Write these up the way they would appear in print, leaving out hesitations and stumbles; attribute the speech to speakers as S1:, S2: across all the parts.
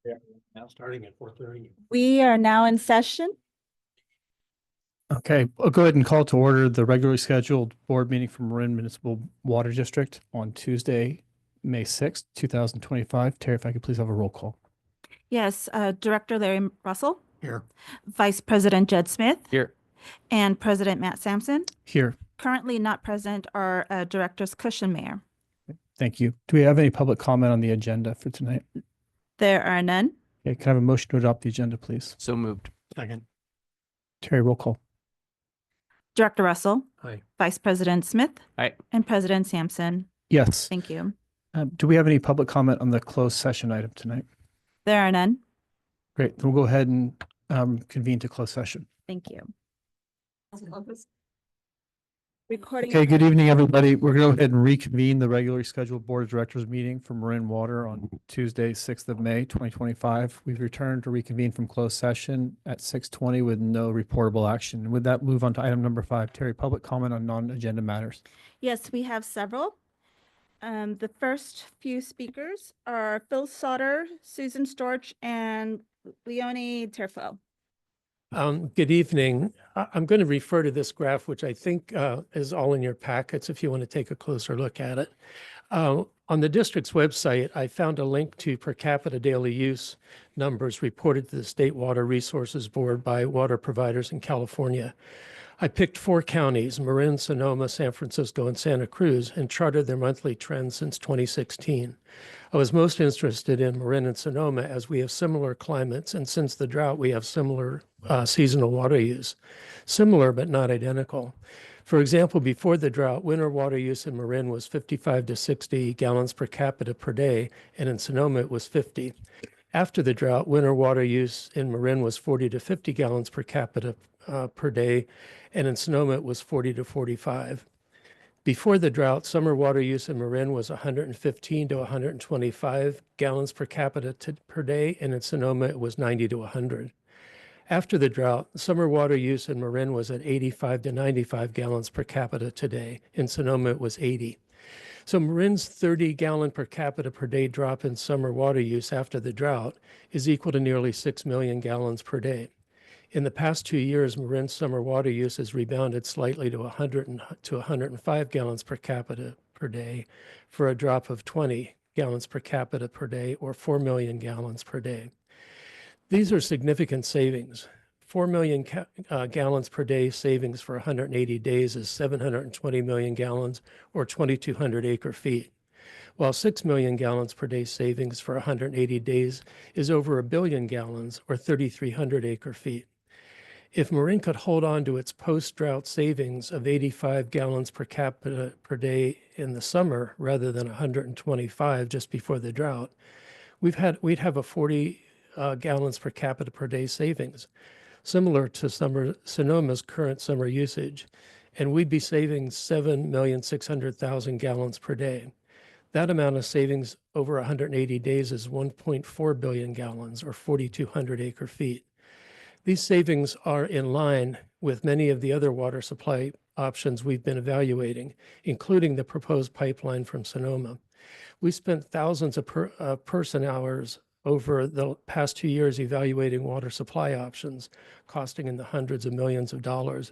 S1: Yeah, now starting at 4:30.
S2: We are now in session.
S3: Okay, I'll go ahead and call to order the regularly scheduled board meeting for Marin Municipal Water District on Tuesday, May 6th, 2025. Terry, if I could please have a roll call.
S2: Yes, Director Larry Russell,
S1: Here.
S2: Vice President Jed Smith,
S1: Here.
S2: and President Matt Sampson.
S3: Here,
S2: Currently not present are Directors Cush and Mayor.
S3: thank you. Do we have any public comment on the agenda for tonight?
S2: There are none.
S3: Okay, can I have a motion to adopt the agenda, please?
S1: So moved. Second.
S3: Terry, roll call.
S2: Director Russell,
S1: Aye.
S2: Vice President Smith,
S1: Aye.
S2: and President Sampson.
S3: Yes.
S2: Thank you.
S3: Do we have any public comment on the closed session item tonight?
S2: There are none.
S3: Great, then we'll go ahead and convene to closed session.
S2: Thank you. Recording.
S3: Okay, good evening, everybody. We're going to go ahead and reconvene the regularly scheduled Board of Directors meeting for Marin Water on Tuesday, 6th of May, 2025. We've returned to reconvene from closed session at 6:20 with no reportable action. And with that, move on to item number 5. Terry, public comment on non-agenda matters.
S2: Yes, we have several. The first few speakers are Phil Sauter, Susan Storch, and Leonie Terfel.
S4: Good evening. I'm going to refer to this graph, which I think is all in your packets if you want to take a closer look at it. On the district's website, I found a link to per capita daily use numbers reported to the State Water Resources Board by water providers in California. I picked 4 counties, Marin, Sonoma, San Francisco, and Santa Cruz, and charted their monthly trends since 2016. I was most interested in Marin and Sonoma as we have similar climates, and since the drought, we have similar seasonal water use. Similar, but not identical. For example, before the drought, winter water use in Marin was 55 to 60 gallons per capita per day, and in Sonoma it was 50. After the drought, winter water use in Marin was 40 to 50 gallons per capita per day, and in Sonoma it was 40 to 45. Before the drought, summer water use in Marin was 115 to 125 gallons per capita per day, and in Sonoma it was 90 to 100. After the drought, summer water use in Marin was at 85 to 95 gallons per capita today. In Sonoma, it was 80. So Marin's 30 gallon per capita per day drop in summer water use after the drought is equal to nearly 6 million gallons per day. In the past 2 years, Marin's summer water use has rebounded slightly to 100 to 105 gallons per capita per day for a drop of 20 gallons per capita per day, or 4 million gallons per day. These are significant savings. 4 million gallons per day savings for 180 days is 720 million gallons, or 2,200 acre feet, while 6 million gallons per day savings for 180 days is over 1 billion gallons, or 3,300 acre feet. If Marin could hold on to its post-drought savings of 85 gallons per capita per day in the summer rather than 125 just before the drought, we'd have a 40 gallons per capita per day savings, similar to Sonoma's current summer usage, and we'd be saving 7,600,000 gallons per day. That amount of savings over 180 days is 1.4 billion gallons, or 4,200 acre feet. These savings are in line with many of the other water supply options we've been evaluating, including the proposed pipeline from Sonoma. We spent thousands of person hours over the past 2 years evaluating water supply options, costing in the hundreds of millions of dollars.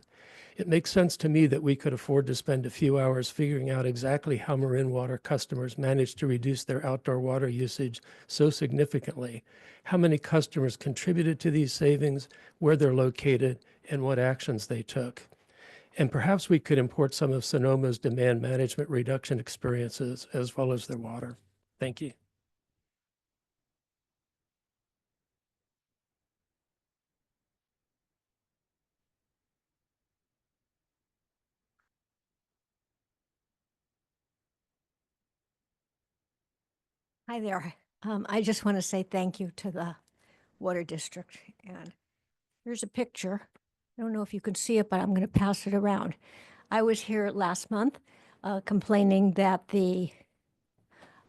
S4: It makes sense to me that we could afford to spend a few hours figuring out exactly how Marin Water customers managed to reduce their outdoor water usage so significantly, how many customers contributed to these savings, where they're located, and what actions they took. And perhaps we could import some of Sonoma's demand management reduction experiences as well as their water. Thank you.
S5: Hi there. I just want to say thank you to the Water District. And here's a picture. I don't know if you can see it, but I'm going to pass it around. I was here last month complaining that the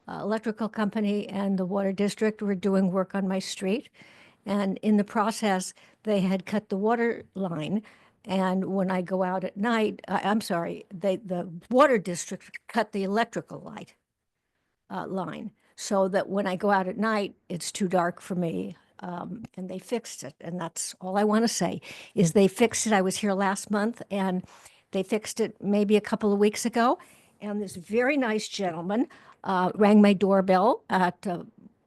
S5: electrical company and the Water District were doing work on my street. And in the process, they had cut the water line. And when I go out at night, the Water District cut the electrical light. line, so that when I go out at night, it's too dark for me. And they fixed it. And that's all I want to say is they fixed it. I was here last month and they fixed it maybe a couple of weeks ago. And this very nice gentleman rang my doorbell at,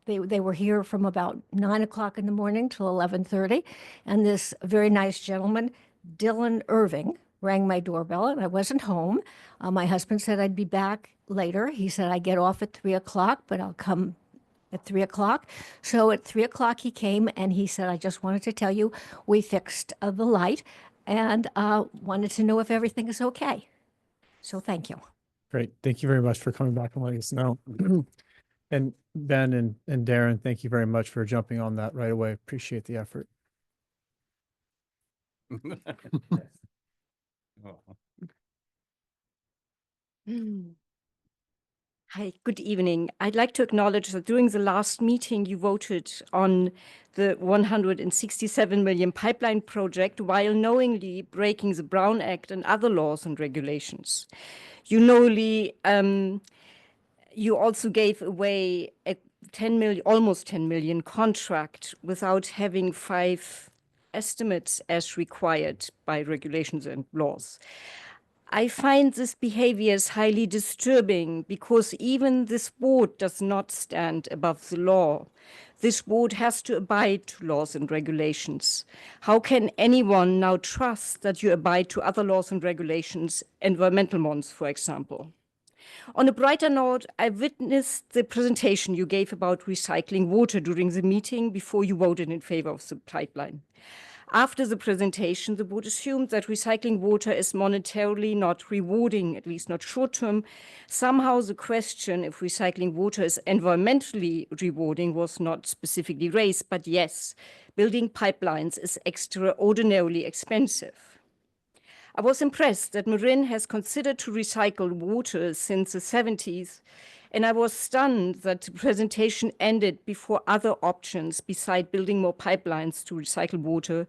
S5: they were here from about 9 o'clock in the morning till 11:30. And this very nice gentleman, Dylan Irving, rang my doorbell and I wasn't home. My husband said I'd be back later. He said I get off at 3 o'clock, but I'll come at 3 o'clock. So at 3 o'clock he came and he said, I just wanted to tell you we fixed the light and wanted to know if everything is okay. So thank you.
S3: Great. Thank you very much for coming back and letting us know. And Ben and Darren, thank you very much for jumping on that right away. Appreciate the effort.
S6: Hi, good evening. I'd like to acknowledge that during the last meeting, you voted on the 167 million pipeline project while knowingly breaking the Brown Act and other laws and regulations. You knowingly, you also gave away a 10 million, almost 10 million contract without having 5 estimates as required by regulations and laws. I find this behavior is highly disturbing because even this board does not stand above the law. This board has to abide to laws and regulations. How can anyone now trust that you abide to other laws and regulations, environmental ones, for example? On a brighter note, I witnessed the presentation you gave about recycling water during the meeting before you voted in favor of the pipeline. After the presentation, the board assumed that recycling water is monetarily not rewarding, at least not short-term. Somehow the question if recycling water is environmentally rewarding was not specifically raised, but yes, building pipelines is extraordinarily expensive. I was impressed that Marin has considered to recycle water since the 70s, and I was stunned that the presentation ended before other options beside building more pipelines to recycle water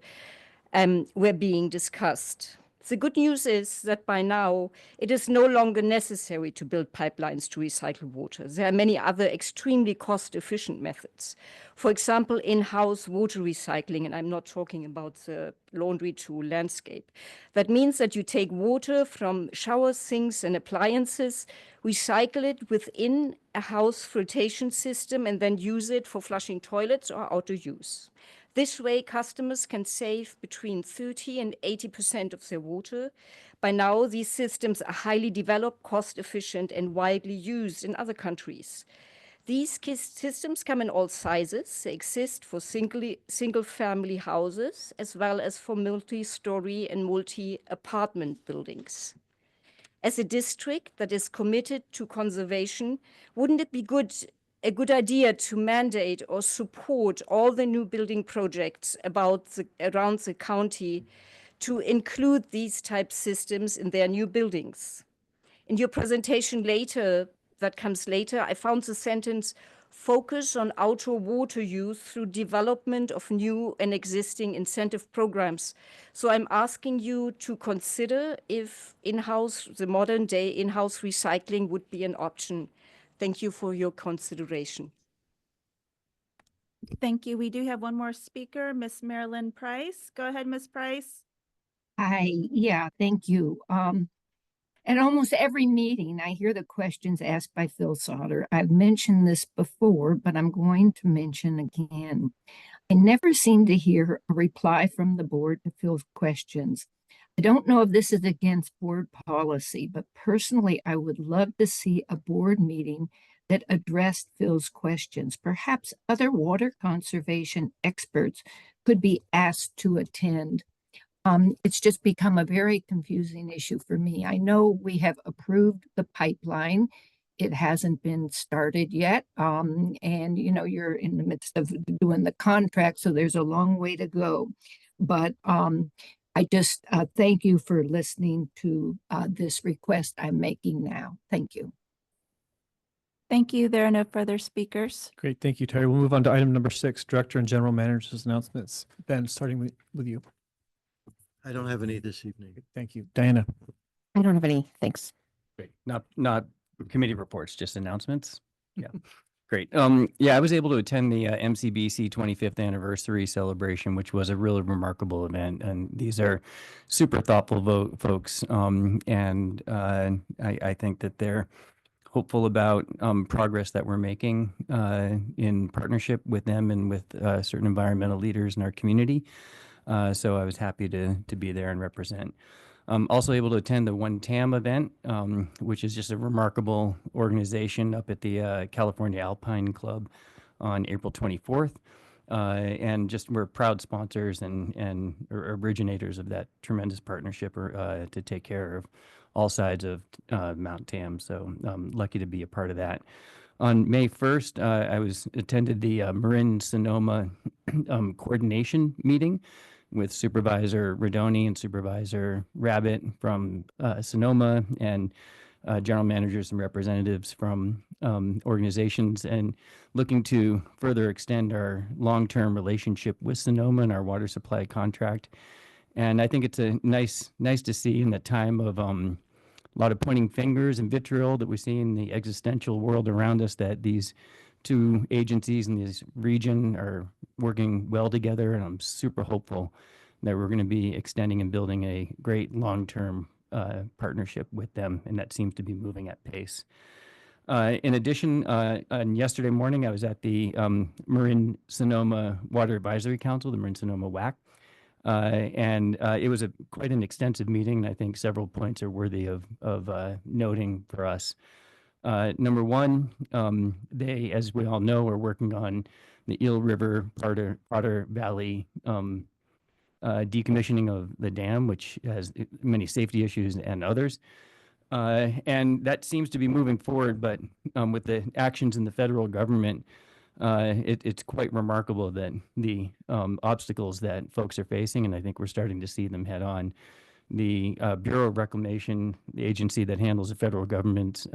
S6: were being discussed. The good news is that by now, it is no longer necessary to build pipelines to recycle water. There are many other extremely cost-efficient methods. For example, in-house water recycling, and I'm not talking about the laundry to landscape. That means that you take water from showers, sinks, and appliances, recycle it within a house filtration system, and then use it for flushing toilets or outdoor use. This way, customers can save between 30 and 80% of their water. By now, these systems are highly developed, cost-efficient, and widely used in other countries. These systems come in all sizes. They exist for single-family houses, as well as for multi-story and multi-apartment buildings. As a district that is committed to conservation, wouldn't it be a good idea to mandate or support all the new building projects around the county to include these type systems in their new buildings? In your presentation that comes later, I found the sentence, focus on outdoor water use through development of new and existing incentive programs. So I'm asking you to consider if the modern day in-house recycling would be an option. Thank you for your consideration.
S2: Thank you. We do have one more speaker, Miss Marilyn Price. Go ahead, Miss Price.
S7: Hi, yeah, thank you. At almost every meeting, I hear the questions asked by Phil Sauter. I've mentioned this before, but I'm going to mention again. I never seem to hear a reply from the board to Phil's questions. I don't know if this is against board policy, but personally, I would love to see a board meeting that addressed Phil's questions. Perhaps other water conservation experts could be asked to attend. It's just become a very confusing issue for me. I know we have approved the pipeline. It hasn't been started yet. And you know, you're in the midst of doing the contract, so there's a long way to go. But I just thank you for listening to this request I'm making now. Thank you.
S2: Thank you. There are no further speakers.
S3: Great. Thank you, Terry. We'll move on to item number 6, Director and General Manager's announcements. Ben, starting with you.
S1: I don't have any this evening.
S3: Thank you. Diana.
S8: I don't have any, thanks.
S9: Great. Not committee reports, just announcements.
S8: Great. Yeah, I was able to attend the MCBC 25th anniversary celebration, which was a really remarkable event. And these are super thoughtful folks. And I think that they're hopeful about progress that we're making in partnership with them and with certain environmental leaders in our community. So I was happy to be there and represent. Also able to attend the One TAM event, which is just a remarkable organization up at the California Alpine Club on April 24th. And just we're proud sponsors and originators of that tremendous partnership to take care of all sides of Mount TAM. So lucky to be a part of that. On May 1st, I attended the Marin Sonoma coordination meeting with Supervisor Radoni and Supervisor Rabbit from Sonoma and general managers and representatives from organizations, and looking to further extend our long-term relationship with Sonoma and our water supply contract. And I think it's a nice to see in the time of a lot of pointing fingers and vitriol that we see in the existential world around us, that these two agencies in this region are working well together, and I'm super hopeful that we're going to be extending and building a great long-term partnership with them, and that seems to be moving at pace. In addition, on yesterday morning, I was at the Marin Sonoma Water Advisory Council, the Marin Sonoma WAC, and it was quite an extensive meeting, and I think several points are worthy of noting for us. Number one, they, as we all know, are working on the Eel River Potter Valley decommissioning of the dam, which has many safety issues and others. And that seems to be moving forward, but with the actions in the federal government, it's quite remarkable that the obstacles that folks are facing, and I think we're starting to see them head on. The Bureau of Reclamation, the agency that handles the federal government's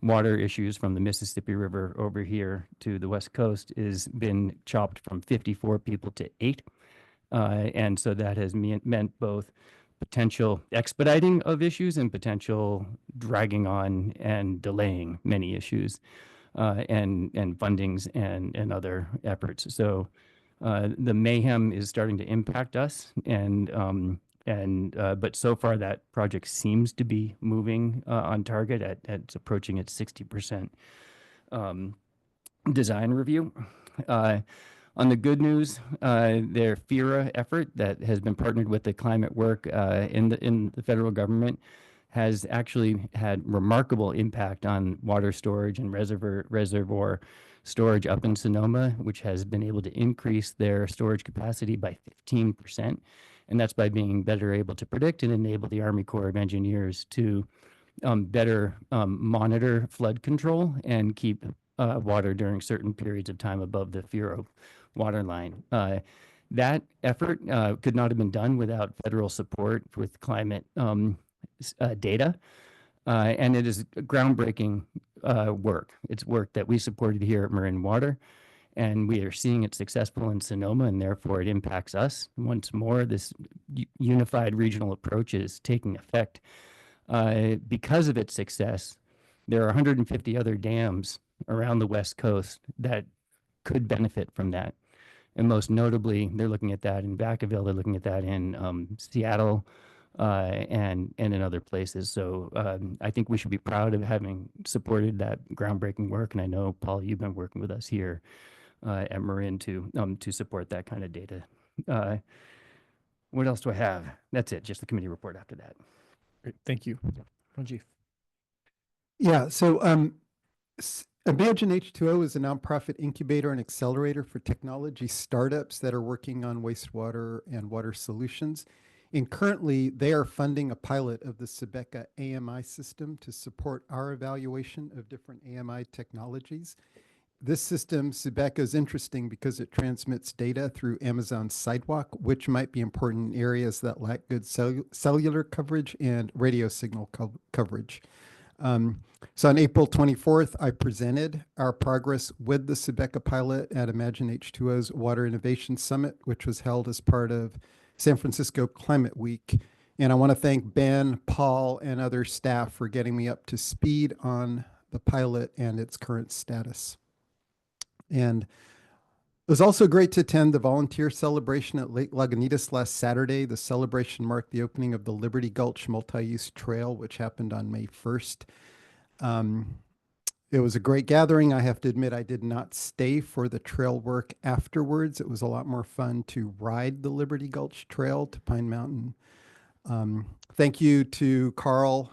S8: water issues from the Mississippi River over here to the West Coast, has been chopped from 54 people to 8. And so that has meant both potential expediting of issues and potential dragging on and delaying many issues and fundings and other efforts. So the mayhem is starting to impact us, but so far that project seems to be moving on target at it's approaching its 60% design review. On the good news, their FERA effort that has been partnered with the climate work in the federal government has actually had remarkable impact on water storage and reservoir storage up in Sonoma, which has been able to increase their storage capacity by 15%. And that's by being better able to predict and enable the Army Corps of Engineers to better monitor flood control and keep water during certain periods of time above the FERA water line. That effort could not have been done without federal support with climate data. And it is groundbreaking work. It's work that we supported here at Marin Water, and we are seeing it successful in Sonoma, and therefore it impacts us. Once more, this unified regional approach is taking effect. Because of its success, there are 150 other dams around the West Coast that could benefit from that. And most notably, they're looking at that in Vacaville, they're looking at that in Seattle, and in other places. So I think we should be proud of having supported that groundbreaking work. And I know, Paul, you've been working with us here at Marin to support that kind of data. What else do I have? That's it, just the committee report after that.
S3: Great, thank you. Rajiv.
S9: Yeah, so Imagine H2O is a nonprofit incubator and accelerator for technology startups that are working on wastewater and water solutions. And currently, they are funding a pilot of the Sebeka AMI system to support our evaluation of different AMI technologies. This system, Sebeka, is interesting because it transmits data through Amazon Sidewalk, which might be important in areas that lack good cellular coverage and radio signal coverage. So on April 24th, I presented our progress with the Sebeka pilot at Imagine H2O's Water Innovation Summit, which was held as part of San Francisco Climate Week. And I want to thank Ben, Paul, and other staff for getting me up to speed on the pilot and its current status. And it was also great to attend the volunteer celebration at Lake Lagunitas last Saturday. The celebration marked the opening of the Liberty Gulch Multi-Use Trail, which happened on May 1st. It was a great gathering. I have to admit, I did not stay for the trail work afterwards. It was a lot more fun to ride the Liberty Gulch Trail to Pine Mountain. Thank you to Carl,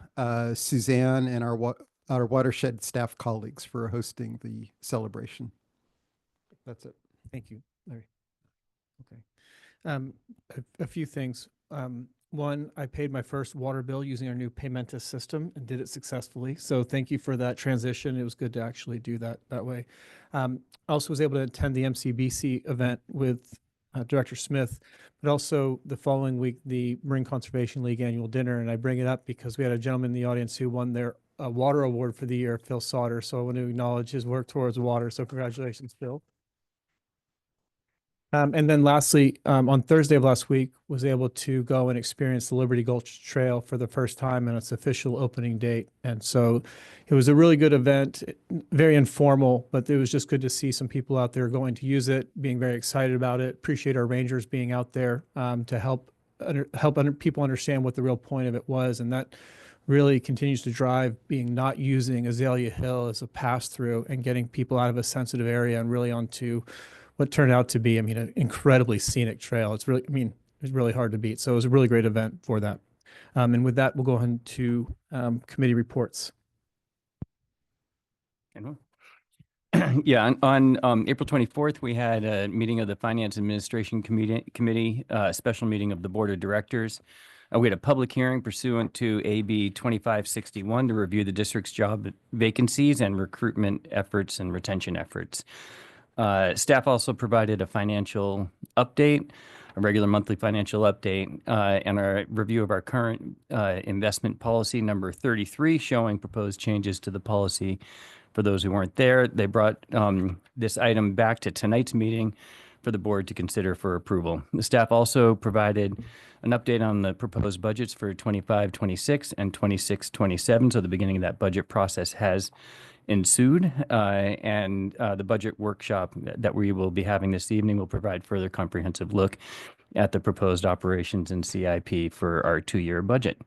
S9: Suzanne, and our watershed staff colleagues for hosting the celebration. That's it.
S3: Thank you, Larry. Okay. A few things. One, I paid my first water bill using our new Paymentus system and did it successfully. So thank you for that transition. It was good to actually do that way. I also was able to attend the MCBC event with Director Smith, but also the following week, the Marine Conservation League annual dinner. And I bring it up because we had a gentleman in the audience who won their water award for the year, Phil Sauter. So I want to acknowledge his work towards water. So congratulations, Phil. And then lastly, on Thursday of last week, was able to go and experience the Liberty Gulch Trail for the first time and its official opening date. And so it was a really good event, very informal, but it was just good to see some people out there going to use it, being very excited about it. Appreciate our rangers being out there to help people understand what the real point of it was. And that really continues to drive being not using Azalea Hill as a pass through and getting people out of a sensitive area and really onto what turned out to be, an incredibly scenic trail. It's really hard to beat. So it was a really great event for that. And with that, we'll go on to committee reports.
S8: Yeah, on April 24th, we had a meeting of the Finance Administration Committee, special meeting of the Board of Directors. We had a public hearing pursuant to AB 2561 to review the district's job vacancies and recruitment efforts and retention efforts. Staff also provided a financial update, a regular monthly financial update, and a review of our current investment policy number 33, showing proposed changes to the policy. For those who weren't there, they brought this item back to tonight's meeting for the board to consider for approval. The staff also provided an update on the proposed budgets for 25-26 and 26-27. So the beginning of that budget process has ensued, and the budget workshop that we will be having this evening will provide further comprehensive look at the proposed operations and CIP for our 2-year budget.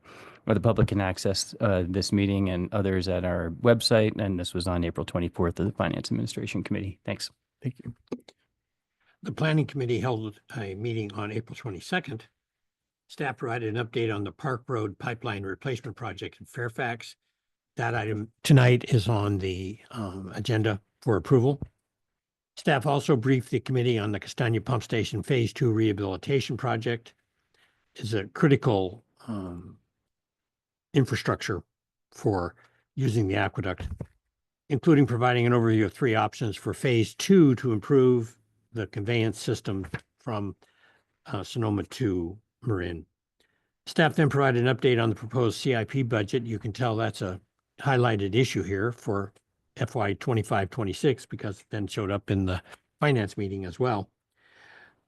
S8: The public can access this meeting and others at our website, and this was on April 24th of the Finance Administration Committee. Thanks.
S3: Thank you.
S10: The Planning Committee held a meeting on April 22nd. Staff provided an update on the Park Road Pipeline Replacement Project in Fairfax. That item tonight is on the agenda for approval. Staff also briefed the committee on the Castagna Pump Station Phase 2 Rehabilitation Project. Is a critical infrastructure for using the aqueduct, including providing an overview of 3 options for Phase 2 to improve the conveyance system from Sonoma to Marin. Staff then provided an update on the proposed CIP budget. You can tell that's a highlighted issue here for FY 25-26 because it then showed up in the finance meeting as well.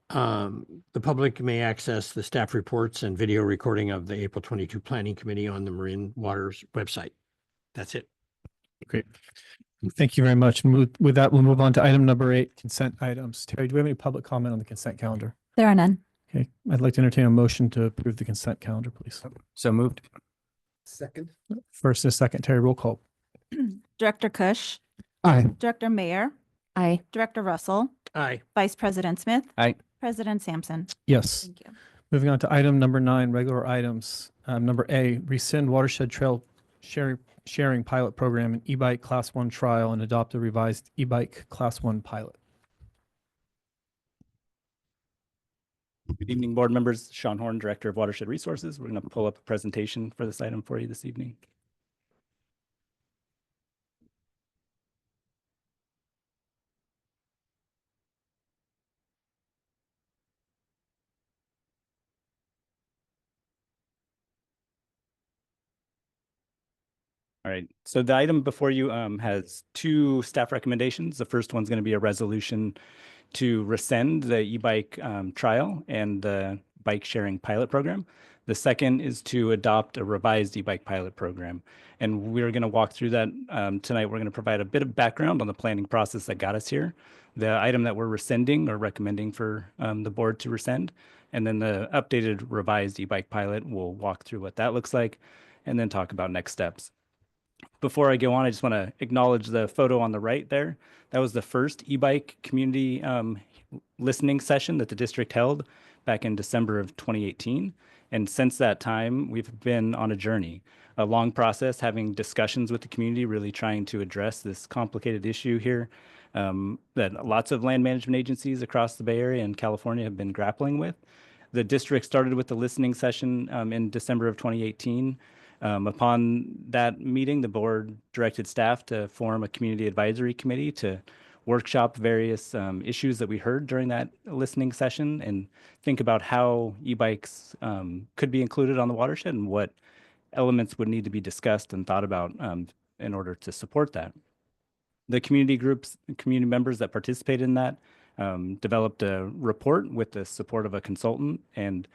S10: The public may access the staff reports and video recording of the April 22 Planning Committee on the Marin Waters website. That's it.
S3: Great. Thank you very much. And with that, we'll move on to item number 8, consent items. Terry, do we have any public comment on the consent calendar?
S2: There are none.
S3: Okay, I'd like to entertain a motion to approve the consent calendar, please.
S8: So moved.
S9: Second.
S3: First and second, Terry, roll call.
S2: Director Kush,
S9: Aye.
S2: Director Mayer,
S5: Aye.
S2: Director Russell,
S10: Aye.
S2: Vice President Smith.
S8: Aye.
S2: President Sampson.
S3: Yes.
S2: Thank you.
S3: Moving on to item number 9, regular items. Number A, rescind watershed trail sharing pilot program and e-bike class 1 trial and adopt a revised e-bike class 1 pilot.
S11: Good evening, board members. Sean Horn, Director of Watershed Resources. We're going to pull up a presentation for this item for you this evening. All right, so the item before you has 2 staff recommendations. The first one's going to be a resolution to rescind the e-bike trial and the bike sharing pilot program. The second is to adopt a revised e-bike pilot program. And we're going to walk through that tonight. We're going to provide a bit of background on the planning process that got us here, the item that we're rescinding or recommending for the board to rescind, and then the updated revised e-bike pilot. We'll walk through what that looks like and then talk about next steps. Before I go on, I just want to acknowledge the photo on the right there. That was the first e-bike community listening session that the district held back in December of 2018. And since that time, we've been on a journey, a long process, having discussions with the community, really trying to address this complicated issue here that lots of land management agencies across the Bay Area and California have been grappling with. The district started with the listening session in December of 2018. Upon that meeting, the board directed staff to form a community advisory committee to workshop various issues that we heard during that listening session and think about how e-bikes could be included on the watershed and what elements would need to be discussed and thought about in order to support that. The community groups, community members that participated in that developed a report with the support of a consultant and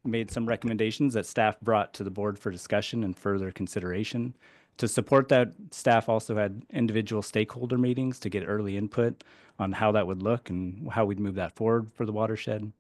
S11: made some recommendations that staff brought to the board for discussion and further consideration. To support that, staff also had individual stakeholder meetings to get early input on how that would look and how we'd move that forward for the watershed.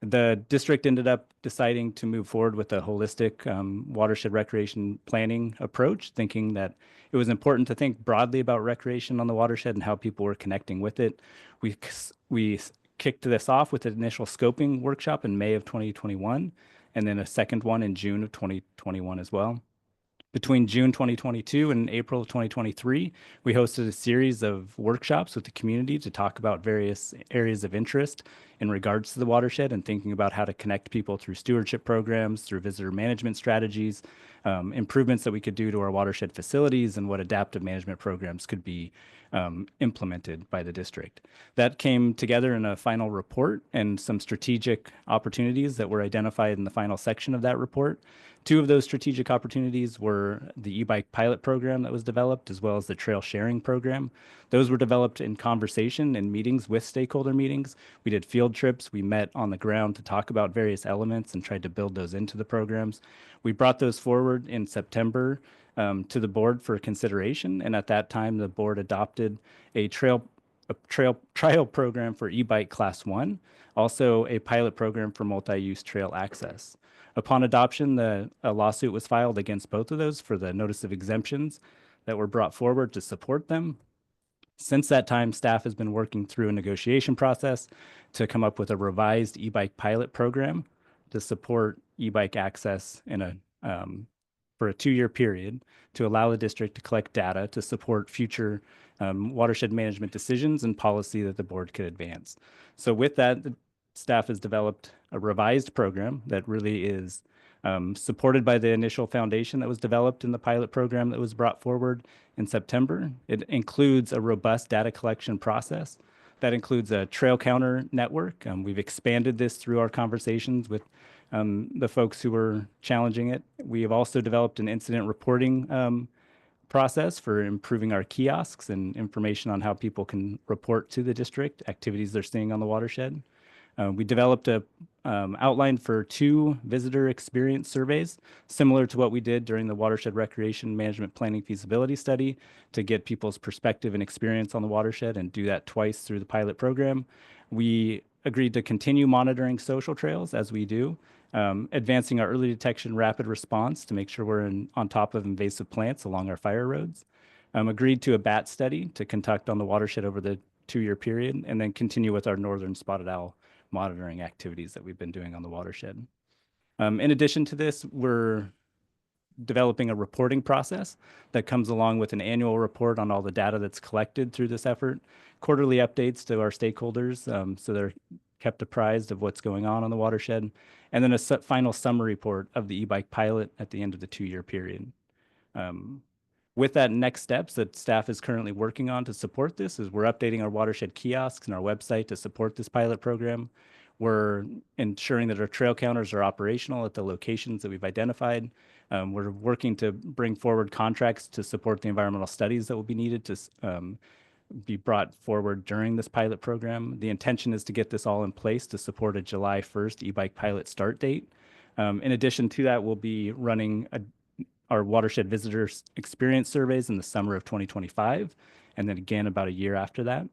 S11: The district ended up deciding to move forward with a holistic watershed recreation planning approach, thinking that it was important to think broadly about recreation on the watershed and how people were connecting with it. We kicked this off with an initial scoping workshop in May of 2021, and then a second one in June of 2021 as well. Between June 2022 and April of 2023, we hosted a series of workshops with the community to talk about various areas of interest in regards to the watershed and thinking about how to connect people through stewardship programs, through visitor management strategies, improvements that we could do to our watershed facilities, and what adaptive management programs could be implemented by the district. That came together in a final report and some strategic opportunities that were identified in the final section of that report. Two of those strategic opportunities were the e-bike pilot program that was developed, as well as the trail sharing program. Those were developed in conversation and meetings with stakeholder meetings. We did field trips. We met on the ground to talk about various elements and tried to build those into the programs. We brought those forward in September to the board for consideration. And at that time, the board adopted a trial program for e-bike class 1, also a pilot program for multi-use trail access. Upon adoption, a lawsuit was filed against both of those for the notice of exemptions that were brought forward to support them. Since that time, staff has been working through a negotiation process to come up with a revised e-bike pilot program to support e-bike access for a 2-year period to allow the district to collect data to support future watershed management decisions and policy that the board could advance. So with that, the staff has developed a revised program that really is supported by the initial foundation that was developed in the pilot program that was brought forward in September. It includes a robust data collection process. That includes a trail counter network. We've expanded this through our conversations with the folks who were challenging it. We have also developed an incident reporting process for improving our kiosks and information on how people can report to the district activities they're seeing on the watershed. We developed a outline for 2 visitor experience surveys, similar to what we did during the Watershed Recreation Management Planning Feasibility Study, to get people's perspective and experience on the watershed and do that twice through the pilot program. We agreed to continue monitoring social trails as we do, advancing our early detection rapid response to make sure we're on top of invasive plants along our fire roads. Agreed to a bat study to conduct on the watershed over the 2-year period, and then continue with our northern spotted owl monitoring activities that we've been doing on the watershed. In addition to this, we're developing a reporting process that comes along with an annual report on all the data that's collected through this effort, quarterly updates to our stakeholders so they're kept apprised of what's going on the watershed, and then a final summary report of the e-bike pilot at the end of the 2-year period. With that, next steps that staff is currently working on to support this is we're updating our watershed kiosks and our website to support this pilot program. We're ensuring that our trail counters are operational at the locations that we've identified. We're working to bring forward contracts to support the environmental studies that will be needed to be brought forward during this pilot program. The intention is to get this all in place to support a July 1st e-bike pilot start date. In addition to that, we'll be running our watershed visitors experience surveys in the summer of 2025, and then again about a year after that.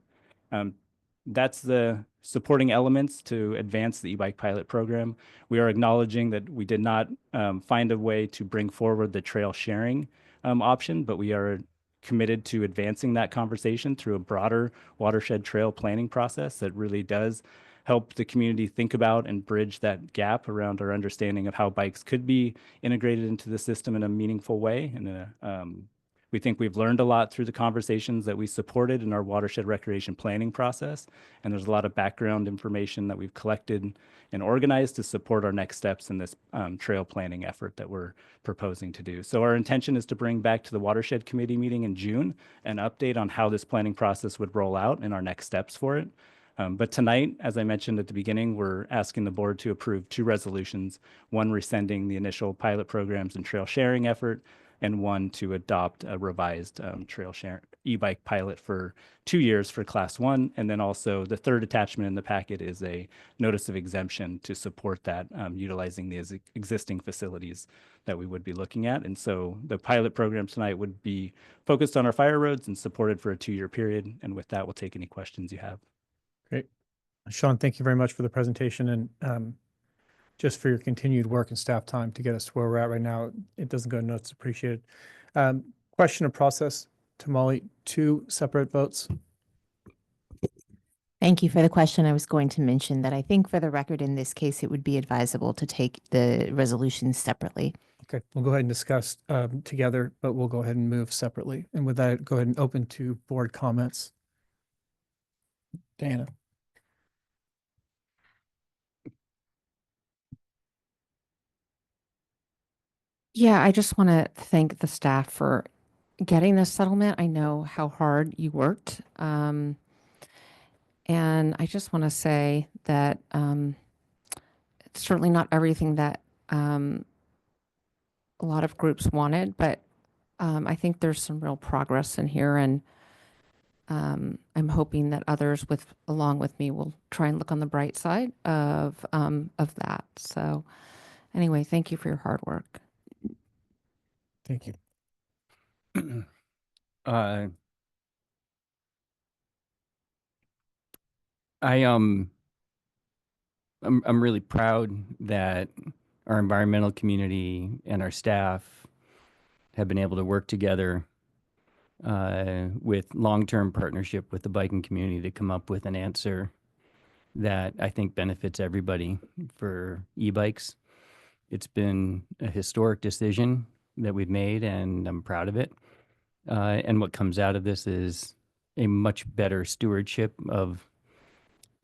S11: That's the supporting elements to advance the e-bike pilot program. We are acknowledging that we did not find a way to bring forward the trail sharing option, but we are committed to advancing that conversation through a broader watershed trail planning process that really does help the community think about and bridge that gap around our understanding of how bikes could be integrated into the system in a meaningful way. And we think we've learned a lot through the conversations that we supported in our watershed recreation planning process. And there's a lot of background information that we've collected and organized to support our next steps in this trail planning effort that we're proposing to do. So our intention is to bring back to the watershed committee meeting in June an update on how this planning process would roll out and our next steps for it. But tonight, as I mentioned at the beginning, we're asking the board to approve 2 resolutions, one rescinding the initial pilot programs and trail sharing effort, and one to adopt a revised trail share e-bike pilot for 2 years for class 1. And then also the third attachment in the packet is a notice of exemption to support that utilizing the existing facilities that we would be looking at. And so the pilot program tonight would be focused on our fire roads and supported for a 2-year period. And with that, we'll take any questions you have.
S3: Great. Sean, thank you very much for the presentation and just for your continued work and staff time to get us to where we're at right now. It doesn't go unnoticed. Appreciated. Question of process, Tamale, 2 separate votes.
S12: Thank you for the question. I was going to mention that I think for the record in this case, it would be advisable to take the resolutions separately.
S3: Okay, we'll go ahead and discuss together, but we'll go ahead and move separately. And with that, go ahead and open to board comments. Dana.
S12: Yeah, I just want to thank the staff for getting this settlement. I know how hard you worked. And I just want to say that it's certainly not everything that a lot of groups wanted, but I think there's some real progress in here, and I'm hoping that others along with me will try and look on the bright side of that. So anyway, thank you for your hard work.
S3: Thank you.
S8: I'm really proud that our environmental community and our staff have been able to work together with long-term partnership with the biking community to come up with an answer that I think benefits everybody for e-bikes. It's been a historic decision that we've made, and I'm proud of it. And what comes out of this is a much better stewardship of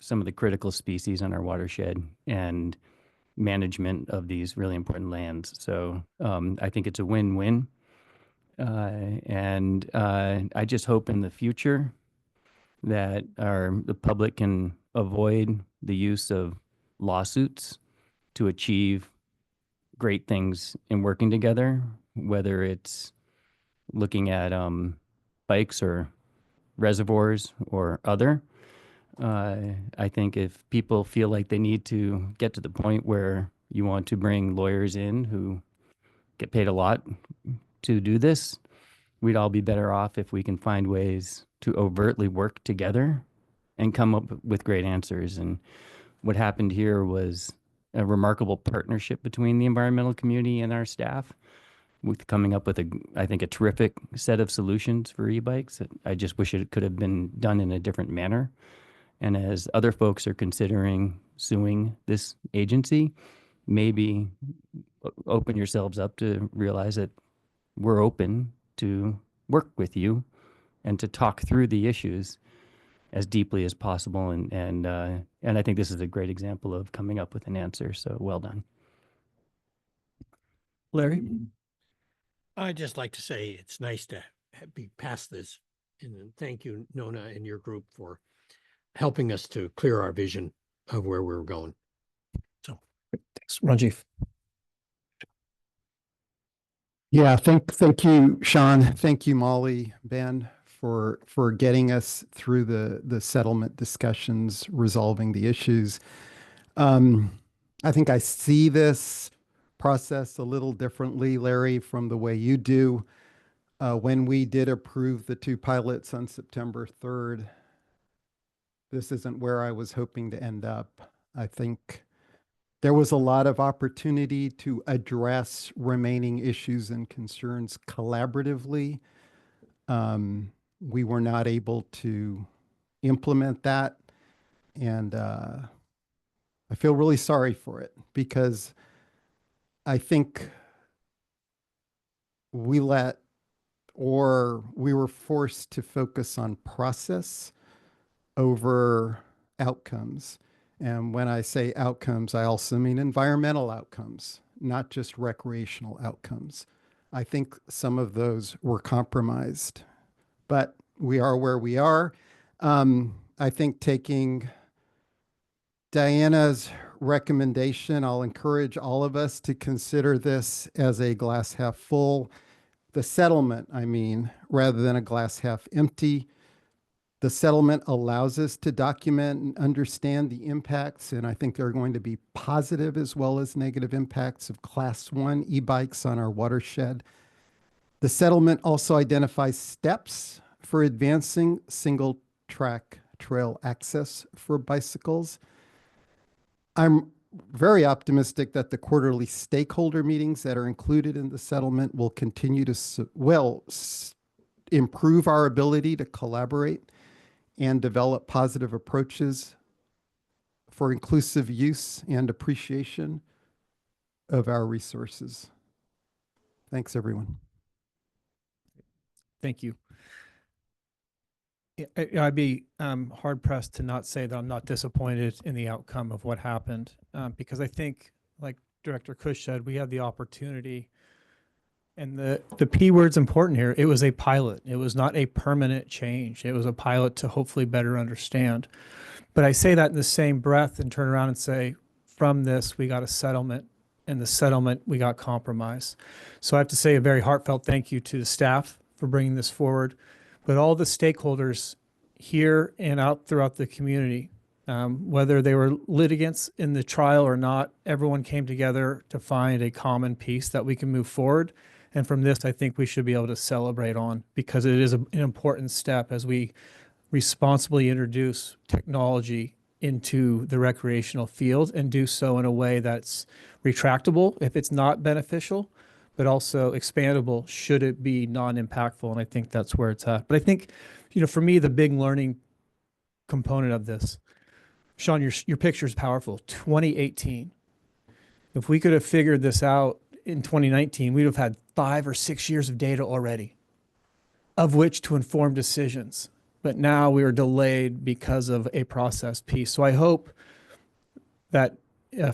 S8: some of the critical species on our watershed and management of these really important lands. So I think it's a win-win. And I just hope in the future that the public can avoid the use of lawsuits to achieve great things in working together, whether it's looking at bikes or reservoirs or other. I think if people feel like they need to get to the point where you want to bring lawyers in who get paid a lot to do this, we'd all be better off if we can find ways to overtly work together and come up with great answers. And what happened here was a remarkable partnership between the environmental community and our staff, with coming up with I think a terrific set of solutions for e-bikes. I just wish it could have been done in a different manner. And as other folks are considering suing this agency, maybe open yourselves up to realize that we're open to work with you and to talk through the issues as deeply as possible. And I think this is a great example of coming up with an answer. So well done.
S3: Larry?
S10: I'd just like to say it's nice to be past this. And thank you, Nona, and your group for helping us to clear our vision of where we're going. So
S3: Thanks, Ranjiv.
S9: Yeah, thank you, Sean. Thank you, Molly, Ben, for getting us through the settlement discussions, resolving the issues. I think I see this process a little differently, Larry, from the way you do. When we did approve the 2 pilots on September 3rd, this isn't where I was hoping to end up. I think there was a lot of opportunity to address remaining issues and concerns collaboratively. We were not able to implement that. And I feel really sorry for it, because I think we were forced to focus on process over outcomes. And when I say outcomes, I also mean environmental outcomes, not just recreational outcomes. I think some of those were compromised, but we are where we are. I think taking Diana's recommendation, I'll encourage all of us to consider this as a glass half full. The settlement, I mean, rather than a glass half empty. The settlement allows us to document and understand the impacts, and I think there are going to be positive as well as negative impacts of Class 1 e-bikes on our watershed. The settlement also identifies steps for advancing single track trail access for bicycles. I'm very optimistic that the quarterly stakeholder meetings that are included in the settlement will continue to improve our ability to collaborate and develop positive approaches for inclusive use and appreciation of our resources. Thanks, everyone.
S3: Thank you. I'd be hard pressed to not say that I'm not disappointed in the outcome of what happened, because I think, like Director Cush said, we had the opportunity, and the P word's important here. It was a pilot. It was not a permanent change. It was a pilot to hopefully better understand. But I say that in the same breath and turn around and say, from this, we got a settlement, and the settlement, we got compromise. So I have to say a very heartfelt thank you to the staff for bringing this forward, but all the stakeholders here and out throughout the community, whether they were litigants in the trial or not, everyone came together to find a common piece that we can move forward. And from this, I think we should be able to celebrate on, because it is an important step as we responsibly introduce technology into the recreational field, and do so in a way that's retractable if it's not beneficial, but also expandable should it be non-impactful. And I think that's where it's at. But I think, for me, the big learning component of this, Sean, your picture is powerful. 2018. If we could have figured this out in 2019, we'd have had 5 or 6 years of data already, of which to inform decisions. But now we are delayed because of a process piece. So I hope that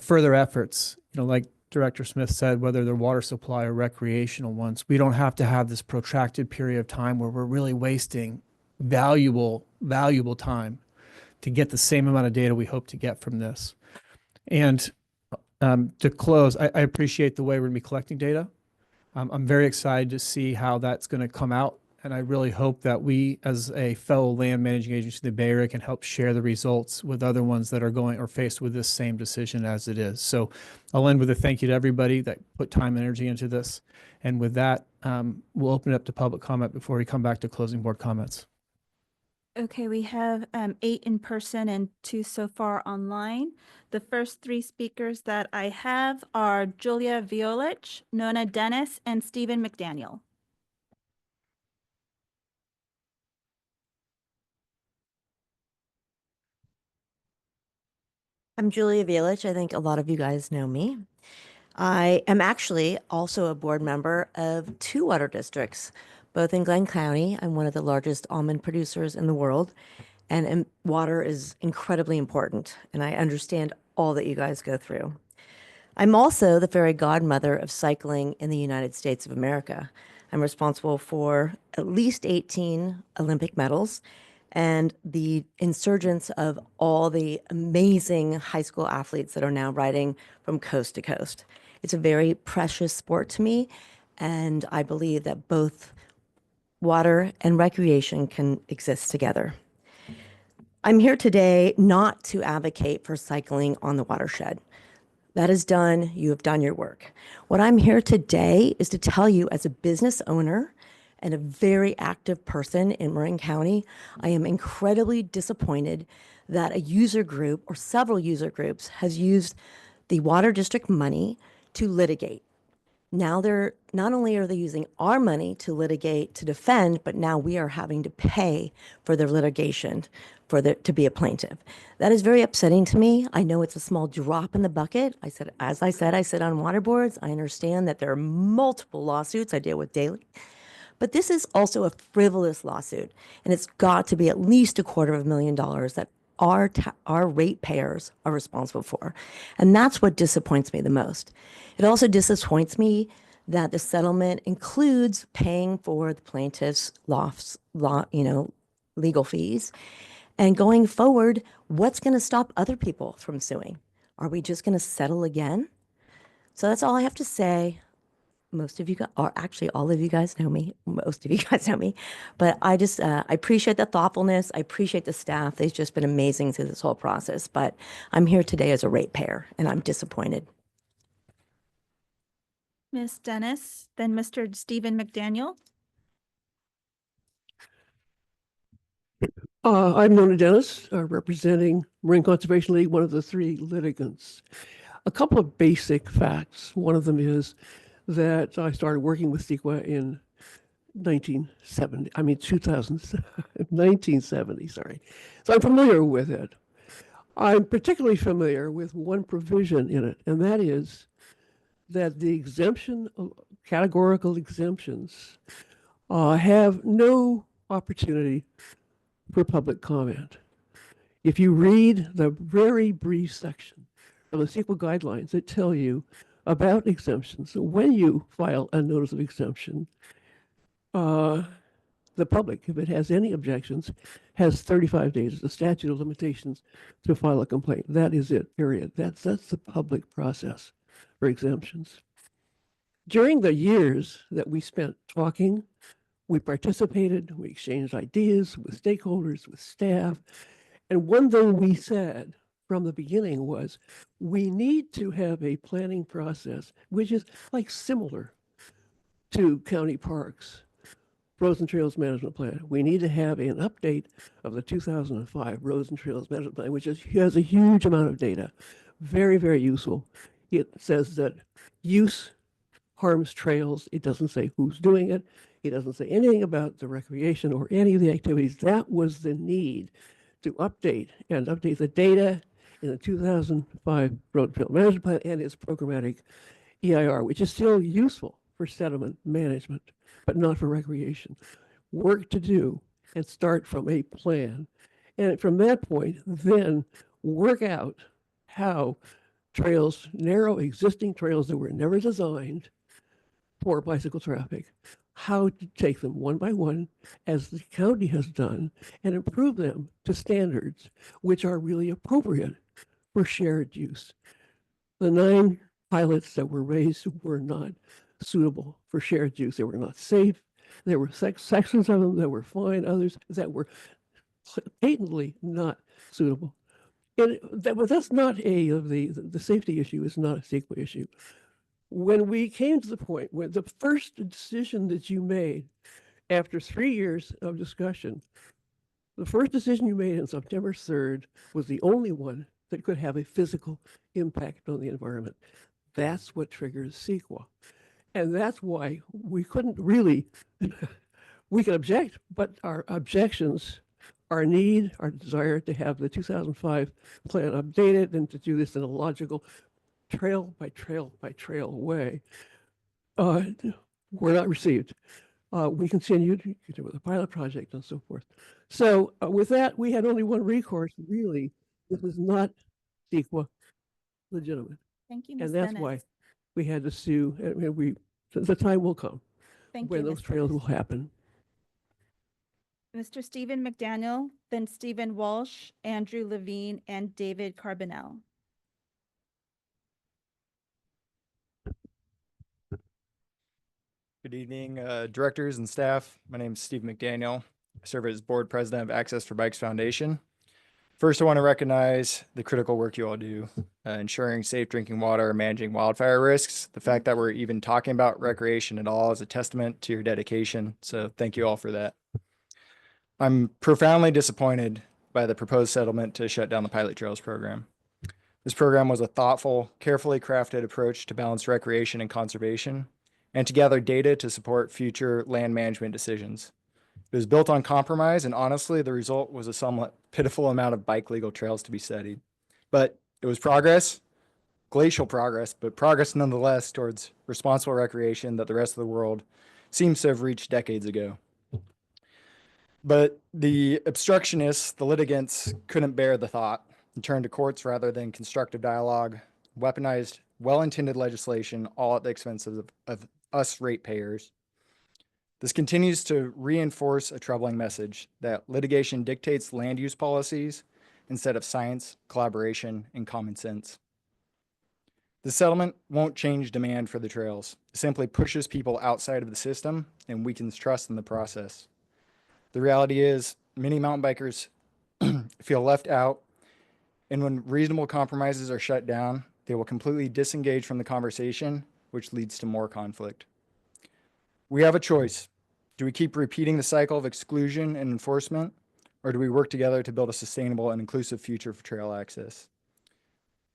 S3: further efforts, like Director Smith said, whether they're water supply or recreational ones, we don't have to have this protracted period of time where we're really wasting valuable time to get the same amount of data we hope to get from this. And to close, I appreciate the way we're going to be collecting data. I'm very excited to see how that's going to come out. And I really hope that we, as a fellow land managing agency in the Bay Area, can help share the results with other ones that are going or faced with this same decision as it is. So I'll end with a thank you to everybody that put time and energy into this. And with that, we'll open it up to public comment before we come back to closing board comments.
S2: Okay, we have 8 in person and 2 so far online. The first 3 speakers that I have are Julia Violich, Nona Dennis, and Stephen McDaniel.
S13: I'm Julia Violich. I think a lot of you guys know me. I am actually also a board member of 2 water districts, both in Glenn County. I'm one of the largest almond producers in the world, and water is incredibly important, and I understand all that you guys go through. I'm also the fairy godmother of cycling in the United States of America. I'm responsible for at least 18 Olympic medals and the insurgence of all the amazing high school athletes that are now riding from coast to coast. It's a very precious sport to me, and I believe that both water and recreation can exist together. I'm here today not to advocate for cycling on the watershed. That is done. You have done your work. What I'm here today is to tell you, as a business owner and a very active person in Marin County, I am incredibly disappointed that a user group or several user groups has used the water district money to litigate. Now they're not only are they using our money to litigate, to defend, but now we are having to pay for their litigation to be a plaintiff. That is very upsetting to me. I know it's a small drop in the bucket. As I said, I sit on water boards. I understand that there are multiple lawsuits I deal with daily. But this is also a frivolous lawsuit, and it's got to be at least $250,000 that our ratepayers are responsible for. And that's what disappoints me the most. It also disappoints me that the settlement includes paying for the plaintiff's legal fees. And going forward, what's going to stop other people from suing? Are we just going to settle again? So that's all I have to say. Most of you guys, or actually all of you guys know me. Most of you guys know me. But I just, I appreciate the thoughtfulness. I appreciate the staff. They've just been amazing through this whole process. But I'm here today as a ratepayer, and I'm disappointed.
S2: Ms. Dennis, then Mr. Stephen McDaniel.
S14: I'm Nona Dennis, representing Marine Conservation League, one of the 3 litigants. A couple of basic facts. One of them is that I started working with CEQA in 1970, sorry. So I'm familiar with it. I'm particularly familiar with one provision in it, and that is that the categorical exemptions, have no opportunity for public comment. If you read the very brief section of the CEQA guidelines that tell you about exemptions, when you file a notice of exemption, the public, if it has any objections, has 35 days as the statute of limitations to file a complaint. That is it, period. That's the public process for exemptions. During the years that we spent talking, we participated, we exchanged ideas with stakeholders, with staff. And one thing we said from the beginning was, we need to have a planning process, which is like similar to county parks, Roads and Trails Management Plan. We need to have an update of the 2005 Roads and Trails Management Plan, which has a huge amount of data. Very, very useful. It says that use harms trails. It doesn't say who's doing it. It doesn't say anything about the recreation or any of the activities. That was the need to update the data in the 2005 Road and Trail Management Plan and its programmatic EIR, which is still useful for sediment management, but not for recreation. Work to do and start from a plan. And from that point, then work out how trails, narrow existing trails that were never designed for bicycle traffic, how to take them one by one, as the county has done, and improve them to standards which are really appropriate for shared use. The 9 pilots that were raised were not suitable for shared use. They were not safe. There were sections of them that were fine, others that were patently not suitable. And but that's not the safety issue is not a CEQA issue. When we came to the point where the first decision that you made after 3 years of discussion, the first decision you made on September 3rd was the only one that could have a physical impact on the environment. That's what triggers CEQA. And that's why we couldn't really, we can object, but our objections, our need, our desire to have the 2005 plan updated and to do this in a logical trail by trail by trail way, were not received. We continued with the pilot project and so forth. So with that, we had only one recourse, really. This is not CEQA legitimate.
S2: Thank you, Ms.
S14: And that's
S2: Dennis.
S14: why we had to sue. And the time will come
S2: Thank
S14: when
S2: you,
S14: those
S2: Ms.
S14: trails
S2: Dennis.
S14: will happen.
S2: Mr. Stephen McDaniel, then Stephen Walsh, Andrew Levine, and David Carbonell.
S15: Good evening, directors and staff. My name is Steve McDaniel. I serve as board president of Access for Bikes Foundation. First, I want to recognize the critical work you all do, ensuring safe drinking water, managing wildfire risks. The fact that we're even talking about recreation at all is a testament to your dedication. So thank you all for that. I'm profoundly disappointed by the proposed settlement to shut down the Pilot Trails program. This program was a thoughtful, carefully crafted approach to balance recreation and conservation, and to gather data to support future land management decisions. It was built on compromise, and honestly, the result was a somewhat pitiful amount of bike legal trails to be studied. But it was progress, glacial progress, but progress nonetheless towards responsible recreation that the rest of the world seems to have reached decades ago. But the obstructionists, the litigants, couldn't bear the thought and turned to courts rather than constructive dialogue, weaponized well-intended legislation, all at the expense of us ratepayers. This continues to reinforce a troubling message that litigation dictates land use policies instead of science, collaboration, and common sense. The settlement won't change demand for the trails. It simply pushes people outside of the system and weakens trust in the process. The reality is, many mountain bikers feel left out, and when reasonable compromises are shut down, they will completely disengage from the conversation, which leads to more conflict. We have a choice. Do we keep repeating the cycle of exclusion and enforcement, or do we work together to build a sustainable and inclusive future for trail access?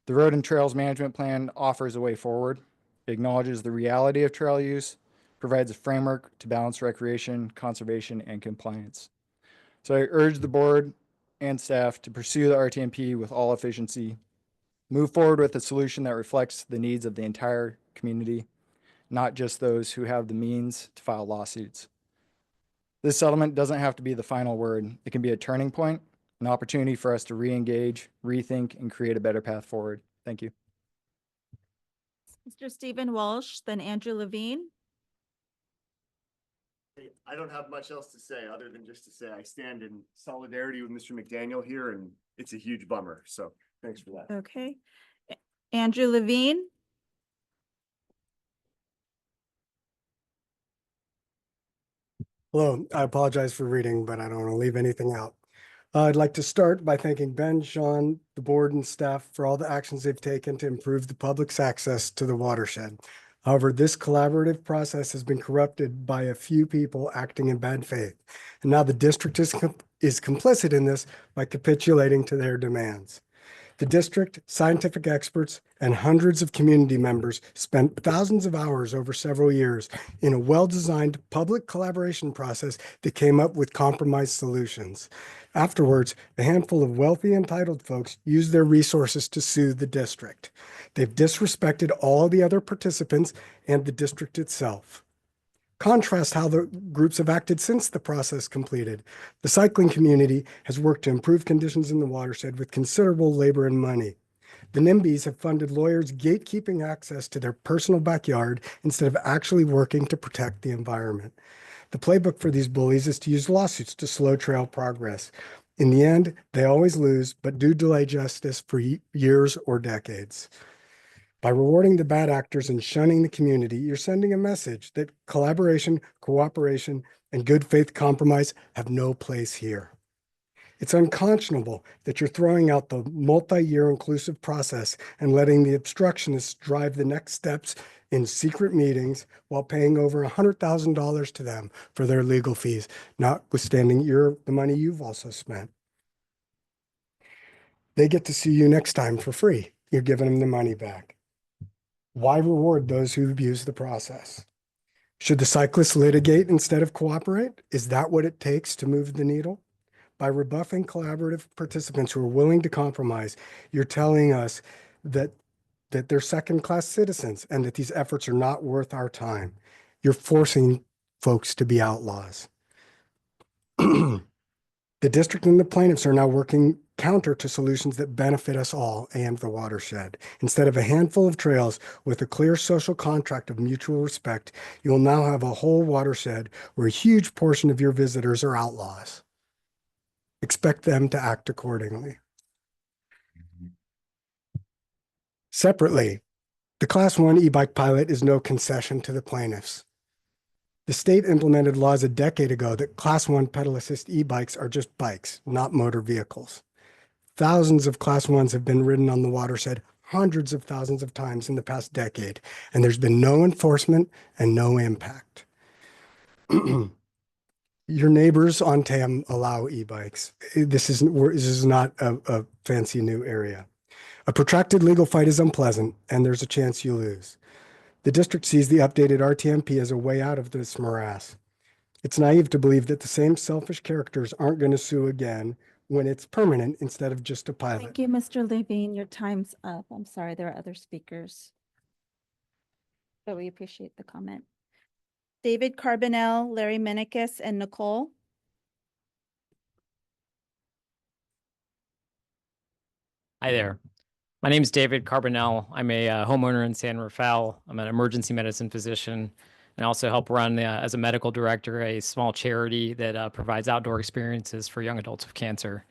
S15: The Road and Trails Management Plan offers a way forward. It acknowledges the reality of trail use, provides a framework to balance recreation, conservation, and compliance. So I urge the board and staff to pursue the RTMP with all efficiency, move forward with a solution that reflects the needs of the entire community, not just those who have the means to file lawsuits. This settlement doesn't have to be the final word. It can be a turning point, an opportunity for us to re-engage, rethink, and create a better path forward. Thank you.
S2: Mr. Stephen Walsh, then Andrew Levine.
S16: I don't have much else to say other than just to say I stand in solidarity with Mr. McDaniel here, and it's a huge bummer. So thanks for that.
S2: Okay. Andrew Levine.
S17: Hello, I apologize for reading, but I don't want to leave anything out. I'd like to start by thanking Ben, Sean, the board and staff for all the actions they've taken to improve the public's access to the watershed. However, this collaborative process has been corrupted by a few people acting in bad faith. And now the district is complicit in this by capitulating to their demands. The district, scientific experts, and hundreds of community members spent thousands of hours over several years in a well-designed public collaboration process that came up with compromise solutions. Afterwards, a handful of wealthy, entitled folks used their resources to sue the district. They've disrespected all the other participants and the district itself. Contrast how the groups have acted since the process completed. The cycling community has worked to improve conditions in the watershed with considerable labor and money. The NIMBYs have funded lawyers gatekeeping access to their personal backyard instead of actually working to protect the environment. The playbook for these bullies is to use lawsuits to slow trail progress. In the end, they always lose, but do delay justice for years or decades. By rewarding the bad actors and shunning the community, you're sending a message that collaboration, cooperation, and good faith compromise have no place here. It's unconscionable that you're throwing out the multi-year inclusive process and letting the obstructionists drive the next steps in secret meetings while paying over $100,000 to them for their legal fees, notwithstanding the money you've also spent. They get to see you next time for free. You're giving them the money back. Why reward those who abuse the process? Should the cyclists litigate instead of cooperate? Is that what it takes to move the needle? By rebuffing collaborative participants who are willing to compromise, you're telling us that they're second-class citizens and that these efforts are not worth our time. You're forcing folks to be outlaws. The district and the plaintiffs are now working counter to solutions that benefit us all and the watershed. Instead of a handful of trails with a clear social contract of mutual respect, you will now have a whole watershed where a huge portion of your visitors are outlaws. Expect them to act accordingly. Separately, the Class 1 e-bike pilot is no concession to the plaintiffs. The state implemented laws a decade ago that Class 1 pedal assist e-bikes are just bikes, not motor vehicles. Thousands of Class 1s have been ridden on the watershed hundreds of thousands of times in the past decade, and there's been no enforcement and no impact. Your neighbors on Tam allow e-bikes. This is not a fancy new area. A protracted legal fight is unpleasant, and there's a chance you lose. The district sees the updated RTMP as a way out of this morass. It's naive to believe that the same selfish characters aren't going to sue again when it's permanent instead of just a pilot.
S2: Thank you, Mr. Levine. Your time's up. I'm sorry, there are other speakers. But we appreciate the comment. David Carbonell, Larry Menikis, and Nicole.
S18: Hi there. My name is David Carbonell. I'm a homeowner in San Rafael. I'm an emergency medicine physician and also help run, as a medical director, a small charity that provides outdoor experiences for young adults with cancer.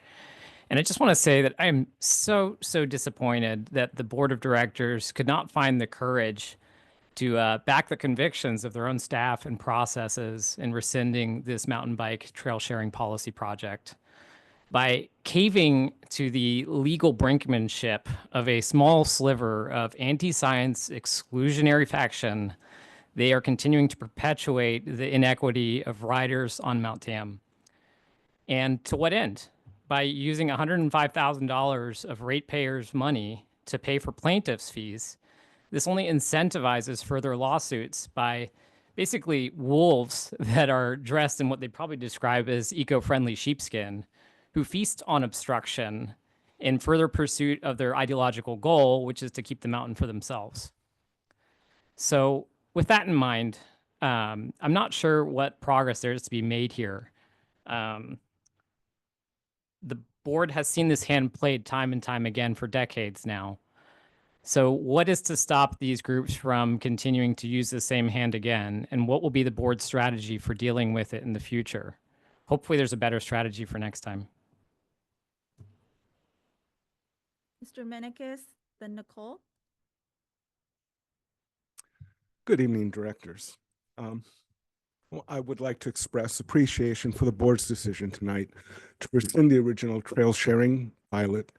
S18: And I just want to say that I'm so disappointed that the board of directors could not find the courage to back the convictions of their own staff and processes in rescinding this mountain bike trail sharing policy project. By caving to the legal brinkmanship of a small sliver of anti-science exclusionary faction, they are continuing to perpetuate the inequity of riders on Mount Tam. And to what end? By using $105,000 of ratepayers' money to pay for plaintiffs' fees, this only incentivizes further lawsuits by basically wolves that are dressed in what they'd probably describe as eco-friendly sheepskin, who feast on obstruction in further pursuit of their ideological goal, which is to keep the mountain for themselves. So with that in mind, I'm not sure what progress there is to be made here. The board has seen this hand played time and time again for decades now. So what is to stop these groups from continuing to use the same hand again? And what will be the board's strategy for dealing with it in the future? Hopefully there's a better strategy for next time.
S2: Mr. Menikis, then Nicole.
S19: Good evening, directors. I would like to express appreciation for the board's decision tonight to rescind the original trail sharing pilot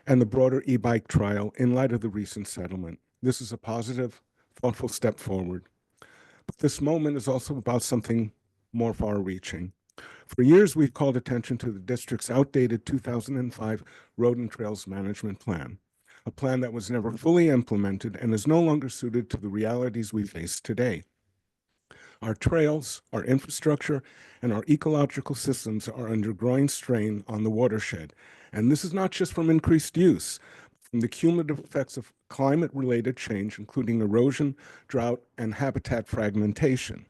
S19: and the broader e-bike trial in light of the recent settlement. This is a positive, thoughtful step forward. But this moment is also about something more far-reaching. For years, we've called attention to the district's outdated 2005 Road and Trails Management Plan, a plan that was never fully implemented and is no longer suited to the realities we face today. Our trails, our infrastructure, and our ecological systems are under growing strain on the watershed. And this is not just from increased use, but from the cumulative effects of climate-related change, including erosion, drought, and habitat fragmentation.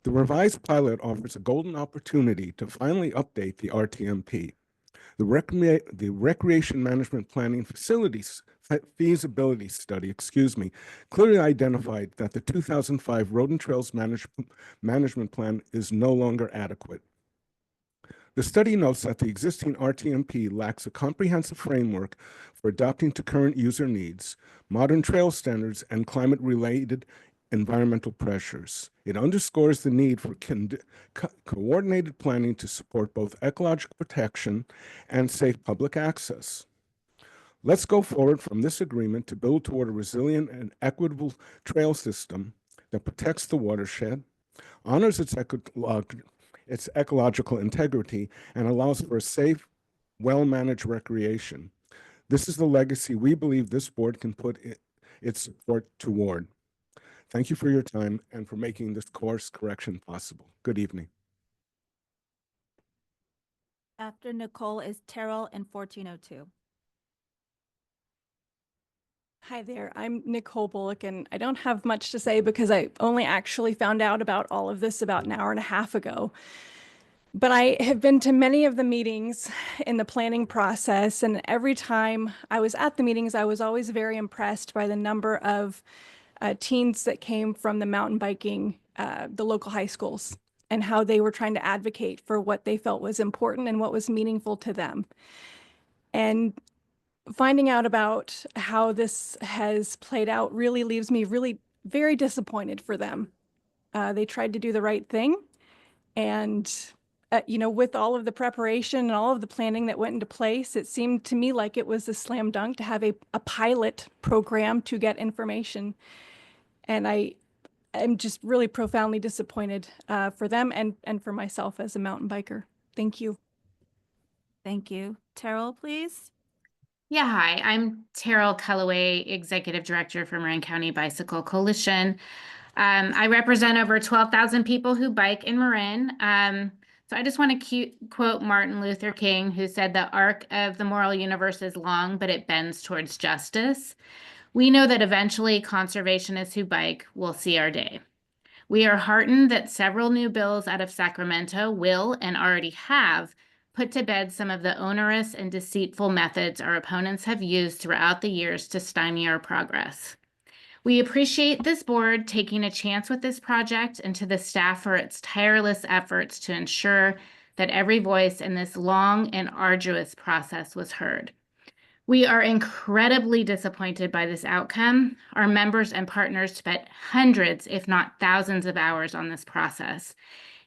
S19: The revised pilot offers a golden opportunity to finally update the RTMP. The Recreation Management Planning Facilities Feasibility Study, clearly identified that the 2005 Road and Trails Management Plan is no longer adequate. The study notes that the existing RTMP lacks a comprehensive framework for adapting to current user needs, modern trail standards, and climate-related environmental pressures. It underscores the need for coordinated planning to support both ecological protection and safe public access. Let's go forward from this agreement to build toward a resilient and equitable trail system that protects the watershed, honors its ecological integrity, and allows for a safe, well-managed recreation. This is the legacy we believe this board can put its support toward. Thank you for your time and for making this course correction possible. Good evening.
S2: After Nicole is Terrell and 1402.
S20: Hi there, I'm Nicole Bullock, and I don't have much to say because I only actually found out about all of this about an hour and a half ago. But I have been to many of the meetings in the planning process, and every time I was at the meetings, I was always very impressed by the number of teens that came from the mountain biking, the local high schools, and how they were trying to advocate for what they felt was important and what was meaningful to them. And finding out about how this has played out really leaves me really very disappointed for them. They tried to do the right thing, and with all of the preparation and all of the planning that went into place, it seemed to me like it was a slam dunk to have a pilot program to get information. And I'm just really profoundly disappointed for them and for myself as a mountain biker. Thank you.
S2: Thank you. Terrell, please.
S21: Yeah, hi, I'm Terrell Culloway, Executive Director for Marin County Bicycle Coalition. I represent over 12,000 people who bike in Marin. So I just want to quote Martin Luther King, who said, "The arc of the moral universe is long, but it bends towards justice." We know that eventually conservationists who bike will see our day. We are heartened that several new bills out of Sacramento will and already have put to bed some of the onerous and deceitful methods our opponents have used throughout the years to stymie our progress. We appreciate this board taking a chance with this project and to the staff for its tireless efforts to ensure that every voice in this long and arduous process was heard. We are incredibly disappointed by this outcome. Our members and partners spent hundreds, if not thousands of hours on this process.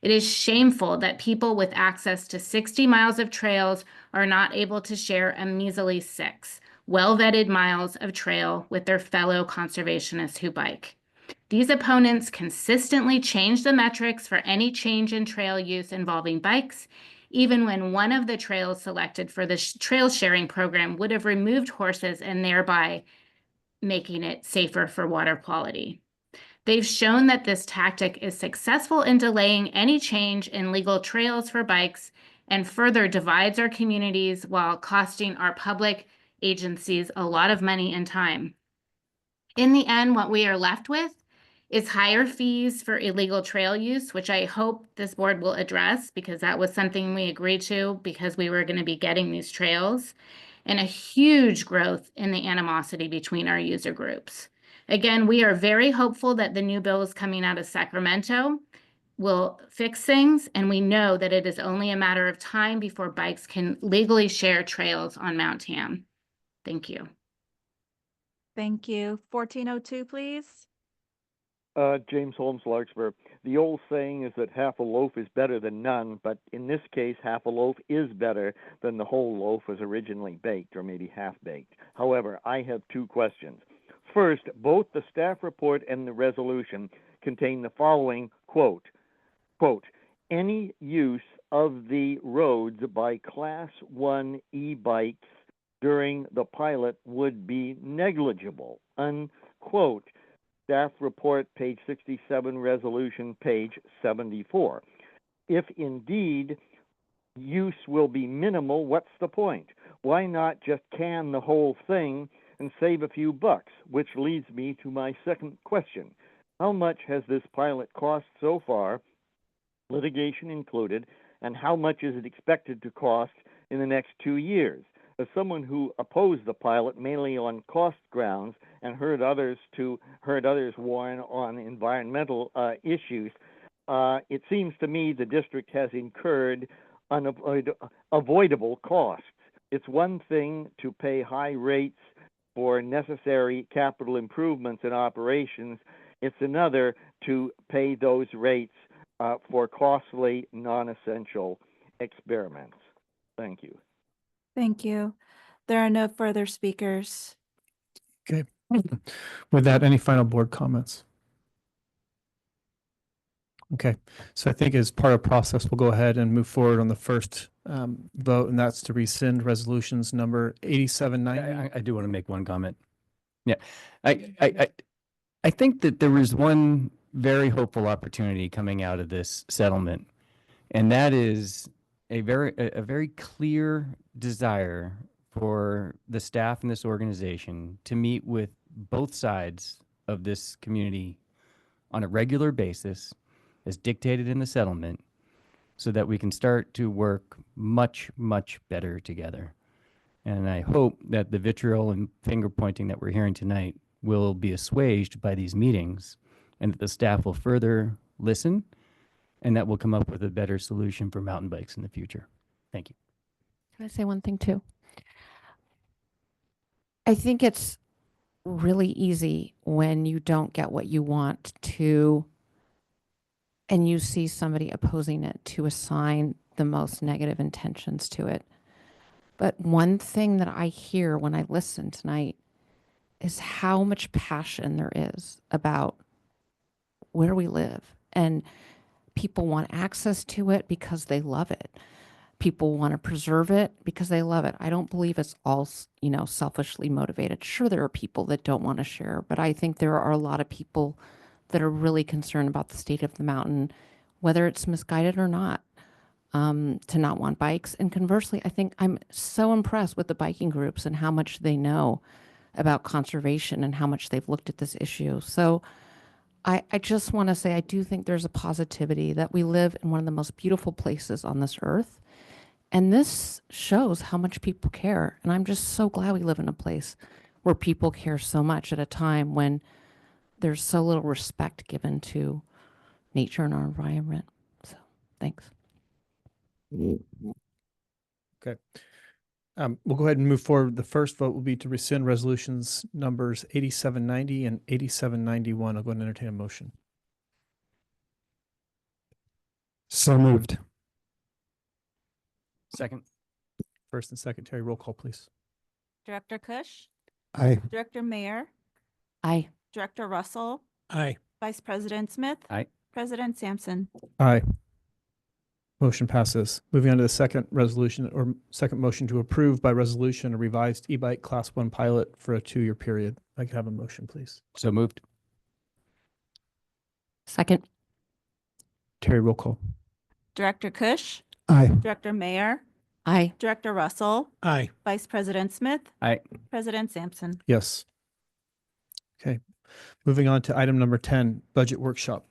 S21: It is shameful that people with access to 60 miles of trails are not able to share a measly 6 well-vetted miles of trail with their fellow conservationists who bike. These opponents consistently change the metrics for any change in trail use involving bikes, even when one of the trails selected for the trail sharing program would have removed horses and thereby making it safer for water quality. They've shown that this tactic is successful in delaying any change in legal trails for bikes and further divides our communities while costing our public agencies a lot of money and time. In the end, what we are left with is higher fees for illegal trail use, which I hope this board will address because that was something we agreed to because we were going to be getting these trails, and a huge growth in the animosity between our user groups. Again, we are very hopeful that the new bills coming out of Sacramento will fix things, and we know that it is only a matter of time before bikes can legally share trails on Mount Tam. Thank you.
S2: Thank you. 1402, please.
S22: James Holmes, Larkspur. The old saying is that half a loaf is better than none, but in this case, half a loaf is better than the whole loaf was originally baked, or maybe half-baked. However, I have 2 questions. First, both the staff report and the resolution contain the following quote, "Any use of the roads by Class 1 e-bikes during the pilot would be negligible," unquote. Staff report, page 67, resolution, page 74. If indeed use will be minimal, what's the point? Why not just can the whole thing and save a few bucks? Which leads me to my second question. How much has this pilot cost so far, litigation included, and how much is it expected to cost in the next 2 years? As someone who opposed the pilot mainly on cost grounds and heard others warn on environmental issues, it seems to me the district has incurred unavoidable costs. It's one thing to pay high rates for necessary capital improvements and operations. It's another to pay those rates for costly, non-essential experiments. Thank you.
S2: Thank you. There are no further speakers.
S3: Okay. With that, any final board comments? Okay, so I think as part of the process, we'll go ahead and move forward on the first vote, and that's to rescind resolutions number 8790.
S8: I do want to make one comment. Yeah, I think that there was one very hopeful opportunity coming out of this settlement, and that is a very clear desire for the staff in this organization to meet with both sides of this community on a regular basis, as dictated in the settlement, so that we can start to work much, much better together. And I hope that the vitriol and finger pointing that we're hearing tonight will be assuaged by these meetings, and that the staff will further listen, and that we'll come up with a better solution for mountain bikes in the future. Thank you.
S12: Can I say one thing too? I think it's really easy when you don't get what you want to, and you see somebody opposing it, to assign the most negative intentions to it. But one thing that I hear when I listen tonight is how much passion there is about where we live. And people want access to it because they love it. People want to preserve it because they love it. I don't believe it's all, selfishly motivated. Sure, there are people that don't want to share, but I think there are a lot of people that are really concerned about the state of the mountain, whether it's misguided or not, to not want bikes. And conversely, I think I'm so impressed with the biking groups and how much they know about conservation and how much they've looked at this issue. So I just want to say, I do think there's a positivity that we live in one of the most beautiful places on this earth. And this shows how much people care. And I'm just so glad we live in a place where people care so much at a time when there's so little respect given to nature and our environment. So thanks.
S3: Okay. We'll go ahead and move forward. The first vote will be to rescind resolutions numbers 8790 and 8791. I'll go ahead and entertain a motion.
S9: So moved.
S8: Second.
S3: First and second, Terry, roll call, please.
S2: Director Kush,
S9: Aye.
S2: Director Mayer,
S12: Aye.
S2: Director Russell,
S10: Aye.
S2: Vice President Smith,
S8: Aye.
S2: President Sampson.
S3: Aye. Motion passes. Moving on to the second resolution or second motion to approve by resolution a revised e-bike class 1 pilot for a 2-year period. I could have a motion, please.
S8: So moved.
S12: Second.
S3: Terry, roll call.
S2: Director Kush,
S9: Aye.
S2: Director Mayer,
S12: Aye.
S2: Director Russell,
S10: Aye.
S2: Vice President Smith,
S8: Aye.
S2: President Sampson.
S3: Yes. Okay. Moving on to item number 10, budget workshop.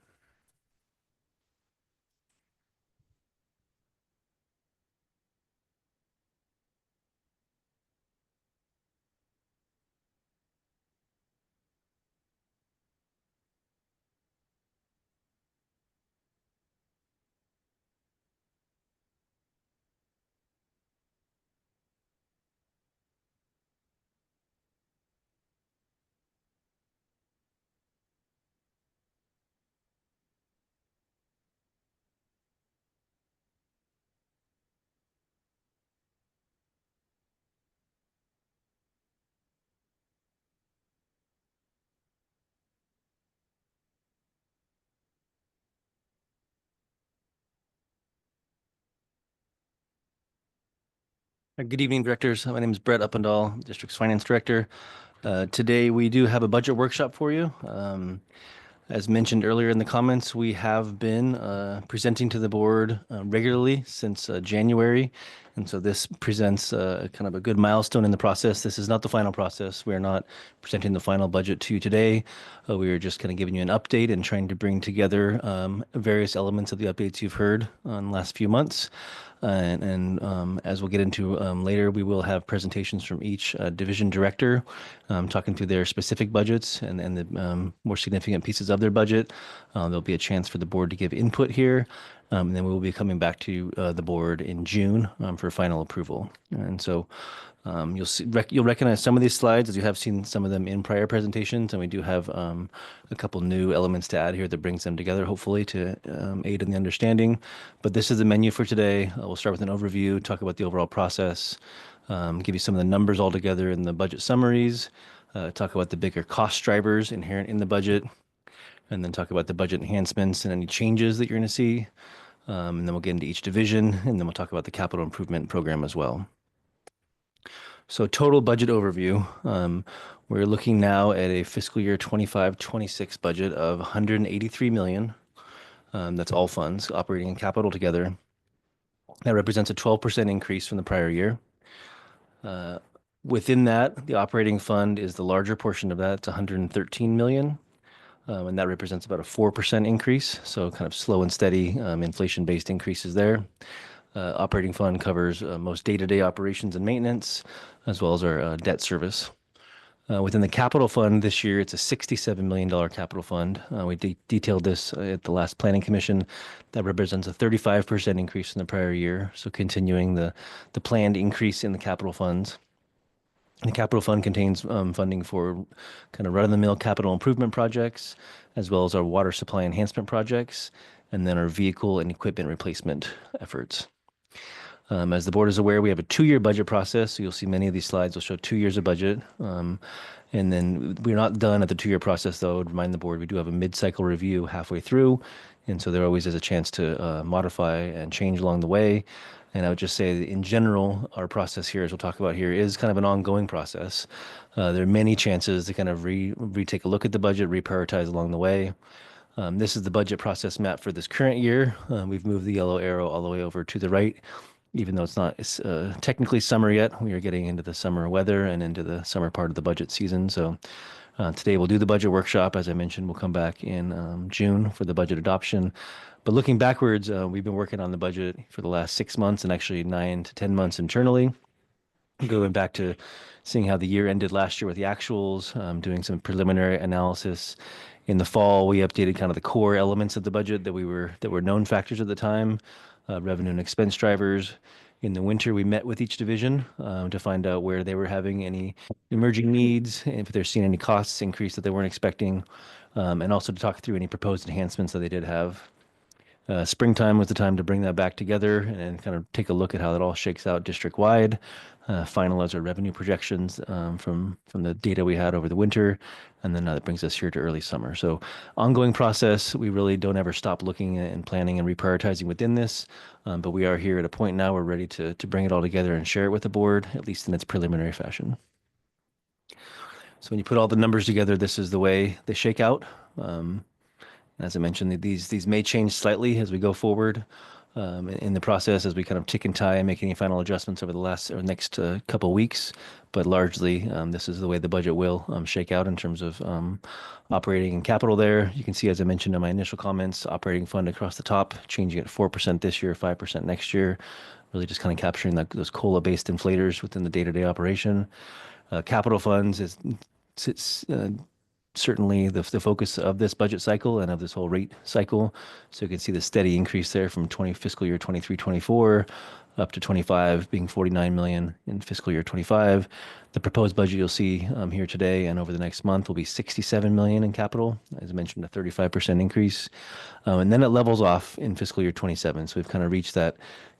S4: Good evening, directors. My name is Brett Uppendahl, District's Finance Director. Today, we do have a budget workshop for you. As mentioned earlier in the comments, we have been presenting to the board regularly since January. And so this presents kind of a good milestone in the process. This is not the final process. We are not presenting the final budget to you today. We are just kind of giving you an update and trying to bring together various elements of the updates you've heard in the last few months. As we'll get into later, we will have presentations from each division director talking through their specific budgets and the more significant pieces of their budget. There'll be a chance for the board to give input here. And then we will be coming back to the board in June for final approval. And so you'll recognize some of these slides as you have seen some of them in prior presentations. And we do have a couple new elements to add here that brings them together, hopefully to aid in the understanding. But this is the menu for today. We'll start with an overview, talk about the overall process, give you some of the numbers all together in the budget summaries, talk about the bigger cost drivers inherent in the budget, and then talk about the budget enhancements and any changes that you're going to see. And then we'll get into each division, and then we'll talk about the capital improvement program as well. So total budget overview, we're looking now at a fiscal year 25-26 budget of $183 million. That's all funds, operating and capital together. That represents a 12% increase from the prior year. Within that, the operating fund is the larger portion of that. It's $113 million. And that represents about a 4% increase. So kind of slow and steady inflation-based increases there. Operating fund covers most day-to-day operations and maintenance, as well as our debt service. Within the capital fund this year, it's a $67 million capital fund. We detailed this at the last planning commission. That represents a 35% increase in the prior year. So continuing the planned increase in the capital funds. The capital fund contains funding for kind of run-of-the-mill capital improvement projects, as well as our water supply enhancement projects, and then our vehicle and equipment replacement efforts. As the board is aware, we have a 2-year budget process. So you'll see many of these slides will show 2 years of budget. And then we're not done at the 2-year process, though. I would remind the board, we do have a mid-cycle review halfway through. And so there always is a chance to modify and change along the way. And I would just say that in general, our process here, as we'll talk about here, is kind of an ongoing process. There are many chances to kind of retake a look at the budget, reprioritize along the way. This is the budget process map for this current year. We've moved the yellow arrow all the way over to the right, even though it's not technically summer yet. We are getting into the summer weather and into the summer part of the budget season. So today we'll do the budget workshop. As I mentioned, we'll come back in June for the budget adoption. But looking backwards, we've been working on the budget for the last 6 months and actually 9 to 10 months internally. Going back to seeing how the year ended last year with the actuals, doing some preliminary analysis. In the fall, we updated kind of the core elements of the budget that were known factors at the time, revenue and expense drivers. In the winter, we met with each division to find out where they were having any emerging needs, if they're seeing any costs increase that they weren't expecting, and also to talk through any proposed enhancements that they did have. Springtime was the time to bring that back together and kind of take a look at how that all shakes out district-wide, finalize our revenue projections from the data we had over the winter, and then that brings us here to early summer. So ongoing process. We really don't ever stop looking and planning and reprioritizing within this, but we are here at a point now we're ready to bring it all together and share it with the board, at least in its preliminary fashion. So when you put all the numbers together, this is the way they shake out. As I mentioned, these may change slightly as we go forward in the process, as we kind of tick and tie and make any final adjustments over the next couple of weeks. But largely, this is the way the budget will shake out in terms of operating and capital there. You can see, as I mentioned in my initial comments, operating fund across the top, changing at 4% this year, 5% next year, really just kind of capturing those COLA-based inflators within the day-to-day operation. Capital funds is certainly the focus of this budget cycle and of this whole rate cycle. So you can see the steady increase there from fiscal year 23-24 up to 25 being 49 million in fiscal year 25. The proposed budget you'll see here today and over the next month will be 67 million in capital, as I mentioned, a 35% increase. And then it levels off in fiscal year 27. So we've kind of reached that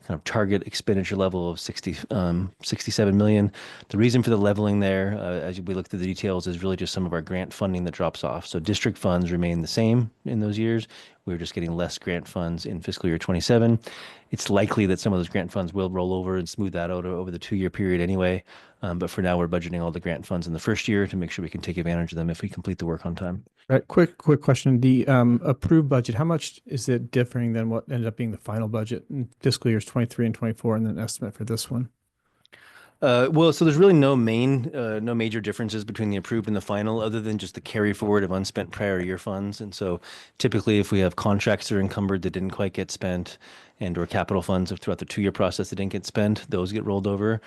S4: kind of target expenditure level of 67 million. The reason for the leveling there, as we look through the details, is really just some of our grant funding that drops off. So district funds remain the same in those years. We're just getting less grant funds in fiscal year 27. It's likely that some of those grant funds will roll over and smooth that out over the 2-year period anyway. But for now, we're budgeting all the grant funds in the first year to make sure we can take advantage of them if we complete the work on time.
S3: Right, quick question. The approved budget, how much is it differing than what ended up being the final budget in fiscal years 23 and 24, and then estimate for this one?
S4: Well, so there's really no major differences between the approved and the final, other than just the carry forward of unspent prior year funds. And so typically if we have contracts that are encumbered that didn't quite get spent, and or capital funds throughout the 2-year process that didn't get spent, those get rolled over.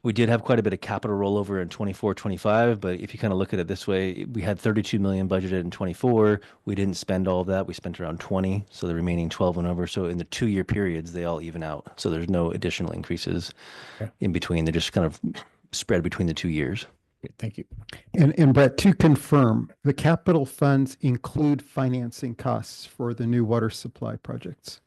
S4: We did have quite a bit of capital rollover in 24-25, but if you kind of look at it this way, we had 32 million budgeted in 24. We didn't spend all of that. We spent around 20, so the remaining 12 went over. So in the 2-year periods, they all even out. So there's no additional increases in between. They're just kind of spread between the 2 years.
S3: Thank you.
S9: And Brett, to confirm, the capital funds include financing costs for the new water supply projects?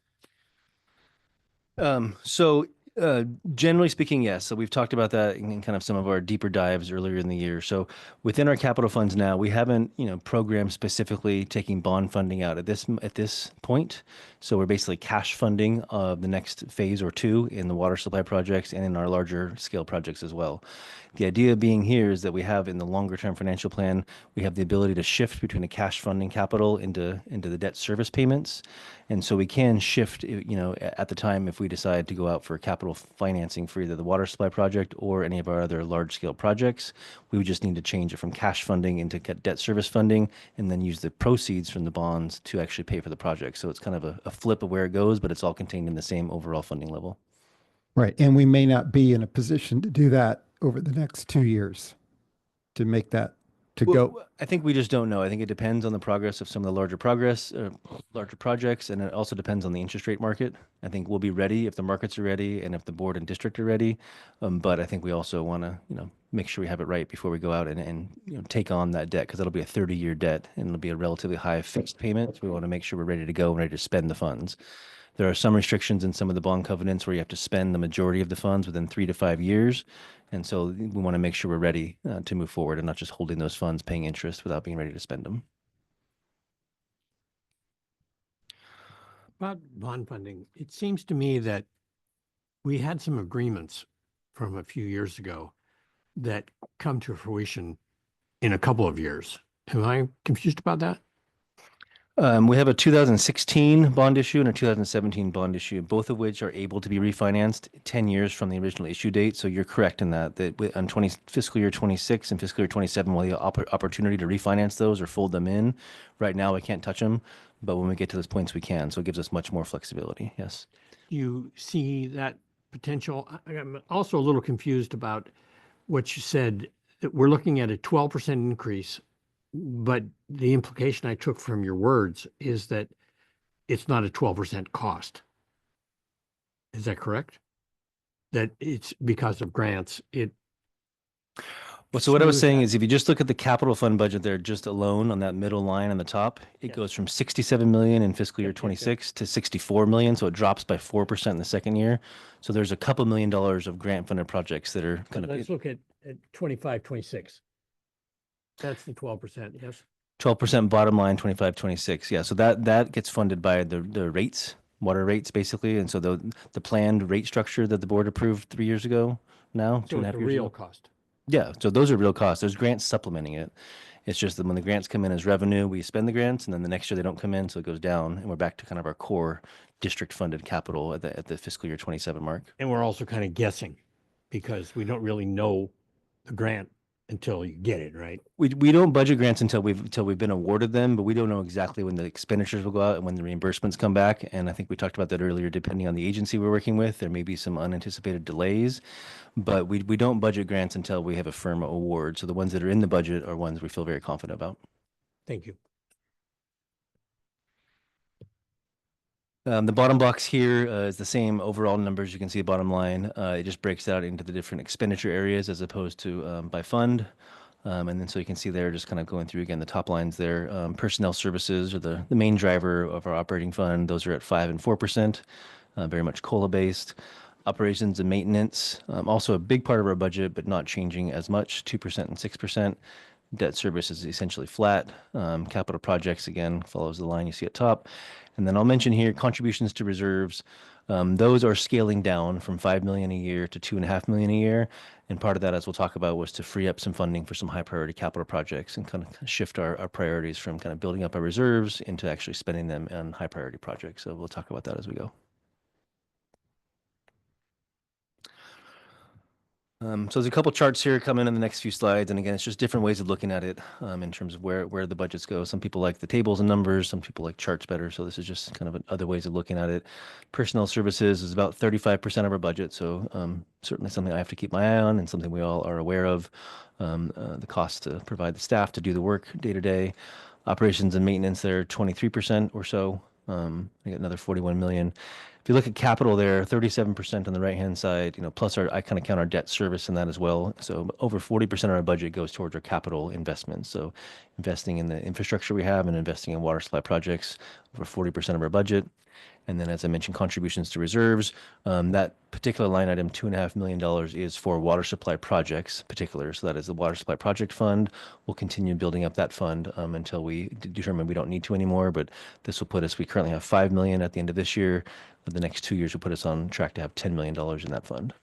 S4: Generally speaking, yes. So we've talked about that in kind of some of our deeper dives earlier in the year. So within our capital funds now, we haven't, programmed specifically taking bond funding out at this point. So we're basically cash funding of the next phase or 2 in the water supply projects and in our larger scale projects as well. The idea being here is that we have in the longer term financial plan, we have the ability to shift between the cash funding capital into the debt service payments. And so we can shift, at the time if we decide to go out for capital financing for either the water supply project or any of our other large scale projects, we would just need to change it from cash funding into debt service funding and then use the proceeds from the bonds to actually pay for the project. So it's kind of a flip of where it goes, but it's all contained in the same overall funding level.
S9: Right. And we may not be in a position to do that over the next 2 years to make that go.
S4: I think we just don't know. I think it depends on the progress of some of the larger projects, and it also depends on the interest rate market. I think we'll be ready if the markets are ready and if the board and district are ready. But I think we also want to, make sure we have it right before we go out and take on that debt, because that'll be a 30-year debt and it'll be a relatively high fixed payment. So we want to make sure we're ready to go and ready to spend the funds. There are some restrictions in some of the bond covenants where you have to spend the majority of the funds within 3 to 5 years. And so we want to make sure we're ready to move forward and not just holding those funds, paying interest without being ready to spend them.
S10: About bond funding, it seems to me that we had some agreements from a few years ago that come to fruition in a couple of years. Am I confused about that?
S4: We have a 2016 bond issue and a 2017 bond issue, both of which are able to be refinanced 10 years from the original issue date. So you're correct in that on fiscal year 26 and fiscal year 27, we'll have the opportunity to refinance those or fold them in. Right now, we can't touch them, but when we get to those points, we can. So it gives us much more flexibility. Yes.
S10: You see that potential? I'm also a little confused about what you said, that we're looking at a 12% increase, but the implication I took from your words is that it's not a 12% cost. Is that correct? That it's because of grants,
S4: Well, so what I was
S10: smooths
S4: saying
S10: out.
S4: is if you just look at the capital fund budget there, just alone on that middle line on the top, it goes from 67 million in fiscal year 26 to 64 million. So it drops by 4% in the second year. So there's a couple $1 million of grant funded projects that are kind of
S10: Let's look at 25, 26. That's the 12%, yes?
S4: 12% bottom line, 25, 26. Yeah. So that gets funded by the rates, water rates basically. And so the planned rate structure that the board approved 3 years ago now,
S10: So it's the
S4: 2.5 years
S10: real
S4: ago.
S10: cost.
S4: Yeah, so those are real costs. There's grants supplementing it. It's just that when the grants come in as revenue, we spend the grants, and then the next year they don't come in, so it goes down, and we're back to kind of our core district-funded capital at the fiscal year 27 mark.
S10: And we're also kind of guessing because we don't really know the grant until you get it, right?
S4: We don't budget grants until we've been awarded them, but we don't know exactly when the expenditures will go out and when the reimbursements come back. And I think we talked about that earlier. Depending on the agency we're working with, there may be some unanticipated delays, but we don't budget grants until we have a firm award. So the ones that are in the budget are ones we feel very confident about.
S10: Thank you.
S4: The bottom box here is the same overall numbers. You can see the bottom line. It just breaks out into the different expenditure areas as opposed to by fund. And then so you can see there just kind of going through again the top lines there. Personnel services are the main driver of our operating fund. Those are at 5% and 4%, very much COLA based. Operations and maintenance, also a big part of our budget, but not changing as much, 2% and 6%. Debt service is essentially flat. Capital projects, again, follows the line you see at top. And then I'll mention here contributions to reserves. Those are scaling down from 5 million a year to 2.5 million a year. And part of that, as we'll talk about, was to free up some funding for some high priority capital projects and kind of shift our priorities from kind of building up our reserves into actually spending them on high priority projects. So we'll talk about that as we go. So there's a couple charts here coming in the next few slides. And again, it's just different ways of looking at it in terms of where the budgets go. Some people like the tables and numbers, some people like charts better. So this is just kind of other ways of looking at it. Personnel services is about 35% of our budget. So certainly something I have to keep my eye on and something we all are aware of. The cost to provide the staff to do the work day to day. Operations and maintenance, they're 23% or so. I got another 41 million. If you look at capital there, 37% on the right-hand side, plus I kind of count our debt service in that as well. So over 40% of our budget goes towards our capital investments. So investing in the infrastructure we have and investing in water supply projects, over 40% of our budget. And then, as I mentioned, contributions to reserves. That particular line item, $2.5 million, is for water supply projects particular. So that is the water supply project fund. We'll continue building up that fund until we determine we don't need to anymore. But this will put us, we currently have $5 million at the end of this year. But the next 2 years will put us on track to have $10 million in that fund.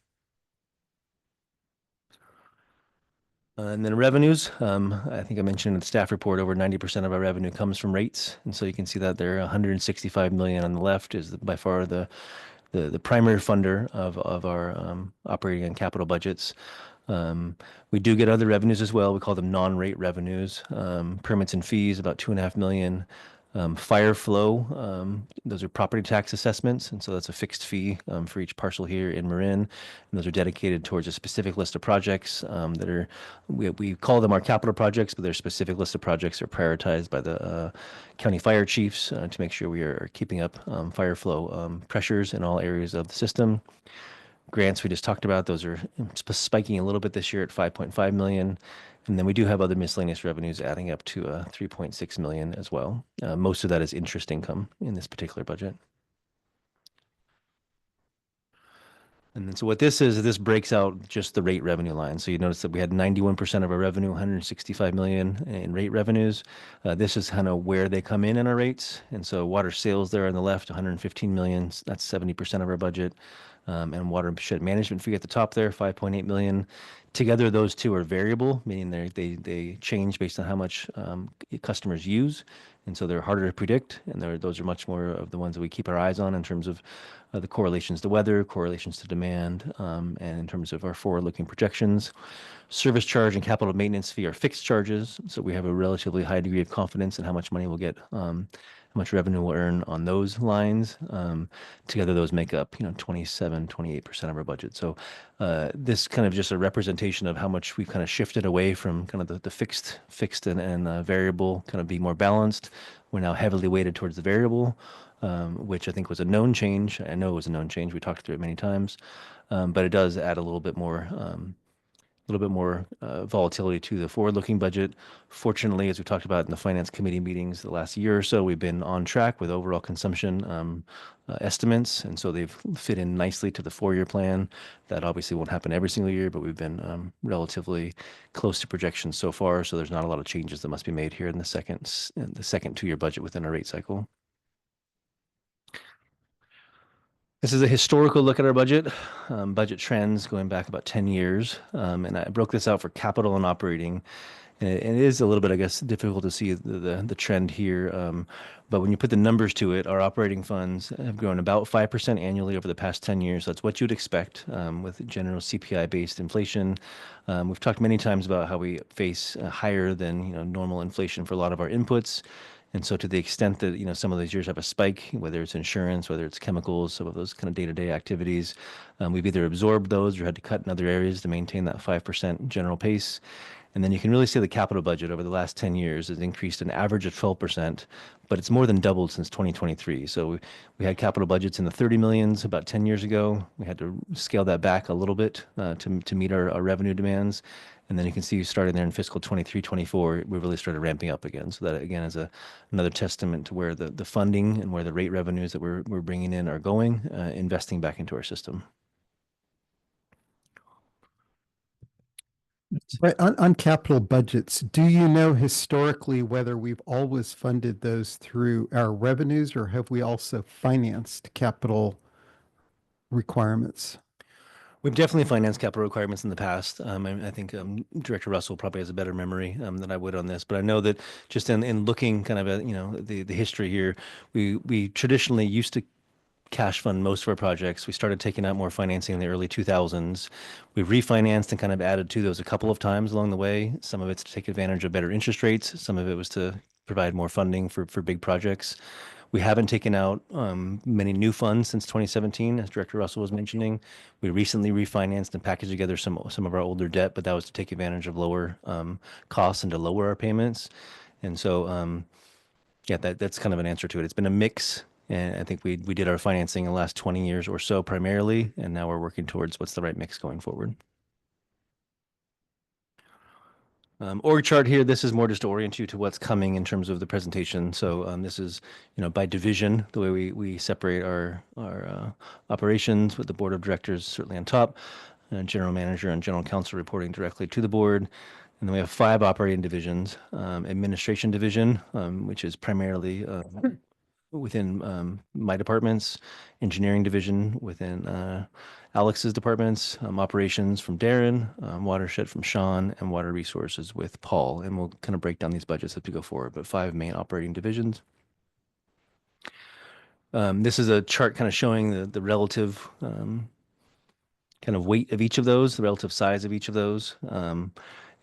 S4: And then revenues, I think I mentioned in the staff report, over 90% of our revenue comes from rates. And so you can see that there, 165 million on the left is by far the primary funder of our operating and capital budgets. We do get other revenues as well. We call them non-rate revenues. Permits and fees, about 2.5 million. Fire flow, those are property tax assessments. And so that's a fixed fee for each parcel here in Marin. And those are dedicated towards a specific list of projects that are, we call them our capital projects, but they're specific list of projects that are prioritized by the county fire chiefs to make sure we are keeping up fire flow pressures in all areas of the system. Grants we just talked about, those are spiking a little bit this year at 5.5 million. And then we do have other miscellaneous revenues adding up to 3.6 million as well. Most of that is interest income in this particular budget. And then, so what this is this breaks out just the rate revenue line. So you notice that we had 91% of our revenue, 165 million in rate revenues. This is kind of where they come in our rates. And so water sales there on the left, 115 million. That's 70% of our budget. And watershed management fee at the top there, 5.8 million. Together, those two are variable, meaning they change based on how much customers use. And so they're harder to predict. And those are much more of the ones that we keep our eyes on in terms of the correlations to weather, correlations to demand, and in terms of our forward-looking projections. Service charge and capital maintenance fee are fixed charges. So we have a relatively high degree of confidence in how much money we'll get, how much revenue we'll earn on those lines. Together, those make up, 27, 28% of our budget. So this kind of just a representation of how much we've kind of shifted away from kind of the fixed and variable, kind of being more balanced. We're now heavily weighted towards the variable, which I think was a known change. I know it was a known change. We talked through it many times, but it does add a little bit more volatility to the forward-looking budget. Fortunately, as we talked about in the Finance Committee meetings the last year or so, we've been on track with overall consumption estimates, and so they've fit in nicely to the 4-year plan. That obviously won't happen every single year, but we've been relatively close to projections so far, so there's not a lot of changes that must be made here in the second 2-year budget within our rate cycle. This is a historical look at our budget trends going back about 10 years. And I broke this out for capital and operating. And it is a little bit, I guess, difficult to see the trend here. But when you put the numbers to it, our operating funds have grown about 5% annually over the past 10 years. That's what you'd expect with general CPI-based inflation. We've talked many times about how we face higher than normal inflation for a lot of our inputs. And so to the extent that, some of those years have a spike, whether it's insurance, whether it's chemicals, some of those kind of day-to-day activities, we've either absorbed those or had to cut in other areas to maintain that 5% general pace. And then you can really see the capital budget over the last 10 years has increased an average of 12%, but it's more than doubled since 2023. So we had capital budgets in the 30 millions about 10 years ago. We had to scale that back a little bit to meet our revenue demands. And then you can see starting there in fiscal 23-24, we really started ramping up again. So that again is another testament to where the funding and where the rate revenues that we're bringing in are going, investing back into our system.
S9: Right, on capital budgets, do you know historically whether we've always funded those through our revenues, or have we also financed capital requirements?
S4: We've definitely financed capital requirements in the past. I think Director Russell probably has a better memory than I would on this, but I know that just in looking kind of at the history here, we traditionally used to cash fund most of our projects. We started taking out more financing in the early 2000s. We refinanced and kind of added to those a couple of times along the way. Some of it's to take advantage of better interest rates. Some of it was to provide more funding for big projects. We haven't taken out many new funds since 2017, as Director Russell was mentioning. We recently refinanced and packaged together some of our older debt, but that was to take advantage of lower costs and to lower our payments. And so, yeah, that's kind of an answer to it. It's been a mix. And I think we did our financing in the last 20 years or so primarily, and now we're working towards what's the right mix going forward. Org chart here, this is more just to orient you to what's coming in terms of the presentation. So this is, by division, the way we separate our operations, with the board of directors certainly on top, general manager and general counsel reporting directly to the board. And then we have 5 operating divisions, administration division, which is primarily within my departments, engineering division within Alex's departments, operations from Darren, watershed from Sean, and water resources with Paul. And we'll kind of break down these budgets as we go forward, but 5 main operating divisions. This is a chart kind of showing the relative kind of weight of each of those, the relative size of each of those.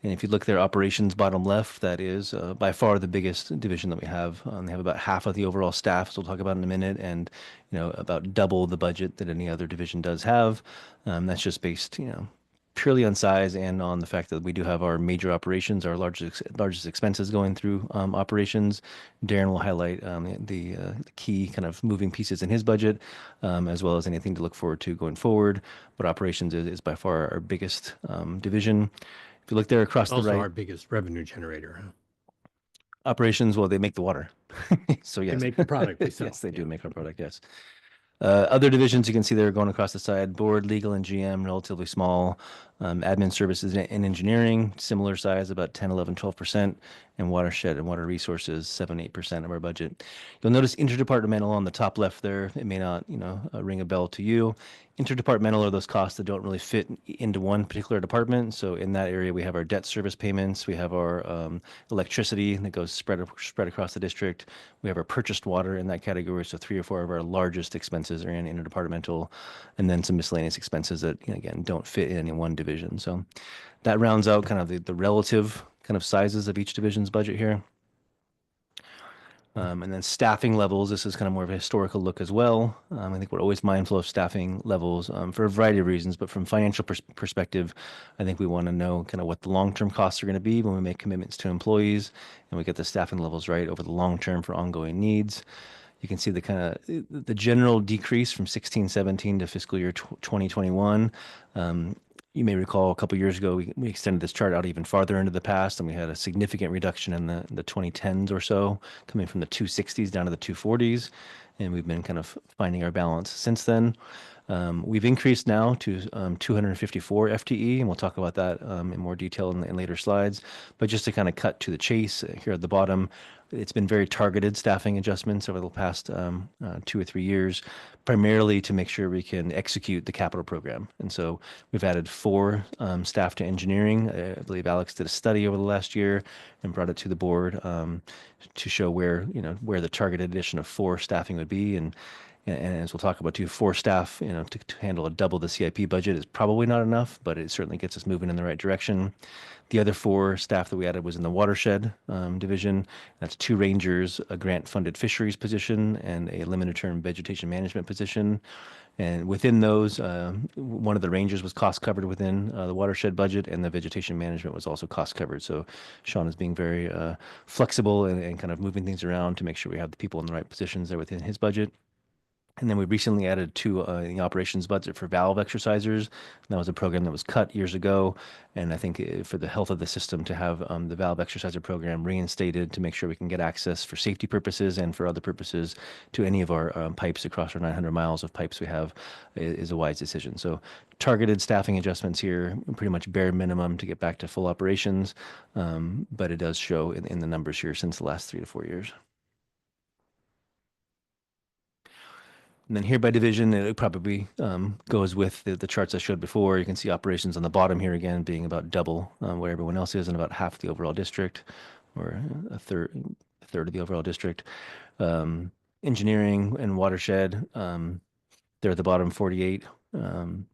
S4: And if you look at their operations bottom left, that is by far the biggest division that we have. They have about half of the overall staff, as we'll talk about in a minute, and about double the budget that any other division does have. That's just based, purely on size and on the fact that we do have our major operations, our largest expenses going through operations. Darren will highlight the key kind of moving pieces in his budget, as well as anything to look forward to going forward. But operations is by far our biggest division. If you look there across the right,
S10: also our biggest revenue generator.
S4: Operations, well, they make the water. So yes.
S10: They make the product.
S4: Yes, they do make our product, yes. Other divisions you can see there going across the side, board, legal, and GM, relatively small. Admin services and engineering, similar size, about 10, 11, 12%. And watershed and water resources, 7, 8% of our budget. You'll notice interdepartmental on the top left there. It may not, ring a bell to you. Interdepartmental are those costs that don't really fit into one particular department. So in that area, we have our debt service payments. We have our electricity that goes spread across the district. We have our purchased water in that category. So 3 or 4 of our largest expenses are in interdepartmental, and then some miscellaneous expenses that, again, don't fit in any one division. So that rounds out kind of the relative kind of sizes of each division's budget here. And then staffing levels, this is kind of more of a historical look as well. I think we're always mindful of staffing levels for a variety of reasons, but from financial perspective, I think we want to know kind of what the long-term costs are going to be when we make commitments to employees, and we get the staffing levels right over the long term for ongoing needs. You can see the kind of the general decrease from 16-17 to fiscal year 2021. You may recall a couple years ago, we extended this chart out even farther into the past, and we had a significant reduction in the 2010s or so, coming from the 260s down to the 240s. And we've been kind of finding our balance since then. We've increased now to 254 FTE, and we'll talk about that in more detail in later slides. But just to kind of cut to the chase here at the bottom, it's been very targeted staffing adjustments over the past 2 or 3 years, primarily to make sure we can execute the capital program. And so we've added 4 staff to engineering. I believe Alex did a study over the last year and brought it to the board to show where the targeted addition of 4 staffing would be. And as we'll talk about too, 4 staff, to handle a double the CIP budget is probably not enough, but it certainly gets us moving in the right direction. The other 4 staff that we added was in the watershed division. That's 2 rangers, a grant-funded fisheries position, and a limited-term vegetation management position. And within those, one of the rangers was cost covered within the watershed budget, and the vegetation management was also cost covered. So Sean is being very flexible and kind of moving things around to make sure we have the people in the right positions there within his budget. And then we recently added to the operations budget for valve exercisers. That was a program that was cut years ago. And I think for the health of the system to have the valve exerciser program reinstated to make sure we can get access for safety purposes and for other purposes to any of our pipes across our 900 miles of pipes we have is a wise decision. So targeted staffing adjustments here, pretty much bare minimum to get back to full operations. But it does show in the numbers here since the last 3 to 4 years. And then here by division, it probably goes with the charts I showed before. You can see operations on the bottom here again being about double where everyone else is, and about half the overall district, or a third of the overall district. Engineering and watershed, they're at the bottom, 48.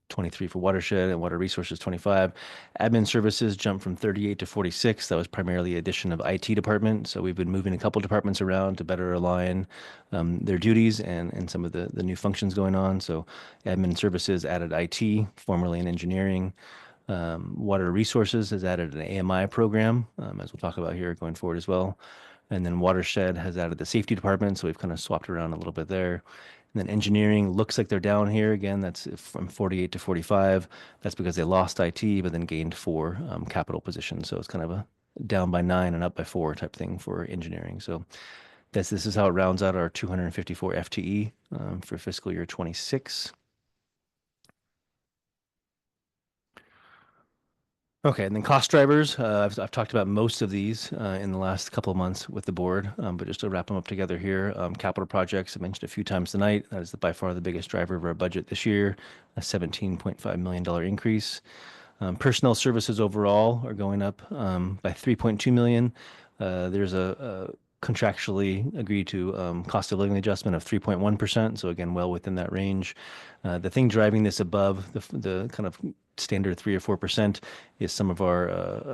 S4: 23 for watershed, and water resources 25. Admin services jumped from 38 to 46. That was primarily addition of IT department. So we've been moving a couple departments around to better align their duties and some of the new functions going on. So admin services added IT, formerly in engineering. Water resources has added an AMI program, as we'll talk about here going forward as well. And then watershed has added the safety department. So we've kind of swapped around a little bit there. And then engineering looks like they're down here again. That's from 48 to 45. That's because they lost IT, but then gained 4 capital positions. So it's kind of a down by 9 and up by 4 type thing for engineering. So this is how it rounds out our 254 FTE for fiscal year 26. Okay, and then cost drivers. I've talked about most of these in the last couple of months with the board, but just to wrap them up together here, capital projects I mentioned a few times tonight. That is by far the biggest driver of our budget this year, a $17.5 million increase. Personnel services overall are going up by $3.2 million. There's a contractually agreed to cost of living adjustment of 3.1%. So again, well within that range. The thing driving this above the kind of standard 3 or 4% is some of our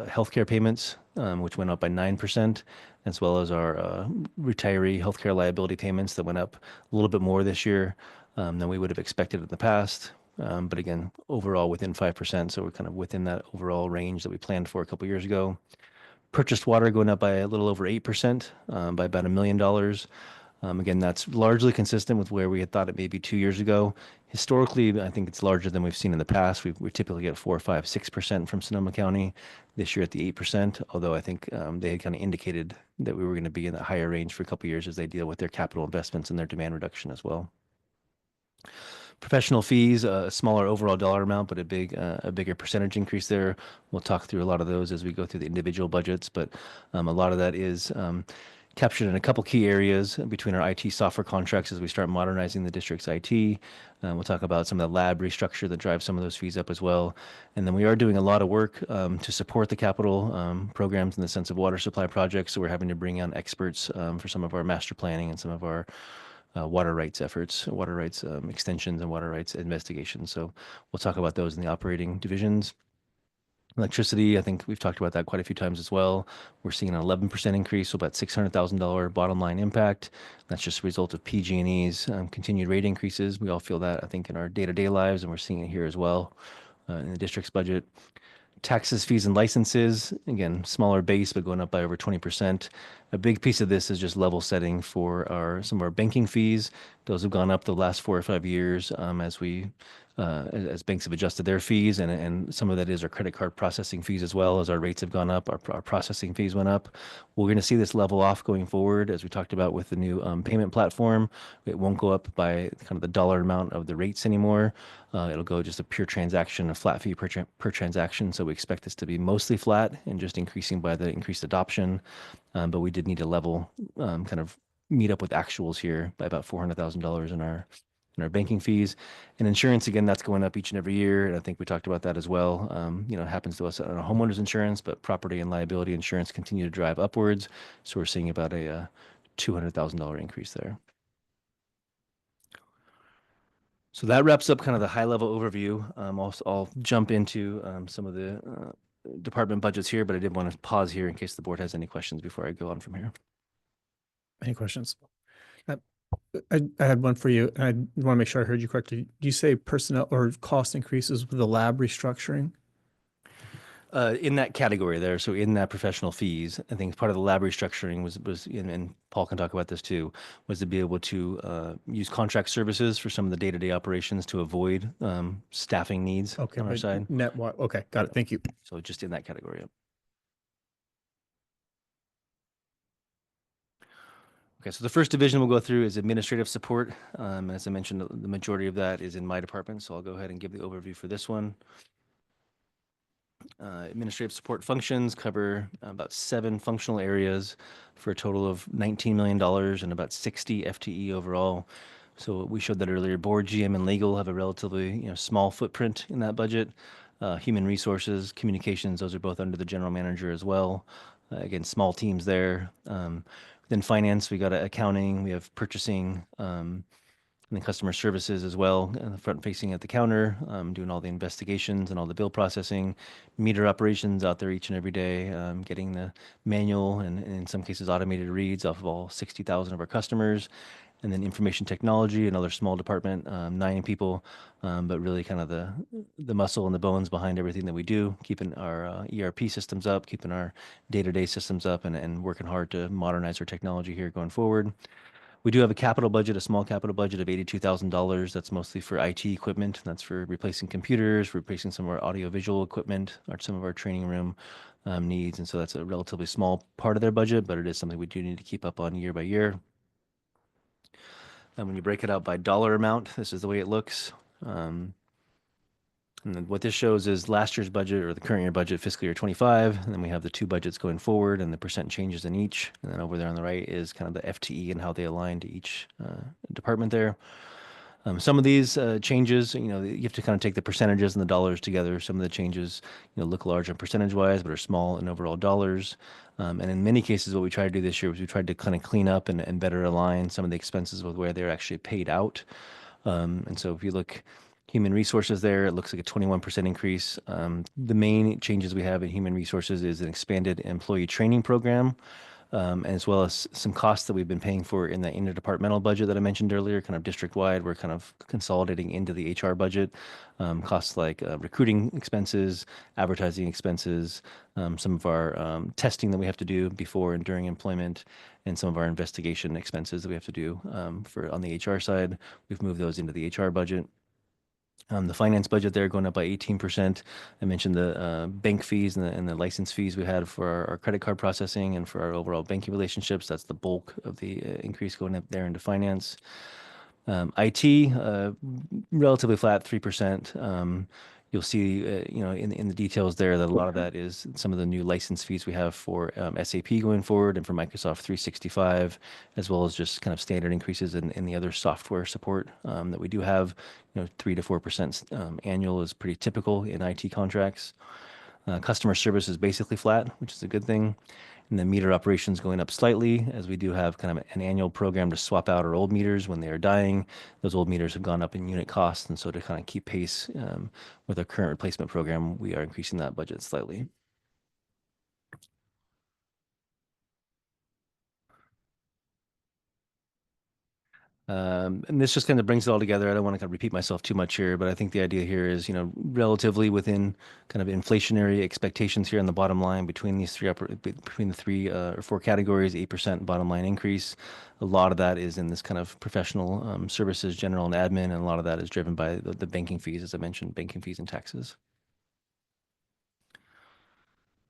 S4: healthcare payments, which went up by 9%, as well as our retiree healthcare liability payments that went up a little bit more this year than we would have expected in the past. But again, overall within 5%. So we're kind of within that overall range that we planned for a couple years ago. Purchased water going up by a little over 8%, by about $1 million. Again, that's largely consistent with where we had thought it may be 2 years ago. Historically, I think it's larger than we've seen in the past. We typically get 4, 5, 6% from Sonoma County. This year at the 8%, although I think they had kind of indicated that we were going to be in the higher range for a couple of years as they deal with their capital investments and their demand reduction as well. Professional fees, a smaller overall dollar amount, but a bigger percentage increase there. We'll talk through a lot of those as we go through the individual budgets, but a lot of that is captured in a couple key areas between our IT software contracts as we start modernizing the district's IT. We'll talk about some of the lab restructure that drives some of those fees up as well. And then we are doing a lot of work to support the capital programs in the sense of water supply projects. So we're having to bring on experts for some of our master planning and some of our water rights efforts, water rights extensions and water rights investigations. So we'll talk about those in the operating divisions. Electricity, I think we've talked about that quite a few times as well. We're seeing an 11% increase, so about $600,000 bottom line impact. That's just a result of PG&E's continued rate increases. We all feel that, I think, in our day-to-day lives, and we're seeing it here as well in the district's budget. Taxes, fees, and licenses, again, smaller base, but going up by over 20%. A big piece of this is just level setting for some of our banking fees. Those have gone up the last 4 or 5 years as banks have adjusted their fees, and some of that is our credit card processing fees as well. As our rates have gone up, our processing fees went up. We're going to see this level off going forward, as we talked about with the new payment platform. It won't go up by kind of the dollar amount of the rates anymore. It'll go just a pure transaction, a flat fee per transaction. So we expect this to be mostly flat and just increasing by the increased adoption. But we did need to level, kind of meet up with actuals here by about $400,000 in our banking fees. And insurance, again, that's going up each and every year. And I think we talked about that as well. It happens to us on our homeowners insurance, but property and liability insurance continue to drive upwards. So we're seeing about a $200,000 increase there. So that wraps up kind of the high level overview. I'll jump into some of the department budgets here, but I did want to pause here in case the board has any questions before I go on from here.
S3: Any questions? I had one for you. I want to make sure I heard you correctly. Do you say personnel or cost increases with the lab restructuring?
S4: In that category there, so in that professional fees, I think part of the lab restructuring was and Paul can talk about this too, was to be able to use contract services for some of the day-to-day operations to avoid staffing needs on our side.
S3: Okay, got it. Thank you.
S4: So just in that category. Okay, so the first division we'll go through is administrative support. As I mentioned, the majority of that is in my department, so I'll go ahead and give the overview for this one. Administrative support functions cover about 7 functional areas for a total of $19 million and about 60 FTE overall. So we showed that earlier. Board, GM, and legal have a relatively small footprint in that budget. Human resources, communications, those are both under the general manager as well. Again, small teams there. Then finance, we got accounting, we have purchasing, and then customer services as well, front facing at the counter, doing all the investigations and all the bill processing, meter operations out there each and every day, getting the manual and in some cases automated reads off of all 60,000 of our customers. And then information technology, another small department, 9 people, but really kind of the muscle and the bones behind everything that we do, keeping our ERP systems up, keeping our day-to-day systems up, and working hard to modernize our technology here going forward. We do have a capital budget, a small capital budget of $82,000. That's mostly for IT equipment. That's for replacing computers, replacing some of our audiovisual equipment, or some of our training room needs. And so that's a relatively small part of their budget, but it is something we do need to keep up on year by year. And when you break it out by dollar amount, this is the way it looks. And then what this shows is last year's budget or the current year budget, fiscal year 25. And then we have the 2 budgets going forward and the percent changes in each. And then over there on the right is kind of the FTE and how they align to each department there. Some of these changes, you have to kind of take the percentages and the dollars together. Some of the changes, look large on percentage wise, but are small in overall dollars. And in many cases, what we tried to do this year was we tried to kind of clean up and better align some of the expenses with where they're actually paid out. And so if you look human resources there, it looks like a 21% increase. The main changes we have in human resources is an expanded employee training program. As well as some costs that we've been paying for in the interdepartmental budget that I mentioned earlier, kind of district-wide. We're kind of consolidating into the HR budget. Costs like recruiting expenses, advertising expenses, some of our testing that we have to do before and during employment, and some of our investigation expenses that we have to do on the HR side. We've moved those into the HR budget. The finance budget there going up by 18%. I mentioned the bank fees and the license fees we had for our credit card processing and for our overall banking relationships. That's the bulk of the increase going up there into finance. IT, relatively flat, 3%. You'll see, in the details there that a lot of that is some of the new license fees we have for SAP going forward and for Microsoft 365, as well as just kind of standard increases in the other software support that we do have. 3 to 4% annual is pretty typical in IT contracts. Customer service is basically flat, which is a good thing. And then meter operations going up slightly, as we do have kind of an annual program to swap out our old meters when they are dying. Those old meters have gone up in unit cost, and so to kind of keep pace with our current replacement program, we are increasing that budget slightly. And this just kind of brings it all together. I don't want to kind of repeat myself too much here, but I think the idea here is, relatively within kind of inflationary expectations here on the bottom line between these between the three or four categories, 8% bottom line increase. A lot of that is in this kind of professional services, general and admin, and a lot of that is driven by the banking fees, as I mentioned, banking fees and taxes.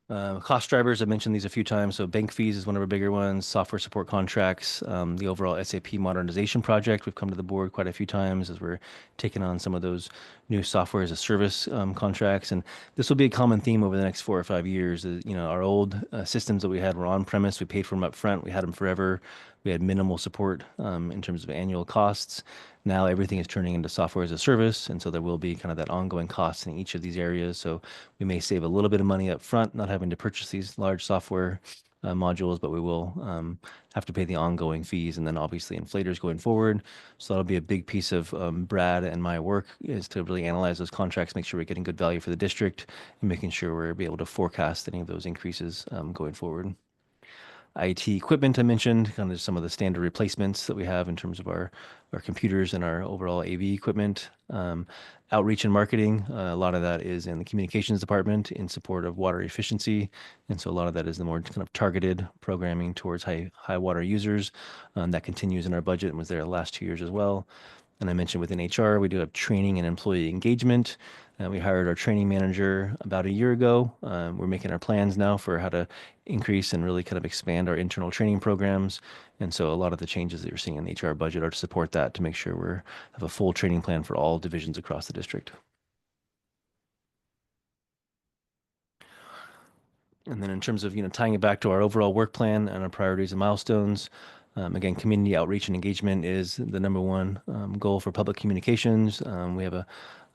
S4: Cost drivers, I mentioned these a few times. So bank fees is one of our bigger ones, software support contracts, the overall SAP modernization project. We've come to the board quite a few times as we're taking on some of those new software as a service contracts. And this will be a common theme over the next 4 or 5 years. Our old systems that we had were on premise. We paid for them up front. We had them forever. We had minimal support in terms of annual costs. Now everything is turning into software as a service, and so there will be kind of that ongoing cost in each of these areas. So we may save a little bit of money up front, not having to purchase these large software modules, but we will have to pay the ongoing fees, and then obviously inflators going forward. So that'll be a big piece of Brad and my work, is to really analyze those contracts, make sure we're getting good value for the district, and making sure we're able to forecast any of those increases going forward. IT equipment, I mentioned, kind of some of the standard replacements that we have in terms of our computers and our overall AV equipment. Outreach and marketing, a lot of that is in the communications department in support of water efficiency. And so a lot of that is the more kind of targeted programming towards high water users. That continues in our budget and was there the last 2 years as well. And I mentioned within HR, we do have training and employee engagement. We hired our training manager about a year ago. We're making our plans now for how to increase and really kind of expand our internal training programs. And so a lot of the changes that you're seeing in the HR budget are to support that, to make sure we have a full training plan for all divisions across the district. And then in terms of, tying it back to our overall work plan and our priorities and milestones, again, community outreach and engagement is the number one goal for public communications. We have a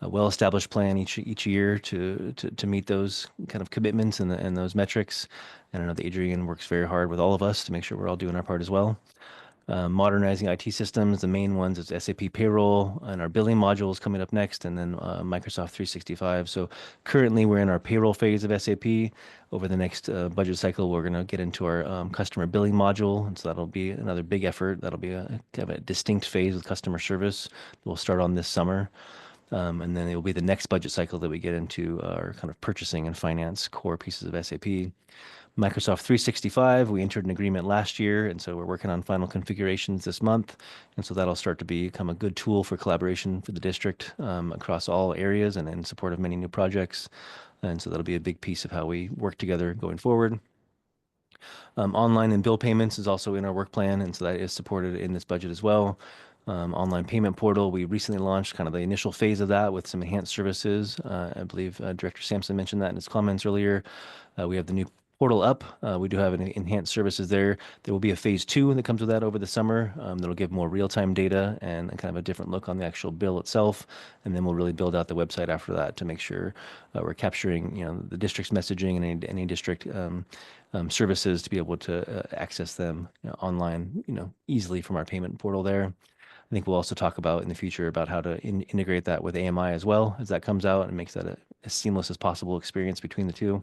S4: well-established plan each year to meet those kind of commitments and those metrics. And I know that Adrian works very hard with all of us to make sure we're all doing our part as well. Modernizing IT systems, the main ones is SAP payroll and our billing modules coming up next, and then Microsoft 365. So currently we're in our payroll phase of SAP. Over the next budget cycle, we're going to get into our customer billing module. And so that'll be another big effort. That'll be kind of a distinct phase with customer service that will start on this summer. And then it will be the next budget cycle that we get into our kind of purchasing and finance core pieces of SAP. Microsoft 365, we entered an agreement last year, and so we're working on final configurations this month. And so that'll start to become a good tool for collaboration for the district across all areas and in support of many new projects. And so that'll be a big piece of how we work together going forward. Online and bill payments is also in our work plan, and so that is supported in this budget as well. Online payment portal, we recently launched kind of the initial phase of that with some enhanced services. I believe Director Sampson mentioned that in his comments earlier. We have the new portal up. We do have an enhanced services there. There will be a phase 2 that comes with that over the summer. That'll give more real-time data and kind of a different look on the actual bill itself. And then we'll really build out the website after that to make sure we're capturing, the district's messaging and any district services to be able to access them online, easily from our payment portal there. I think we'll also talk about in the future about how to integrate that with AMI as well as that comes out and makes that as seamless as possible experience between the two.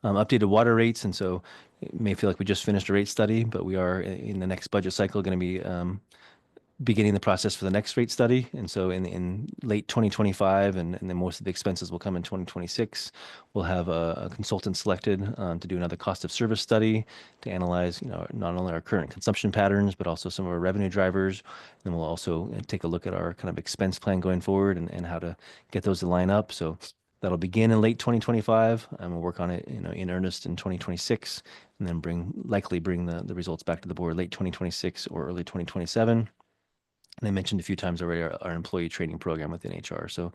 S4: Updated water rates, and so it may feel like we just finished a rate study, but we are in the next budget cycle going to be beginning the process for the next rate study. And so in late 2025, and then most of the expenses will come in 2026, we'll have a consultant selected to do another cost of service study to analyze, not only our current consumption patterns, but also some of our revenue drivers. And we'll also take a look at our kind of expense plan going forward and how to get those to line up. So that'll begin in late 2025, and we'll work on it, in earnest in 2026, and then likely bring the results back to the board late 2026 or early 2027. And I mentioned a few times already our employee training program within HR. So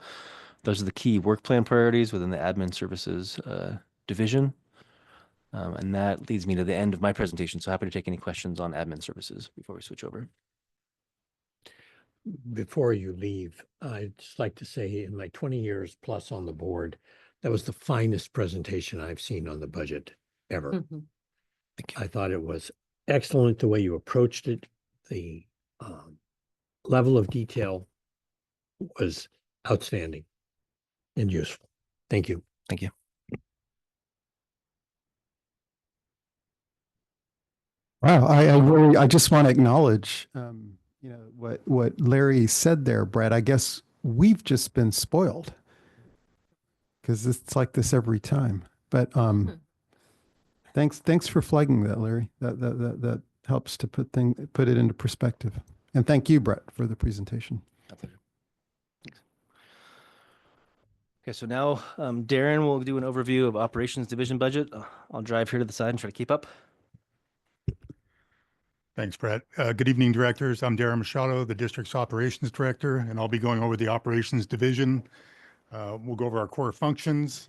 S4: those are the key work plan priorities within the admin services division. And that leads me to the end of my presentation. So happy to take any questions on admin services before we switch over.
S10: Before you leave, I'd just like to say in my 20 years plus on the board, that was the finest presentation I've seen on the budget ever. I thought it was excellent the way you approached it. The level of detail was outstanding and useful. Thank you.
S4: Thank you.
S9: Wow, I just want to acknowledge, you know, what Larry said there, Brett. I guess we've just been spoiled because it's like this every time. But thanks for flagging that, Larry. That helps to put it into perspective. And thank you, Brett, for the presentation.
S4: Okay, so now Darren will do an overview of operations division budget. I'll drive here to the side and try to keep up.
S6: Thanks, Brett. Good evening, directors. I'm Darren Machado, the district's operations director, and I'll be going over the operations division. We'll go over our core functions,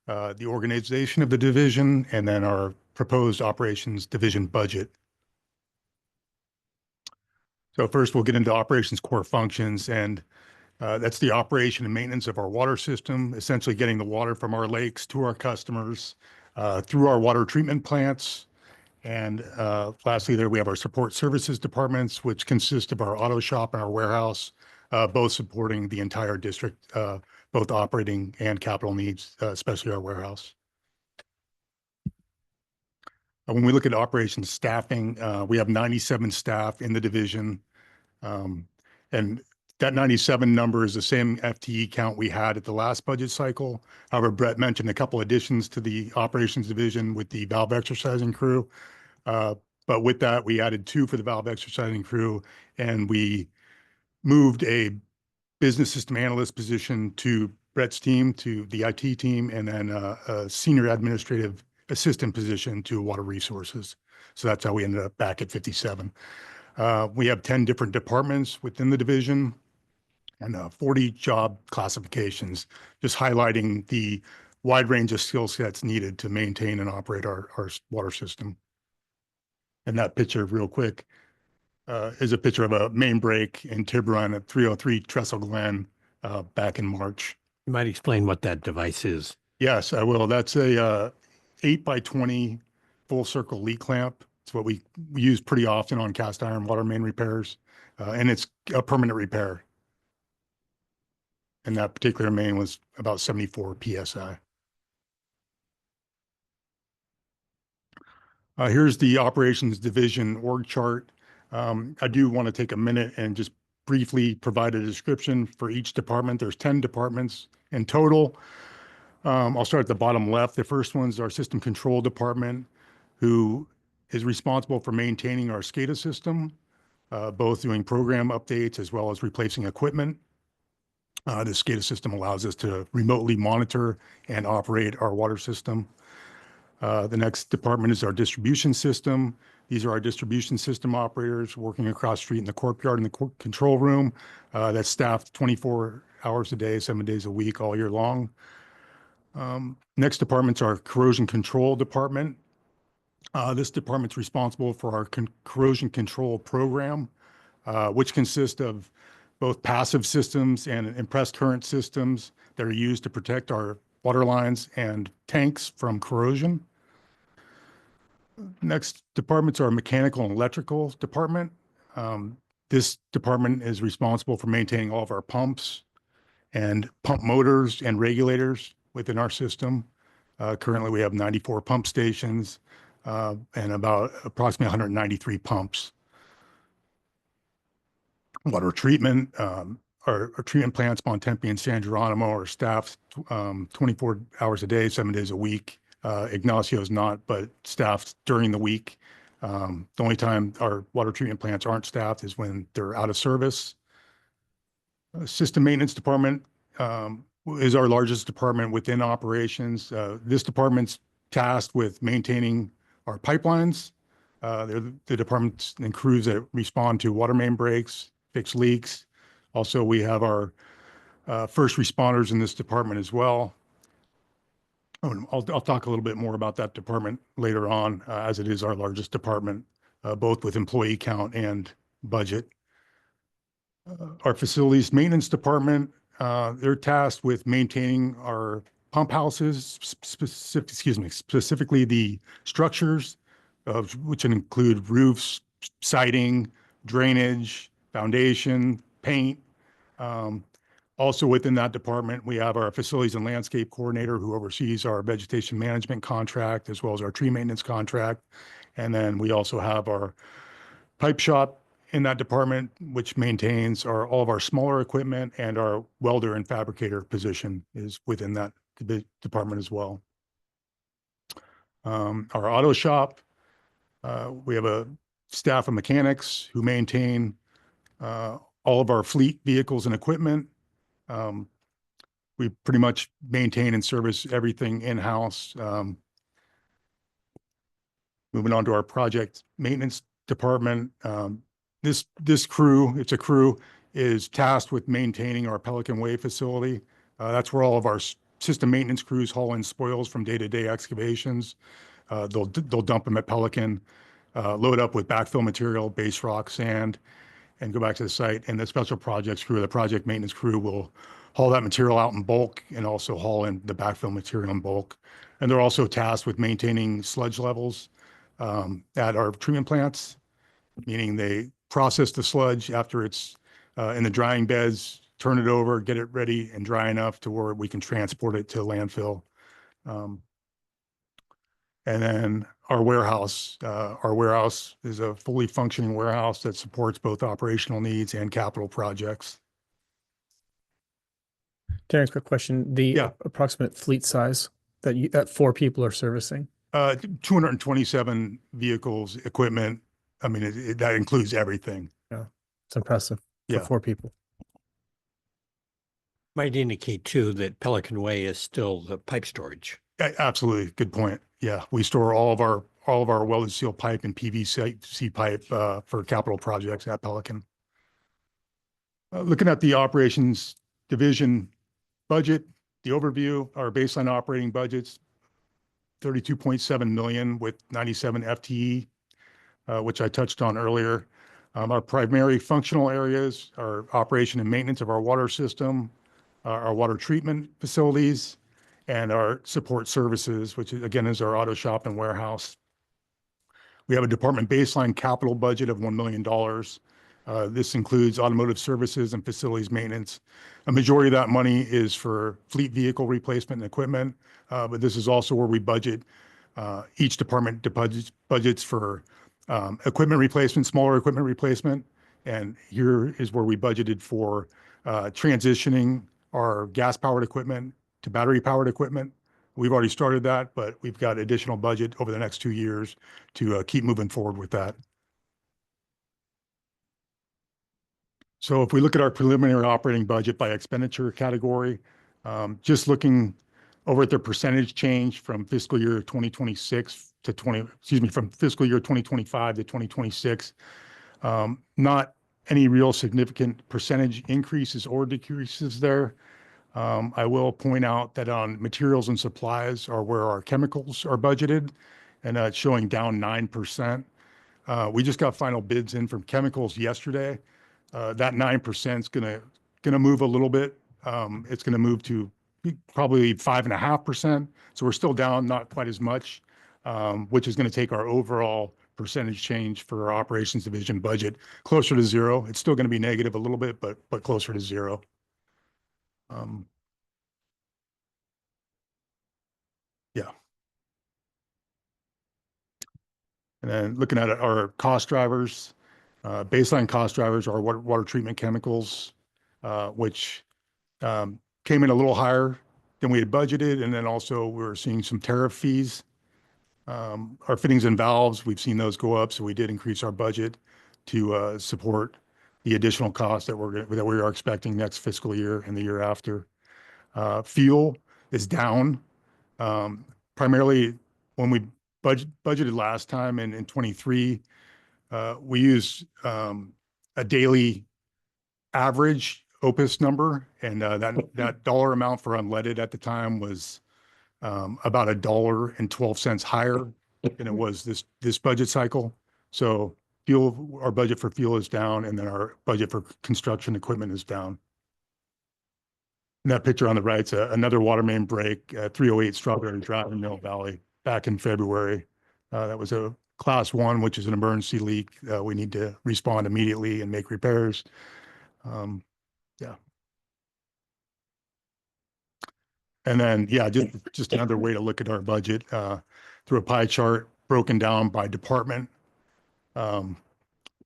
S6: the organization of the division, and then our proposed operations division budget. So first, we'll get into operations core functions, and that's the operation and maintenance of our water system, essentially getting the water from our lakes to our customers through our water treatment plants. And lastly, there we have our support services departments, which consist of our auto shop and our warehouse, both supporting the entire district, both operating and capital needs, especially our warehouse. When we look at operations staffing, we have 97 staff in the division. And that 97 number is the same FTE count we had at the last budget cycle. However, Brett mentioned a couple additions to the operations division with the valve exercising crew. But with that, we added 2 for the valve exercising crew, and we moved a business system analyst position to Brett's team, to the IT team, and then a senior administrative assistant position to water resources. So that's how we ended up back at 57. We have 10 different departments within the division and 40 job classifications, just highlighting the wide range of skill sets needed to maintain and operate our water system. And that picture, real quick, is a picture of a main break in Tiburon at 303 Trestle Glen back in March.
S10: You might explain what that device is.
S6: Yes, I will. That's a 8x20 full circle leak clamp. It's what we use pretty often on cast iron water main repairs, and it's a permanent repair. And that particular main was about 74 PSI. Here's the operations division org chart. I do want to take a minute and just briefly provide a description for each department. There's 10 departments in total. I'll start at the bottom left. The first one's our system control department, who is responsible for maintaining our SCADA system, both doing program updates as well as replacing equipment. The SCADA system allows us to remotely monitor and operate our water system. The next department is our distribution system. These are our distribution system operators working across the street in the courtyard in the control room. That's staffed 24 hours a day, 7 days a week, all year long. Next department's our corrosion control department. This department's responsible for our corrosion control program, which consists of both passive systems and impressed current systems that are used to protect our water lines and tanks from corrosion. Next department's our mechanical and electrical department. This department is responsible for maintaining all of our pumps and pump motors and regulators within our system. Currently, we have 94 pump stations and about approximately 193 pumps. Water treatment, our treatment plants, Bontempi and San Geronimo, are staffed 24 hours a day, 7 days a week. Ignacio is not, but staffed during the week. The only time our water treatment plants aren't staffed is when they're out of service. System maintenance department is our largest department within operations. This department's tasked with maintaining our pipelines. They're the departments and crews that respond to water main breaks, fix leaks. Also, we have our first responders in this department as well. Oh, and I'll talk a little bit more about that department later on, as it is our largest department, both with employee count and budget. Our facilities maintenance department, they're tasked with maintaining our pump houses, specifically the structures, which include roofs, siding, drainage, foundation, paint. Also within that department, we have our facilities and landscape coordinator who oversees our vegetation management contract as well as our tree maintenance contract. And then we also have our pipe shop in that department, which maintains all of our smaller equipment, and our welder and fabricator position is within that department as well. Our auto shop, we have a staff of mechanics who maintain all of our fleet vehicles and equipment. We pretty much maintain and service everything in-house. Moving on to our project maintenance department, this crew, it's a crew, is tasked with maintaining our Pelican Way facility. That's where all of our system maintenance crews haul in spoils from day-to-day excavations. They'll dump them at Pelican, load up with backfill material, base rock, sand, and go back to the site. And the special projects crew, the project maintenance crew, will haul that material out in bulk and also haul in the backfill material in bulk. And they're also tasked with maintaining sludge levels at our treatment plants, meaning they process the sludge after it's in the drying beds, turn it over, get it ready and dry enough to where we can transport it to landfill. And then our warehouse is a fully functioning warehouse that supports both operational needs and capital projects.
S3: Terrence, quick question. The approximate fleet size that 4 people are servicing?
S6: 227 vehicles, equipment. I mean, that includes everything.
S3: Yeah, it's impressive for 4 people.
S10: Might indicate too that Pelican Way is still the pipe storage.
S6: Absolutely, good point. Yeah, we store all of our welded steel pipe and PVC pipe for capital projects at Pelican. Looking at the operations division budget, the overview, our baseline operating budgets, $32.7 million with 97 FTE. Which I touched on earlier. Our primary functional areas are operation and maintenance of our water system, our water treatment facilities, and our support services, which again is our auto shop and warehouse. We have a department baseline capital budget of $1 million. This includes automotive services and facilities maintenance. A majority of that money is for fleet vehicle replacement and equipment, but this is also where we budget. Each department budgets for equipment replacement, smaller equipment replacement. And here is where we budgeted for transitioning our gas-powered equipment to battery-powered equipment. We've already started that, but we've got additional budget over the next 2 years to keep moving forward with that. So if we look at our preliminary operating budget by expenditure category, just looking over at the percentage change from fiscal year 2026 to from fiscal year 2025 to 2026, not any real significant percentage increases or decreases there. I will point out that on materials and supplies are where our chemicals are budgeted, and it's showing down 9%. We just got final bids in from chemicals yesterday. That 9% is gonna move a little bit. It's gonna move to probably 5.5%. So we're still down, not quite as much, which is gonna take our overall percentage change for our operations division budget closer to 0. It's still gonna be negative a little bit, but closer to 0. Yeah. And then looking at our cost drivers, baseline cost drivers are water treatment chemicals, which came in a little higher than we had budgeted. And then also we're seeing some tariff fees. Our fittings and valves, we've seen those go up. So we did increase our budget to support the additional costs that we are expecting next fiscal year and the year after. Fuel is down. Primarily when we budgeted last time in 23, we used a daily average Opus number, and that dollar amount for unleaded at the time was about $1.12 higher than it was this budget cycle. So fuel, our budget for fuel is down, and then our budget for construction equipment is down. And that picture on the right's another water main break at 308 Strawberry Drive in Mill Valley back in February. That was a class 1, which is an emergency leak. We need to respond immediately and make repairs. Yeah. And then, yeah, just another way to look at our budget through a pie chart broken down by department. You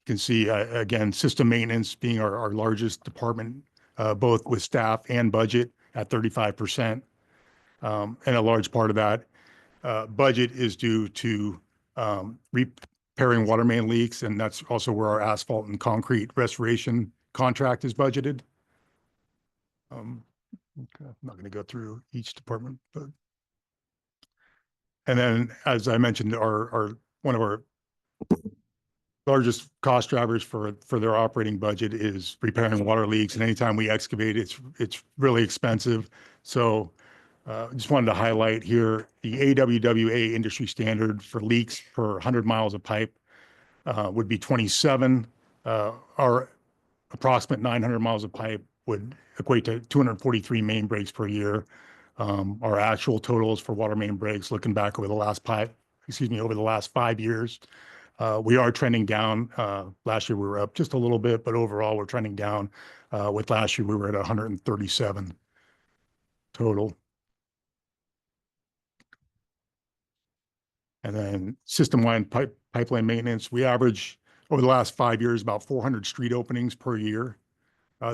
S6: can see, again, system maintenance being our largest department, both with staff and budget at 35%. And a large part of that budget is due to repairing water main leaks, and that's also where our asphalt and concrete restoration contract is budgeted. Okay, I'm not going to go through each department, but. And then, as I mentioned, one of our largest cost drivers for their operating budget is repairing water leaks. And anytime we excavate, it's really expensive. So just wanted to highlight here the AWWA industry standard for leaks per 100 miles of pipe would be 27. Our approximate 900 miles of pipe would equate to 243 main breaks per year. Our actual totals for water main breaks, looking back over the last over the last 5 years, we are trending down. Last year we were up just a little bit, but overall we're trending down. With last year we were at 137 total. And then system-wide pipeline maintenance, we average over the last 5 years about 400 street openings per year.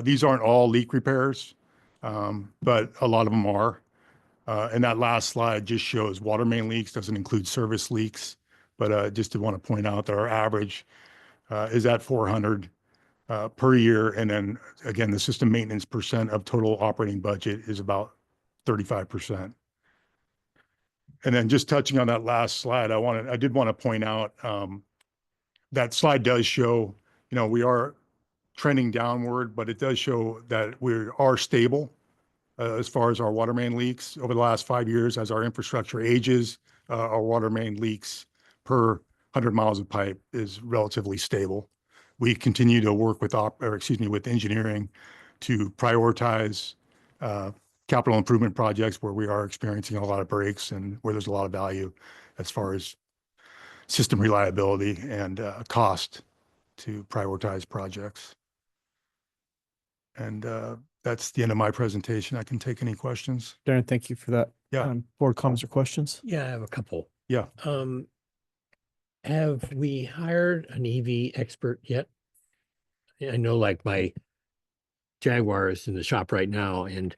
S6: These aren't all leak repairs, but a lot of them are. And that last slide just shows water main leaks, doesn't include service leaks. But just to want to point out that our average is at 400 per year. And then again, the system maintenance percent of total operating budget is about 35%. And then just touching on that last slide, I did want to point out that slide does show, we are trending downward, but it does show that we are stable as far as our water main leaks over the last 5 years. As our infrastructure ages, our water main leaks per 100 miles of pipe is relatively stable. We continue to work with with engineering to prioritize capital improvement projects where we are experiencing a lot of breaks and where there's a lot of value as far as system reliability and cost to prioritize projects. And that's the end of my presentation. I can take any questions.
S3: Darren, thank you for that.
S6: Yeah.
S3: Board comments or questions?
S10: Yeah, I have a couple.
S6: Yeah.
S10: Have we hired an EV expert yet? I know like my Jaguar is in the shop right now, and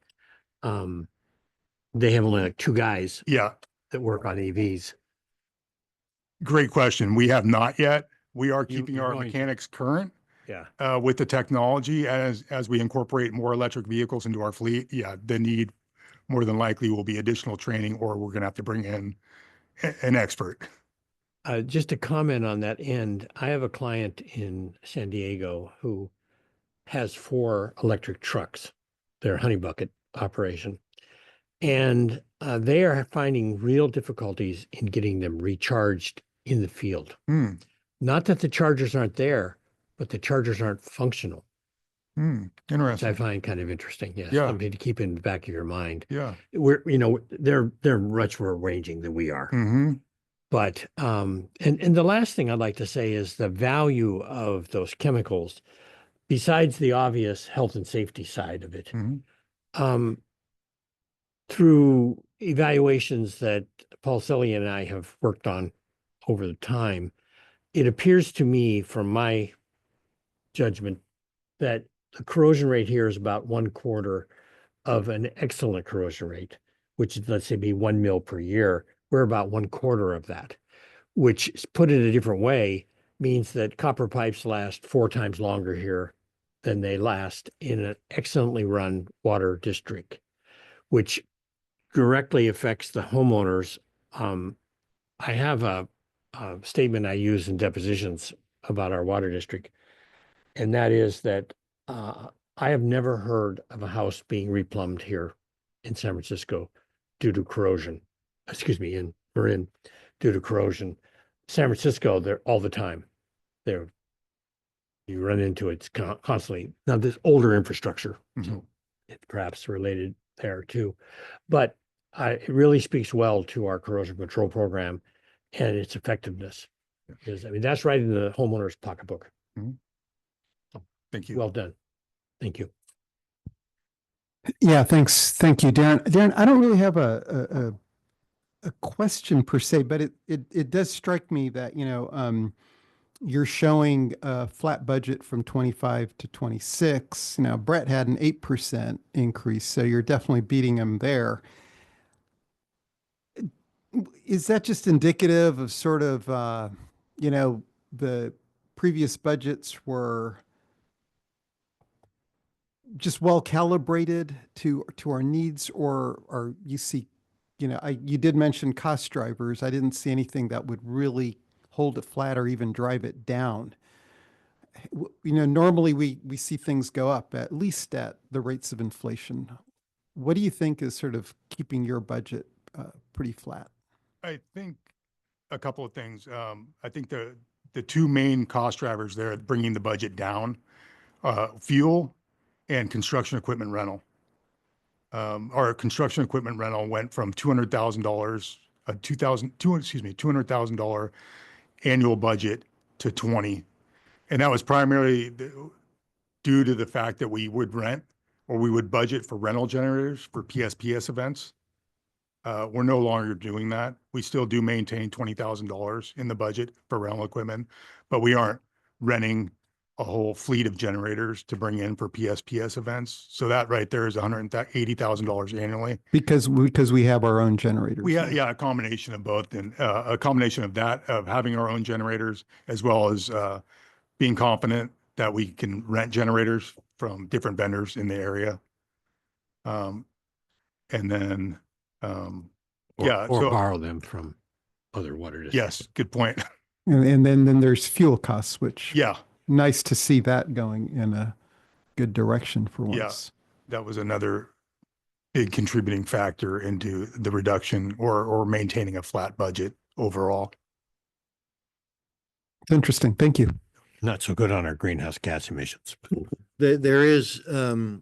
S10: they have only like 2 guys that work on EVs.
S6: Great question. We have not yet. We are keeping our mechanics current.
S10: Yeah.
S6: With the technology, as we incorporate more electric vehicles into our fleet, the need more than likely will be additional training, or we're going to have to bring in an expert.
S10: Just to comment on that end, I have a client in San Diego who has 4 electric trucks. They're Honey Bucket operation. And they are finding real difficulties in getting them recharged in the field. Not that the chargers aren't there, but the chargers aren't functional.
S6: Interesting.
S10: Which I find kind of interesting. Yes.
S6: Yeah.
S10: Something to keep in the back of your mind.
S6: Yeah.
S10: They're much more ranging than we are.
S6: Mm-hmm.
S10: But and the last thing I'd like to say is the value of those chemicals, besides the obvious health and safety side of it, through evaluations that Paul Cillian and I have worked on over the time, it appears to me, from my judgment, that the corrosion rate here is about 1/4 of an excellent corrosion rate, which is, let's say, be 1 mil per year. We're about 1/4 of that, which, put it a different way, means that copper pipes last 4 times longer here than they last in an excellently run water district, which directly affects the homeowners. I have a statement I use in depositions about our water district, and that is that I have never heard of a house being replumbed here in San Francisco due to corrosion. Excuse me, in Marin, due to corrosion. San Francisco, they're all the time. They're, you run into it constantly. Now, this older infrastructure, so it's perhaps related there too. But it really speaks well to our corrosion control program and its effectiveness. Because, I mean, that's right in the homeowner's pocketbook.
S6: Thank you.
S10: Well done. Thank you.
S9: Yeah, thanks. Thank you, Darren. Darren, I don't really have a question per se, but it does strike me that, you're showing a flat budget from 25 to 26. Now, Brett had an 8% increase, so you're definitely beating him there. Is that just indicative of sort of, the previous budgets were just well calibrated to our needs, or you see, you did mention cost drivers. I didn't see anything that would really hold it flat or even drive it down. Normally we see things go up, at least at the rates of inflation. What do you think is sort of keeping your budget pretty flat?
S6: I think a couple of things. I think the two main cost drivers there bringing the budget down, fuel and construction equipment rental. Our construction equipment rental went from $200,000, $200,000 annual budget to 20. And that was primarily due to the fact that we would rent or we would budget for rental generators for PSPS events. We're no longer doing that. We still do maintain $20,000 in the budget for rental equipment, but we aren't renting a whole fleet of generators to bring in for PSPS events. So that right there is $180,000 annually.
S9: Because we have our own generators.
S6: Yeah, a combination of both, and a combination of that, of having our own generators, as well as being confident that we can rent generators from different vendors in the area. And then,
S10: Or
S6: so
S10: borrow them from other water districts.
S6: yes, good point.
S9: And then there's fuel costs, which
S6: Yeah,
S9: nice to see that going in a good direction for
S6: yeah,
S9: once.
S6: that was another big contributing factor into the reduction or maintaining a flat budget overall.
S9: It's interesting. Thank you.
S10: Not so good on our greenhouse gas emissions.
S1: There is, Darren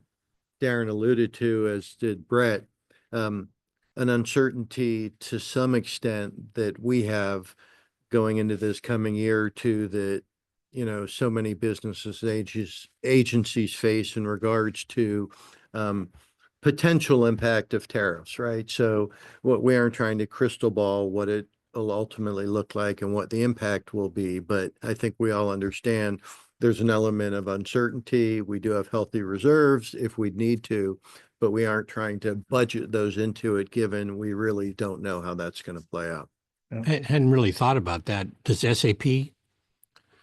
S1: alluded to, as did Brett, an uncertainty to some extent that we have going into this coming year or two that, so many businesses, agencies face in regards to potential impact of tariffs, right? So what we aren't trying to crystal ball what it will ultimately look like and what the impact will be. But I think we all understand there's an element of uncertainty. We do have healthy reserves if we need to, but we aren't trying to budget those into it, given we really don't know how that's going to play out.
S10: I hadn't really thought about that. Does SAP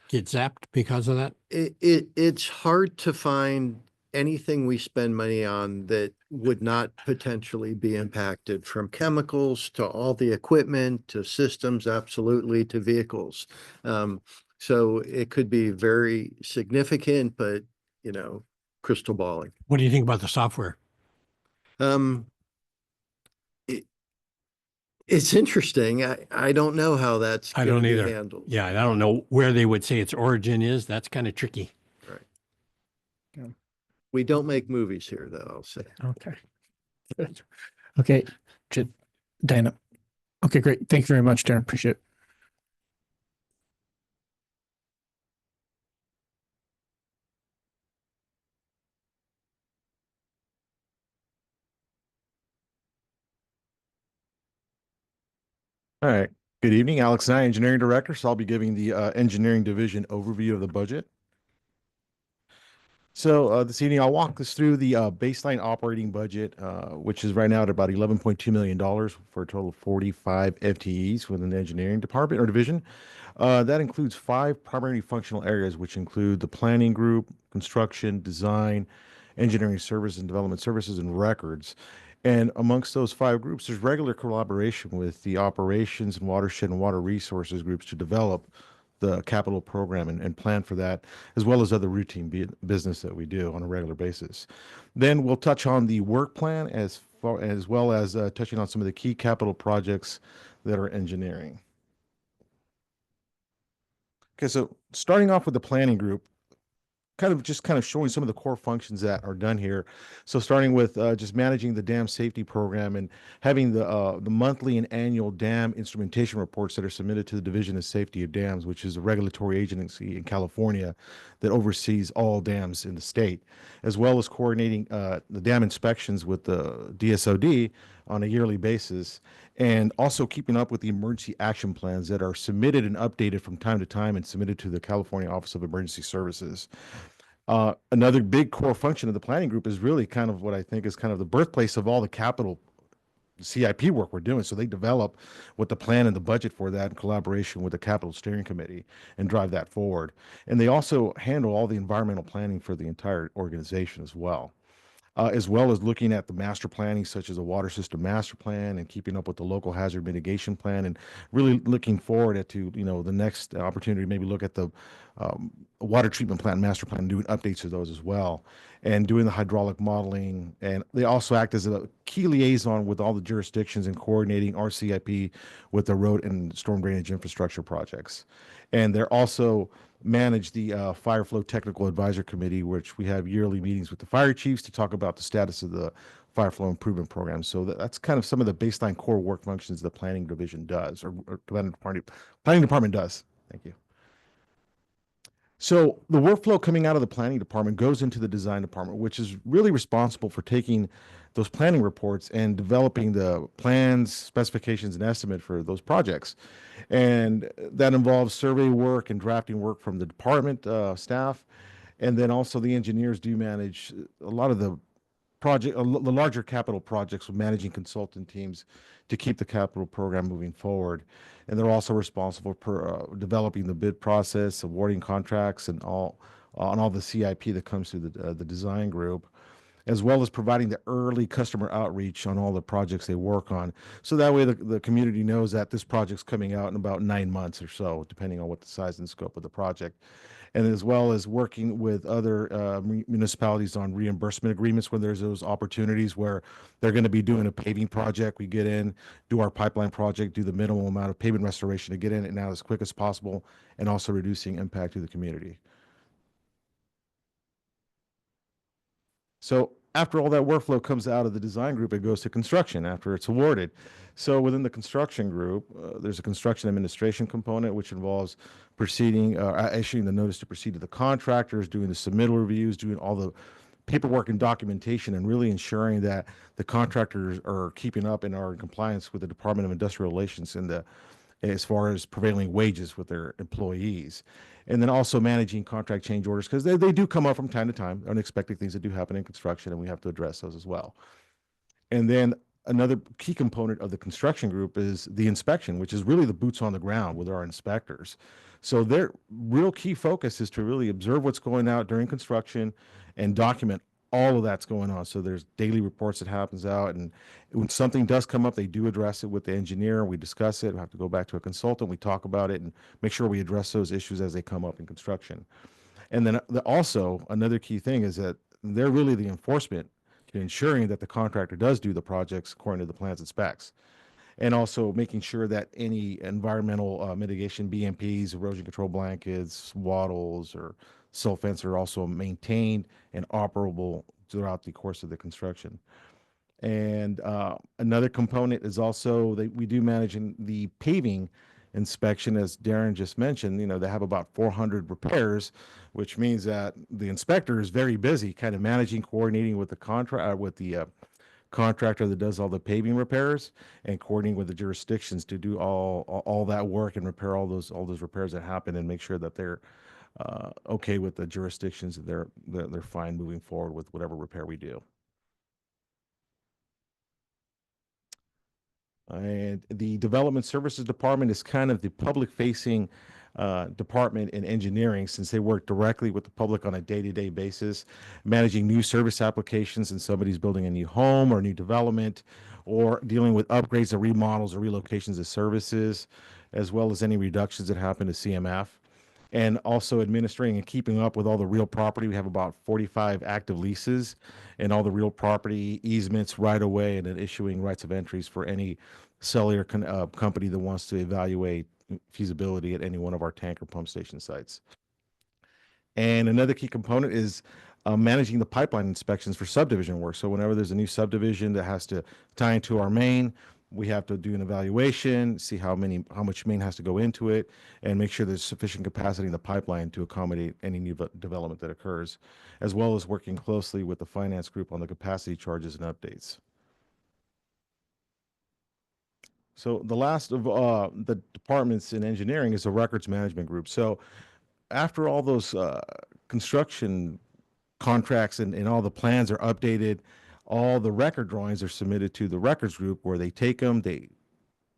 S10: get zapped because of that?
S1: It's hard to find anything we spend money on that would not potentially be impacted, from chemicals to all the equipment to systems, absolutely, to vehicles. So it could be very significant, but, crystal balling.
S10: What do you think about the software?
S1: It's interesting. I don't know how that's
S10: I
S1: going
S10: don't
S1: to be
S10: either.
S1: handled.
S10: Yeah, I don't know where they would say its origin is. That's kind of tricky.
S1: Right. We don't make movies here, though, I'll say.
S3: Okay. Good. Okay, Dana. Okay, great. Thank you very much, Darren. Appreciate it.
S7: All right. Good evening, Alex Nye, Engineering Director. So I'll be giving the Engineering Division overview of the budget. So this evening, I'll walk us through the baseline operating budget, which is right now at about $11.2 million for a total of 45 FTEs within the engineering department or division. That includes 5 primary functional areas, which include the planning group, construction, design, engineering services and development services, and records. And amongst those 5 groups, there's regular collaboration with the operations and watershed and water resources groups to develop the capital program and plan for that, as well as other routine business that we do on a regular basis. Then we'll touch on the work plan as well as touching on some of the key capital projects that are engineering. Okay, so starting off with the planning group, kind of showing some of the core functions that are done here. So starting with just managing the dam safety program and having the monthly and annual dam instrumentation reports that are submitted to the Division of Safety of Dams, which is a regulatory agency in California that oversees all dams in the state, as well as coordinating the dam inspections with the DSOD on a yearly basis, and also keeping up with the emergency action plans that are submitted and updated from time to time and submitted to the California Office of Emergency Services. Another big core function of the planning group is really kind of what I think is kind of the birthplace of all the capital CIP work we're doing. So they develop what the plan and the budget for that in collaboration with the capital steering committee and drive that forward. And they also handle all the environmental planning for the entire organization as well as looking at the master planning, such as a water system master plan and keeping up with the local hazard mitigation plan, and really looking forward to, the next opportunity to maybe look at the water treatment plant master plan and doing updates to those as well, and doing the hydraulic modeling. And they also act as a key liaison with all the jurisdictions and coordinating our CIP with the road and storm drainage infrastructure projects. And they're also manage the Fire Flow Technical Advisor Committee, which we have yearly meetings with the fire chiefs to talk about the status of the fire flow improvement program. So that's kind of some of the baseline core work functions the planning division does, or planning department does. Thank you. So the workflow coming out of the planning department goes into the design department, which is really responsible for taking those planning reports and developing the plans, specifications, and estimate for those projects. And that involves survey work and drafting work from the department staff. And then also the engineers do manage a lot of the larger capital projects with managing consultant teams to keep the capital program moving forward. And they're also responsible for developing the bid process, awarding contracts, and on all the CIP that comes through the design group, as well as providing the early customer outreach on all the projects they work on. So that way the community knows that this project's coming out in about 9 months or so, depending on what the size and scope of the project. And as well as working with other municipalities on reimbursement agreements when there's those opportunities where they're going to be doing a paving project. We get in, do our pipeline project, do the minimal amount of pavement restoration to get in and out as quick as possible, and also reducing impact to the community. So after all that workflow comes out of the design group, it goes to construction after it's awarded. So within the construction group, there's a construction administration component, which involves issuing the notice to proceed to the contractors, doing the submittal reviews, doing all the paperwork and documentation, and really ensuring that the contractors are keeping up and are in compliance with the Department of Industrial Relations as far as prevailing wages with their employees. And then also managing contract change orders, because they do come up from time to time, unexpected things that do happen in construction, and we have to address those as well. And then another key component of the construction group is the inspection, which is really the boots on the ground with our inspectors. So their real key focus is to really observe what's going out during construction and document all of that's going on. So there's daily reports that happens out, and when something does come up, they do address it with the engineer. We discuss it. We have to go back to a consultant. We talk about it and make sure we address those issues as they come up in construction. And then also another key thing is that they're really the enforcement to ensuring that the contractor does do the projects according to the plans and specs, and also making sure that any environmental mitigation, BMPs, erosion control blankets, wattles, or silt fence are also maintained and operable throughout the course of the construction. And another component is also that we do manage in the paving inspection, as Darren just mentioned. They have about 400 repairs, which means that the inspector is very busy kind of managing, coordinating with the contractor that does all the paving repairs, and coordinating with the jurisdictions to do all that work and repair all those repairs that happen, and make sure that they're okay with the jurisdictions, that they're fine moving forward with whatever repair we do. And the Development Services Department is kind of the public-facing department in engineering, since they work directly with the public on a day-to-day basis, managing new service applications and somebody's building a new home or new development, or dealing with upgrades or remodels or relocations of services, as well as any reductions that happen to CMF. and also administering and keeping up with all the real property. We have about 45 active leases and all the real property easements right away, and then issuing rights of entries for any cellular company that wants to evaluate feasibility at any one of our tanker pump station sites. And another key component is managing the pipeline inspections for subdivision work. So whenever there's a new subdivision that has to tie into our main, we have to do an evaluation, see how much main has to go into it, and make sure there's sufficient capacity in the pipeline to accommodate any new development that occurs, as well as working closely with the finance group on the capacity charges and updates. So the last of the departments in engineering is the records management group. So after all those construction contracts and all the plans are updated, all the record drawings are submitted to the records group, where they take them, they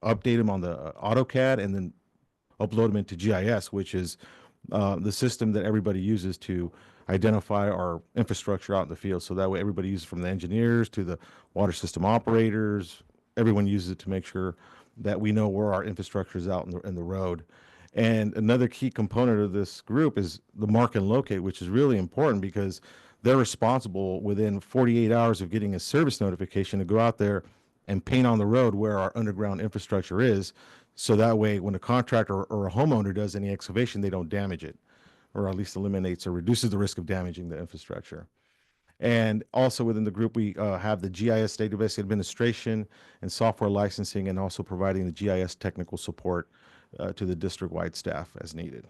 S7: update them on the AutoCAD, and then upload them into GIS, which is the system that everybody uses to identify our infrastructure out in the field. So that way everybody uses, from the engineers to the water system operators, everyone uses it to make sure that we know where our infrastructure is out in the road. And another key component of this group is the mark and locate, which is really important because they're responsible within 48 hours of getting a service notification to go out there and paint on the road where our underground infrastructure is. So that way, when a contractor or a homeowner does any excavation, they don't damage it, or at least eliminates or reduces the risk of damaging the infrastructure. And also within the group, we have the GIS database administration and software licensing, and also providing the GIS technical support to the district-wide staff as needed.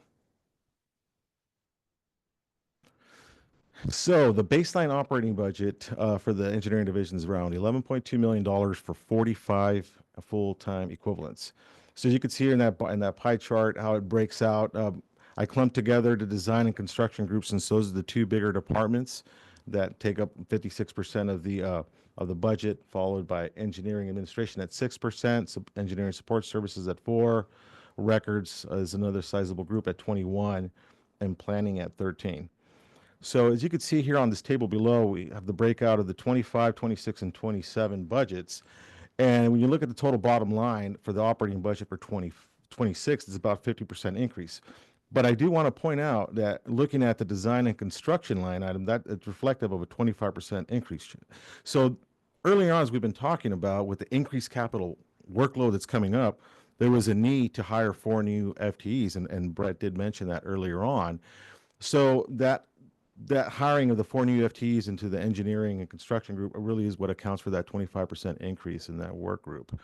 S7: So the baseline operating budget for the engineering division is around $11.2 million for 45 full-time equivalents. So you can see here in that pie chart how it breaks out. I clumped together the design and construction groups, since those are the two bigger departments that take up 56% of the budget, followed by engineering administration at 6%, engineering support services at 4%, records is another sizable group at 21%, and planning at 13%. So as you can see here on this table below, we have the breakout of the 25, 26, and 27 budgets. And when you look at the total bottom line for the operating budget for 2026, it's about 50% increase. But I do want to point out that looking at the design and construction line item, that it's reflective of a 25% increase. So earlier on, as we've been talking about, with the increased capital workload that's coming up, there was a need to hire 4 new FTEs, and Brett did mention that earlier on. So that hiring of the 4 new FTEs into the engineering and construction group really is what accounts for that 25% increase in that work group.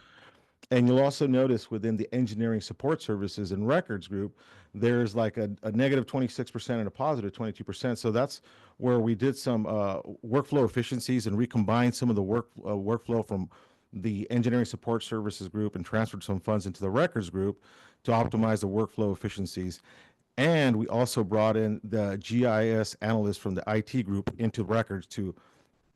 S7: And you'll also notice within the engineering support services and records group, there's like a negative 26% and a positive 22%. So that's where we did some workflow efficiencies and recombined some of the workflow from the engineering support services group and transferred some funds into the records group to optimize the workflow efficiencies. And we also brought in the GIS analyst from the IT group into records to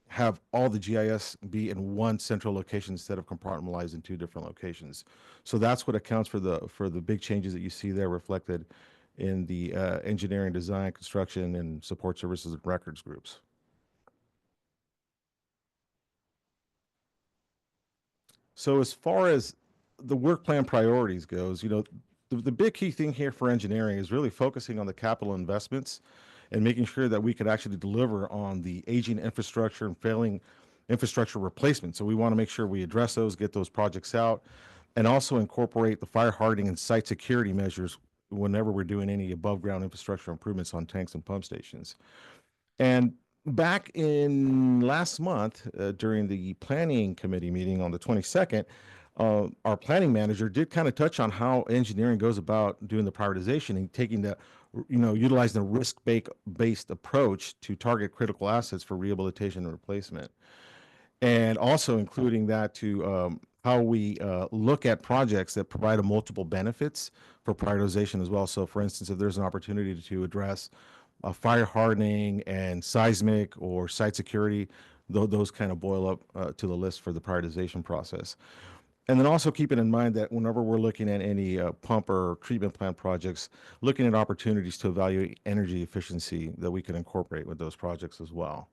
S7: have all the GIS be in one central location instead of compartmentalized in 2 different locations. So that's what accounts for the big changes that you see there reflected in the engineering, design, construction, and support services and records groups. So as far as the work plan priorities goes, the big key thing here for engineering is really focusing on the capital investments and making sure that we could actually deliver on the aging infrastructure and failing infrastructure replacement. So we want to make sure we address those, get those projects out, and also incorporate the fire hardening and site security measures whenever we're doing any above ground infrastructure improvements on tanks and pump stations. And back in last month, during the planning committee meeting on the 22nd, our planning manager did kind of touch on how engineering goes about doing the prioritization and taking the, utilizing a risk-based approach to target critical assets for rehabilitation and replacement. And also including that to how we look at projects that provide a multiple benefits for prioritization as well. So for instance, if there's an opportunity to address fire hardening and seismic or site security, those kind of boil up to the list for the prioritization process. And then also keeping in mind that whenever we're looking at any pump or treatment plant projects, looking at opportunities to evaluate energy efficiency that we can incorporate with those projects as well.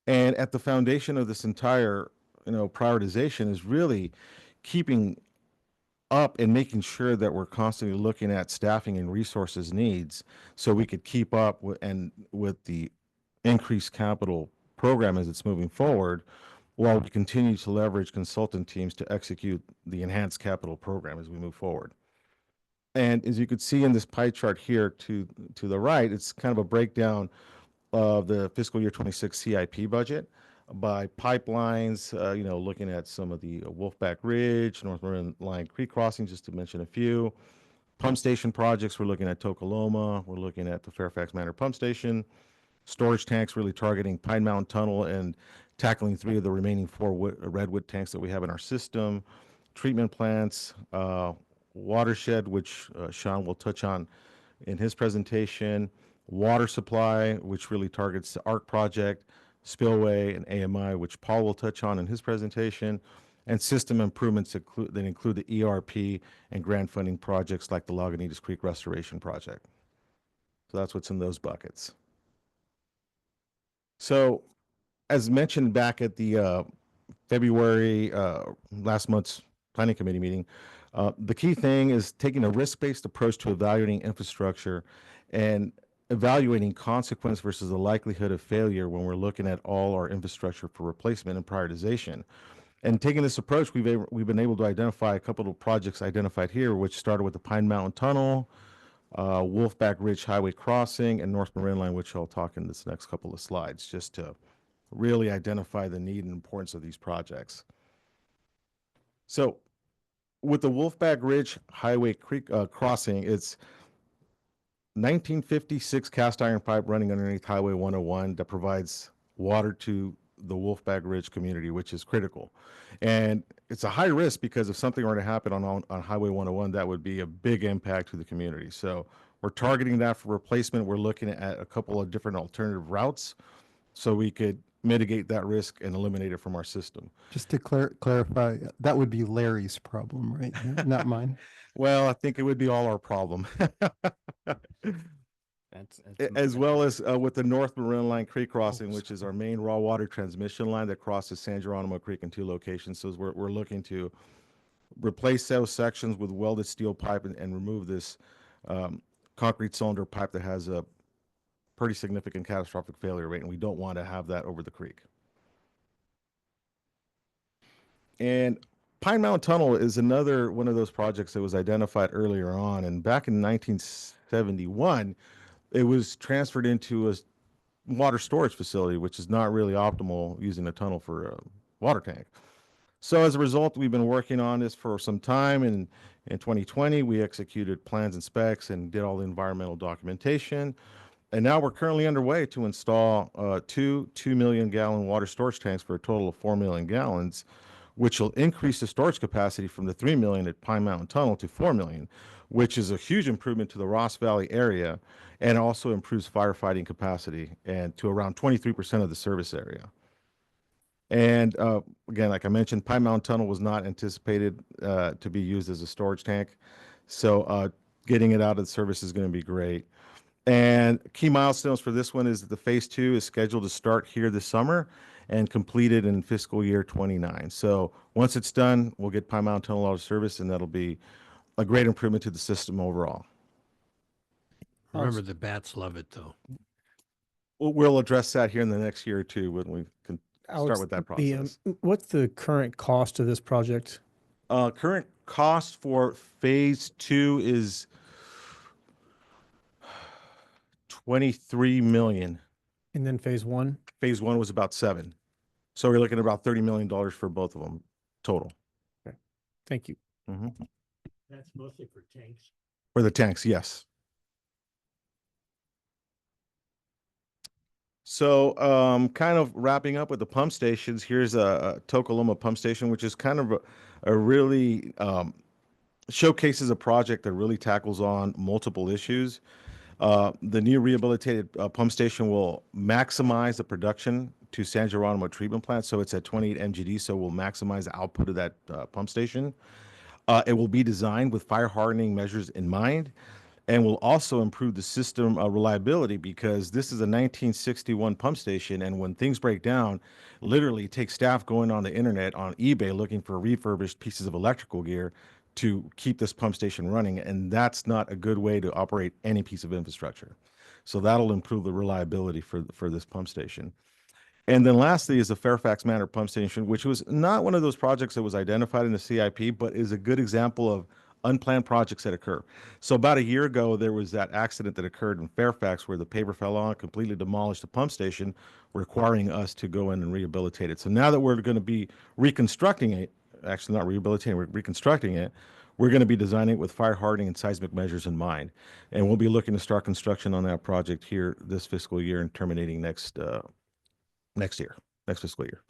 S7: And at the foundation of this entire, prioritization is really keeping up and making sure that we're constantly looking at staffing and resources needs so we could keep up with the increased capital program as it's moving forward, while we continue to leverage consultant teams to execute the enhanced capital program as we move forward. And as you can see in this pie chart here to the right, it's kind of a breakdown of the fiscal year 26 CIP budget by pipelines, looking at some of the Wolfback Ridge, North Marin Line Creek Crossing, just to mention a few. Pump station projects, we're looking at Tokoloma, we're looking at the Fairfax Manor Pump Station. Storage tanks, really targeting Pine Mountain Tunnel and tackling 3 of the remaining 4 redwood tanks that we have in our system. Treatment plants, watershed, which Sean will touch on in his presentation. Water supply, which really targets the ARC project. Spillway and AMI, which Paul will touch on in his presentation, and system improvements that include the ERP and grant funding projects like the Lagunitas Creek Restoration Project. So that's what's in those buckets. So as mentioned back at the February, last month's Planning Committee meeting, the key thing is taking a risk-based approach to evaluating infrastructure and evaluating consequence versus the likelihood of failure when we're looking at all our infrastructure for replacement and prioritization. And taking this approach, we've been able to identify a couple of projects identified here, which started with the Pine Mountain Tunnel, Wolfback Ridge Highway Crossing, and North Marin Line, which I'll talk in this next couple of slides, just to really identify the need and importance of these projects. So with the Wolfback Ridge Highway Creek Crossing, it's 1956 cast iron pipe running underneath Highway 101 that provides water to the Wolfback Ridge community, which is critical. And it's a high risk because if something were to happen on Highway 101, that would be a big impact to the community. So we're targeting that for replacement. We're looking at a couple of different alternative routes so we could mitigate that risk and eliminate it from our system.
S9: Just to clarify, that would be Larry's problem, right? Not mine.
S7: Well, I think it would be all our problem. As well as with the North Marin Line Creek Crossing, which is our main raw water transmission line that crosses San Geronimo Creek in 2 locations. So we're looking to replace those sections with welded steel pipe and remove this concrete cylinder pipe that has a pretty significant catastrophic failure rate, and we don't want to have that over the creek. And Pine Mountain Tunnel is another one of those projects that was identified earlier on, and back in 1971, it was transferred into a water storage facility, which is not really optimal using a tunnel for a water tank. So as a result, we've been working on this for some time, and in 2020, we executed plans and specs and did all the environmental documentation. And now we're currently underway to install 2 2-million-gallon water storage tanks for a total of 4 million gallons, which will increase the storage capacity from the 3 million at Pine Mountain Tunnel to 4 million, which is a huge improvement to the Ross Valley area, and also improves firefighting capacity and to around 23% of the service area. And again, like I mentioned, Pine Mountain Tunnel was not anticipated to be used as a storage tank. So getting it out of the service is going to be great. And key milestones for this one is that the phase 2 is scheduled to start here this summer and completed in fiscal year 29. So once it's done, we'll get Pine Mountain Tunnel out of service, and that'll be a great improvement to the system overall.
S10: Remember, the bats love it, though.
S7: We'll address that here in the next year or two when we can start
S3: Alex,
S7: with that process.
S3: What's the current cost of this project?
S7: Current cost for phase 2 is 23 million.
S3: And then phase 1?
S7: Phase 1 was about 7. So we're looking at about $30 million for both of them total.
S3: Okay. Thank you.
S7: Mm-hmm.
S10: That's mostly for tanks.
S7: For the tanks, yes. So kind of wrapping up with the pump stations, here's a Tokoloma pump station, which is kind of a really showcases a project that really tackles on multiple issues. The new rehabilitated pump station will maximize the production to San Geronimo treatment plant. So it's at 28 MGD, so we'll maximize the output of that pump station. It will be designed with fire hardening measures in mind, and will also improve the system reliability, because this is a 1961 pump station, and when things break down, literally it takes staff going on the internet on eBay looking for refurbished pieces of electrical gear to keep this pump station running, and that's not a good way to operate any piece of infrastructure. So that'll improve the reliability for this pump station. And then lastly is the Fairfax Manor Pump Station, which was not one of those projects that was identified in the CIP, but is a good example of unplanned projects that occur. So about a year ago, there was that accident that occurred in Fairfax where the paper fell on, completely demolished the pump station, requiring us to go in and rehabilitate it. So now that we're going to be reconstructing it, actually not rehabilitating, we're reconstructing it, we're going to be designing it with fire hardening and seismic measures in mind. And we'll be looking to start construction on that project here this fiscal year and terminating next fiscal year.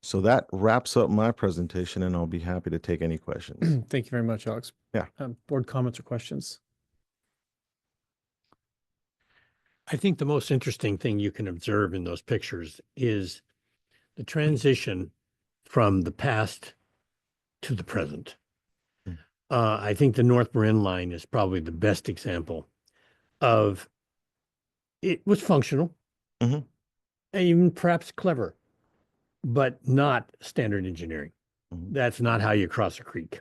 S7: So that wraps up my presentation, and I'll be happy to take any questions.
S3: Thank you very much, Alex.
S7: Yeah.
S3: Board comments or questions?
S10: I think the most interesting thing you can observe in those pictures is the transition from the past to the present. I think the North Marin line is probably the best example of it was functional, and even perhaps clever, but not standard engineering. That's not how you cross a creek.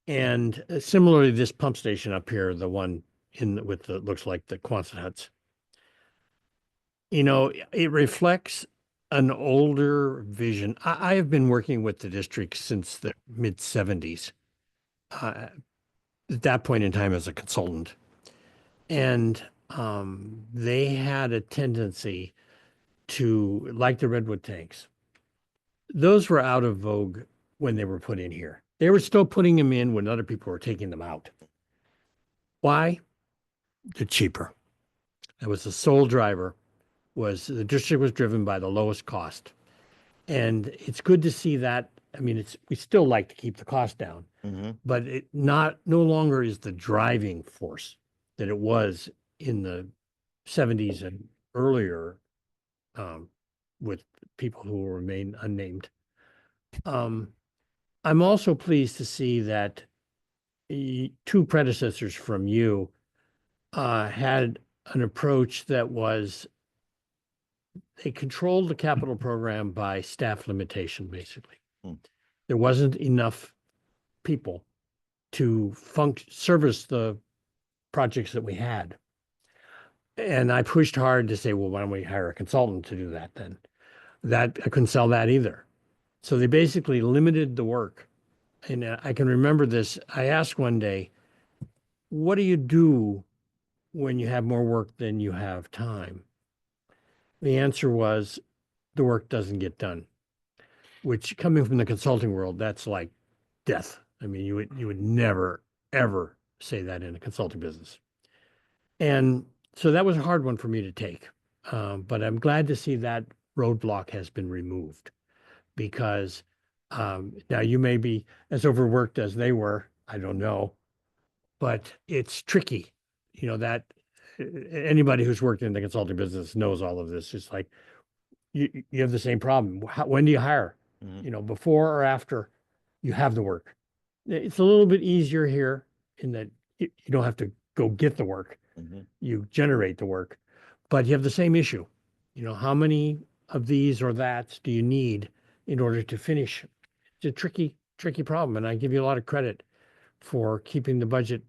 S10: And similarly, this pump station up here, the one with the looks like the Quonset huts, it reflects an older vision. I have been working with the district since the mid 70s. At that point in time as a consultant. And they had a tendency to, like the Redwood tanks, those were out of vogue when they were put in here. They were still putting them in when other people were taking them out. Why? They're cheaper. That was the sole driver, was the district was driven by the lowest cost. And it's good to see that. I mean, we still like to keep the cost down, but it no longer is the driving force that it was in the 70s and earlier, with people who will remain unnamed. I'm also pleased to see that two predecessors from you had an approach that was, they controlled the capital program by staff limitation, basically. There wasn't enough people to service the projects that we had. And I pushed hard to say, well, why don't we hire a consultant to do that then? I couldn't sell that either. So they basically limited the work. And I can remember this. I asked one day, what do you do when you have more work than you have time? The answer was, the work doesn't get done, which, coming from the consulting world, that's like death. I mean, you would never, ever say that in a consulting business. And so that was a hard one for me to take. But I'm glad to see that roadblock has been removed, because now you may be as overworked as they were, I don't know, but it's tricky. That anybody who's worked in the consulting business knows all of this. It's like, you have the same problem. When do you hire? Before or after you have the work? It's a little bit easier here in that you don't have to go get the work. You generate the work, but you have the same issue. How many of these or that do you need in order to finish? It's a tricky problem. And I give you a lot of credit for keeping the budget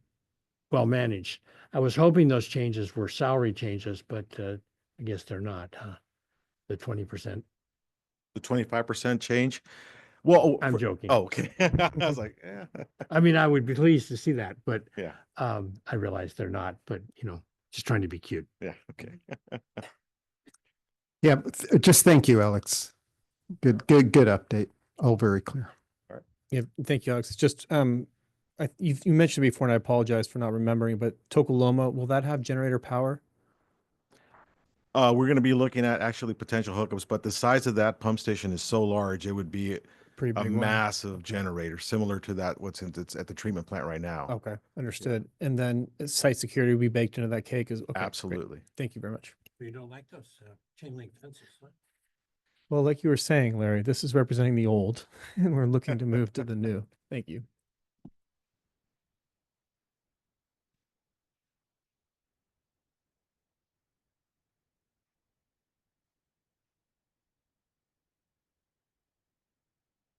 S10: well managed. I was hoping those changes were salary changes, but I guess they're not, huh? The 20%.
S7: The 25% change? Well,
S10: I'm joking.
S7: Oh, okay. I was like, yeah.
S10: I mean, I would be pleased to see that, but
S7: Yeah.
S10: I realize they're not, but just trying to be cute.
S7: Yeah. Okay.
S9: Yeah, just thank you, Alex. Good update. All very clear.
S7: All right.
S3: Yeah, thank you, Alex. Just, you mentioned it before, and I apologize for not remembering, but Tokoloma, will that have generator power?
S7: We're going to be looking at actually potential hookups, but the size of that pump station is so large, it would be
S3: Pretty
S7: a
S3: big one.
S7: massive generator, similar to it's at the treatment plant right now.
S3: Okay, understood. And then site security will be baked into that cake okay, great.
S7: Absolutely.
S3: Thank you very much.
S10: You don't like those chain link fences, huh?
S3: Well, like you were saying, Larry, this is representing the old, and we're looking to move to the new. Thank you.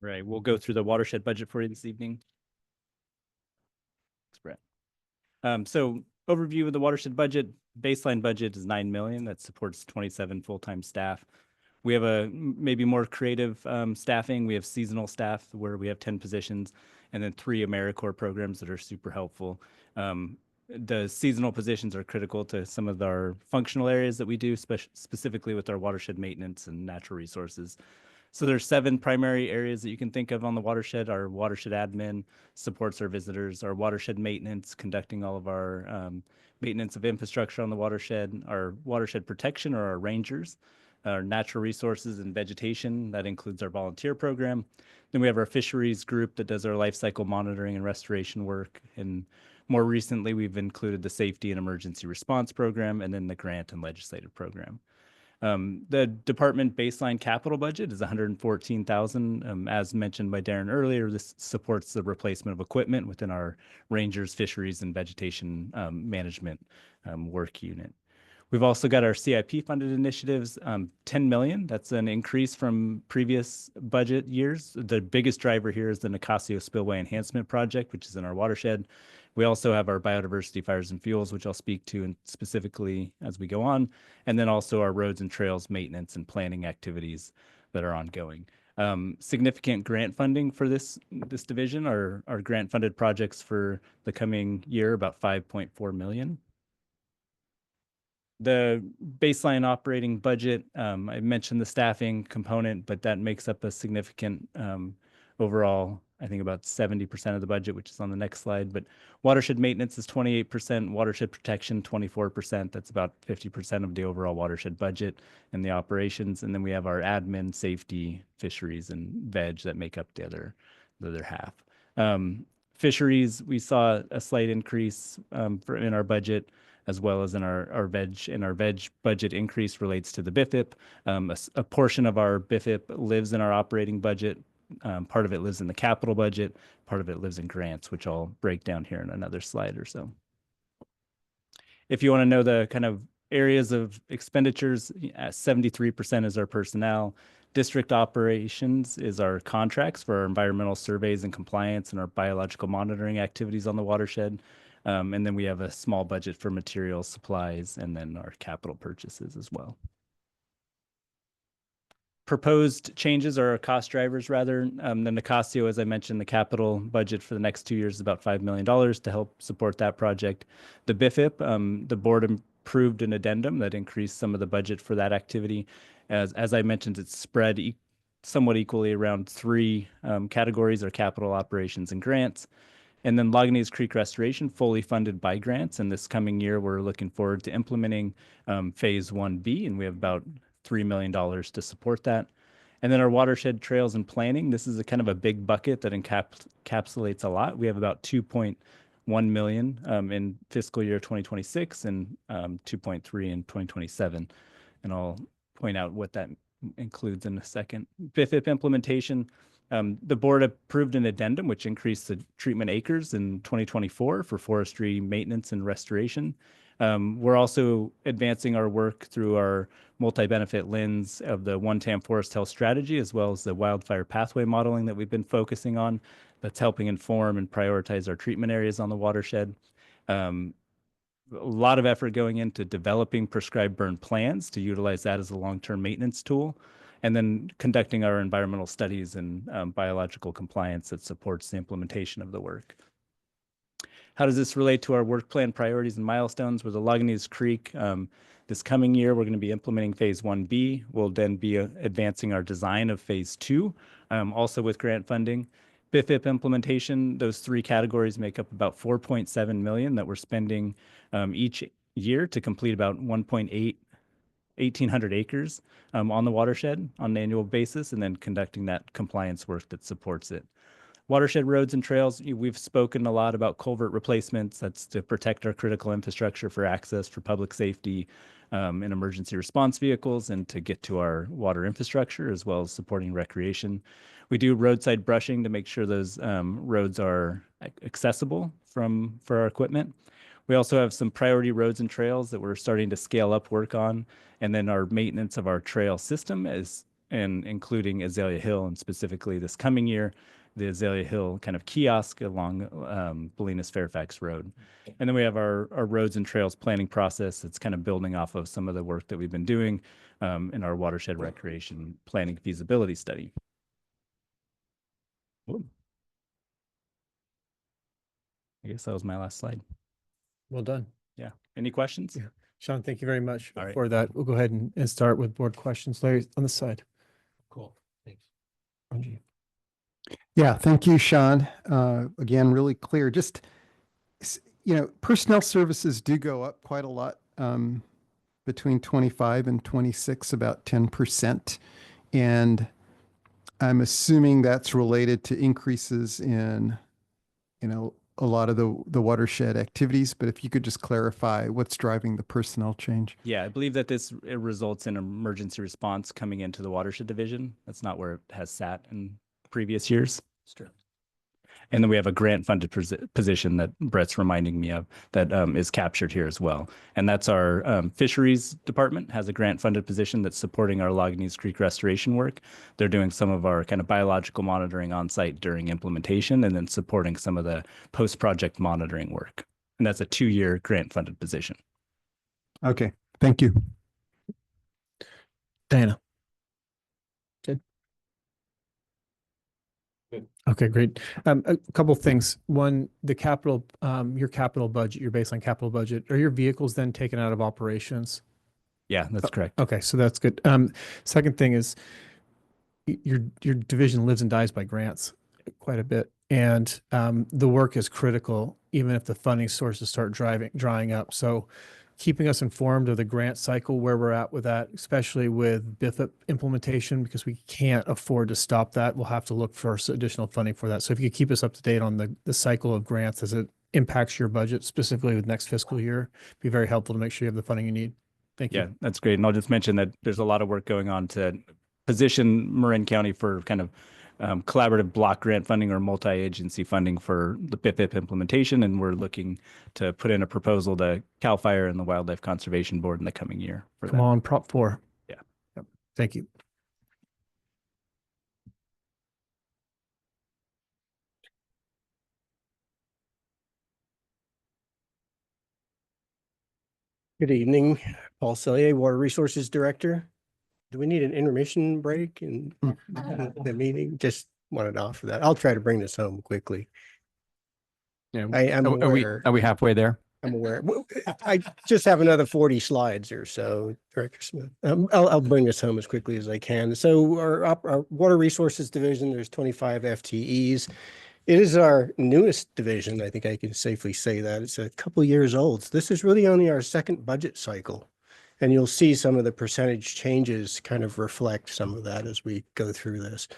S5: Right, we'll go through the watershed budget for you this evening. Brett. So overview of the watershed budget. Baseline budget is 9 million. That supports 27 full-time staff. We have a maybe more creative staffing. We have seasonal staff where we have 10 positions, and then 3 AmeriCorps programs that are super helpful. The seasonal positions are critical to some of our functional areas that we do, specifically with our watershed maintenance and natural resources. So there's 7 primary areas that you can think of on the watershed. Our watershed admin supports our visitors, our watershed maintenance, conducting all of our maintenance of infrastructure on the watershed, our watershed protection or our rangers, our natural resources and vegetation, that includes our volunteer program. Then we have our fisheries group that does our life cycle monitoring and restoration work. And more recently, we've included the safety and emergency response program and then the grant and legislative program. The department baseline capital budget is 114,000. As mentioned by Darren earlier, this supports the replacement of equipment within our rangers, fisheries, and vegetation management work unit. We've also got our CIP funded initiatives, 10 million. That's an increase from previous budget years. The biggest driver here is the Nicasio Spillway Enhancement Project, which is in our watershed. We also have our biodiversity, fires, and fuels, which I'll speak to specifically as we go on, and then also our roads and trails maintenance and planning activities that are ongoing. Significant grant funding for this division, our grant funded projects for the coming year, about 5.4 million. The baseline operating budget, I mentioned the staffing component, but that makes up a significant overall, I think about 70% of the budget, which is on the next slide. But watershed maintenance is 28%, watershed protection 24%. That's about 50% of the overall watershed budget and the operations. And then we have our admin, safety, fisheries, and veg that make up the other half. Fisheries, we saw a slight increase in our budget, as well as in our veg. And our veg budget increase relates to the BIFIP. A portion of our BIFIP lives in our operating budget. Part of it lives in the capital budget. Part of it lives in grants, which I'll break down here in another slide or so. If you want to know the kind of areas of expenditures, 73% is our personnel. District operations is our contracts for our environmental surveys and compliance and our biological monitoring activities on the watershed. And then we have a small budget for materials, supplies, and then our capital purchases as well. Proposed changes are our cost drivers rather. The Nicasio, as I mentioned, the capital budget for the next 2 years is about $5 million to help support that project. The BIFIP, the board approved an addendum that increased some of the budget for that activity. As I mentioned, it's spread somewhat equally around 3 categories: our capital, operations, and grants. And then Lagunitas Creek Restoration, fully funded by grants. And this coming year, we're looking forward to implementing Phase 1B, and we have about $3 million to support that. And then our watershed trails and planning, this is a kind of a big bucket that encapsulates a lot. We have about 2.1 million in fiscal year 2026 and 2.3 in 2027. And I'll point out what that includes in a second. BIFIP implementation. The board approved an addendum which increased the treatment acres in 2024 for forestry maintenance and restoration. We're also advancing our work through our multi-benefit lens of the One-Tam Forest Health Strategy, as well as the wildfire pathway modeling that we've been focusing on. That's helping inform and prioritize our treatment areas on the watershed. A lot of effort going into developing prescribed burn plans to utilize that as a long-term maintenance tool, and then conducting our environmental studies and biological compliance that supports the implementation of the work. How does this relate to our work plan priorities and milestones? With the Lagunitas Creek, this coming year, we're going to be implementing Phase 1B. We'll then be advancing our design of Phase 2, also with grant funding. BIFIP implementation, those 3 categories make up about 4.7 million that we're spending each year to complete about 1,800 acres on the watershed on an annual basis, and then conducting that compliance work that supports it. Watershed roads and trails, we've spoken a lot about culvert replacements. That's to protect our critical infrastructure for access for public safety and emergency response vehicles, and to get to our water infrastructure, as well as supporting recreation. We do roadside brushing to make sure those roads are accessible for our equipment. We also have some priority roads and trails that we're starting to scale up work on, and then our maintenance of our trail system, including Azalea Hill, and specifically this coming year, the Azalea Hill kind of kiosk along Bolinas Fairfax Road. And then we have our roads and trails planning process that's kind of building off of some of the work that we've been doing in our watershed recreation planning feasibility study. Ooh. I guess that was my last slide.
S3: Well done.
S5: Yeah. Any questions?
S3: Yeah. Sean, thank you very much
S5: All right.
S3: for that. We'll go ahead and start with board questions. Larry, on the side.
S10: Cool. Thanks.
S3: Angie.
S9: Yeah, thank you, Sean. Again, really clear. Just, personnel services do go up quite a lot between 25 and 26, about 10%. And I'm assuming that's related to increases in, a lot of the watershed activities. But if you could just clarify what's driving the personnel change.
S5: Yeah, I believe that it results in emergency response coming into the watershed division. That's not where it has sat in previous years. And then we have a grant funded position that Brett's reminding me of that is captured here as well. And that's our fisheries department has a grant funded position that's supporting our Lagunitas Creek restoration work. They're doing some of our kind of biological monitoring on site during implementation and then supporting some of the post-project monitoring work. And that's a 2-year grant funded position.
S9: Okay, thank you.
S3: Diana. Okay, great. A couple of things. One, the capital, your capital budget, your baseline capital budget, are your vehicles then taken out of operations?
S5: Yeah, that's correct.
S3: Okay, so that's good. Second thing is your division lives and dies by grants quite a bit. And the work is critical, even if the funding sources start drying up. So keeping us informed of the grant cycle, where we're at with that, especially with BIFIP implementation, because we can't afford to stop that. We'll have to look for additional funding for that. So if you could keep us up to date on the cycle of grants as it impacts your budget, specifically with next fiscal year, it'd be very helpful to make sure you have the funding you need. Thank you.
S5: Yeah, that's great. And I'll just mention that there's a lot of work going on to position Marin County for kind of collaborative block grant funding or multi-agency funding for the BIFIP implementation. And we're looking to put in a proposal to CAL FIRE and the Wildlife Conservation Board in the coming year.
S3: Come on, Prop 4.
S5: Yeah.
S3: Yep. Thank you.
S11: Good evening, Paul Sellier, Water Resources Director. Do we need an intermission break in the meeting? Just wanted to offer that. I'll try to bring this home quickly.
S8: Yeah.
S11: I'm aware.
S8: Are we halfway there?
S11: I'm aware. I just have another 40 slides or so, Director Smith. I'll bring this home as quickly as I can. So our Water Resources Division, there's 25 FTEs. It is our newest division. I think I can safely say that. It's a couple years old. This is really only our second budget cycle. And you'll see some of the percentage changes kind of reflect some of that as we go through this.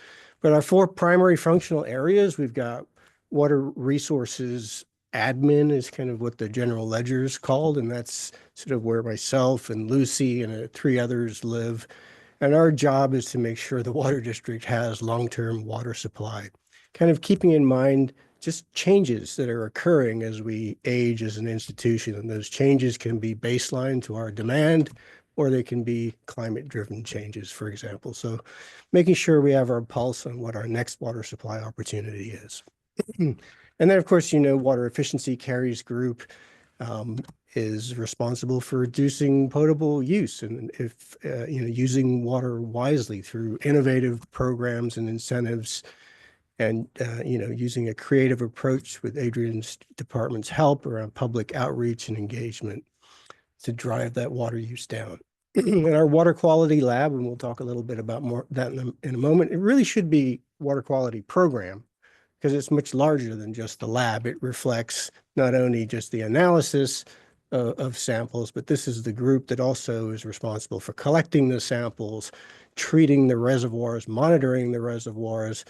S11: But our 4 primary functional areas, we've got water resources admin is kind of what the general ledger is called. And that's sort of where myself and Lucy and 3 others live. And our job is to make sure the water district has long-term water supply, kind of keeping in mind just changes that are occurring as we age as an institution. And those changes can be baseline to our demand, or they can be climate-driven changes, for example. So making sure we have our pulse on what our next water supply opportunity is. And then, of course, Water Efficiency Carries Group is responsible for reducing potable use and if using water wisely through innovative programs and incentives, and using a creative approach with Adrian's department's help around public outreach and engagement to drive that water use down. In our water quality lab, and we'll talk a little bit about more that in a moment, it really should be water quality program, because it's much larger than just the lab. It reflects not only just the analysis of samples, but this is the group that also is responsible for collecting the samples, treating the reservoirs, monitoring the reservoirs,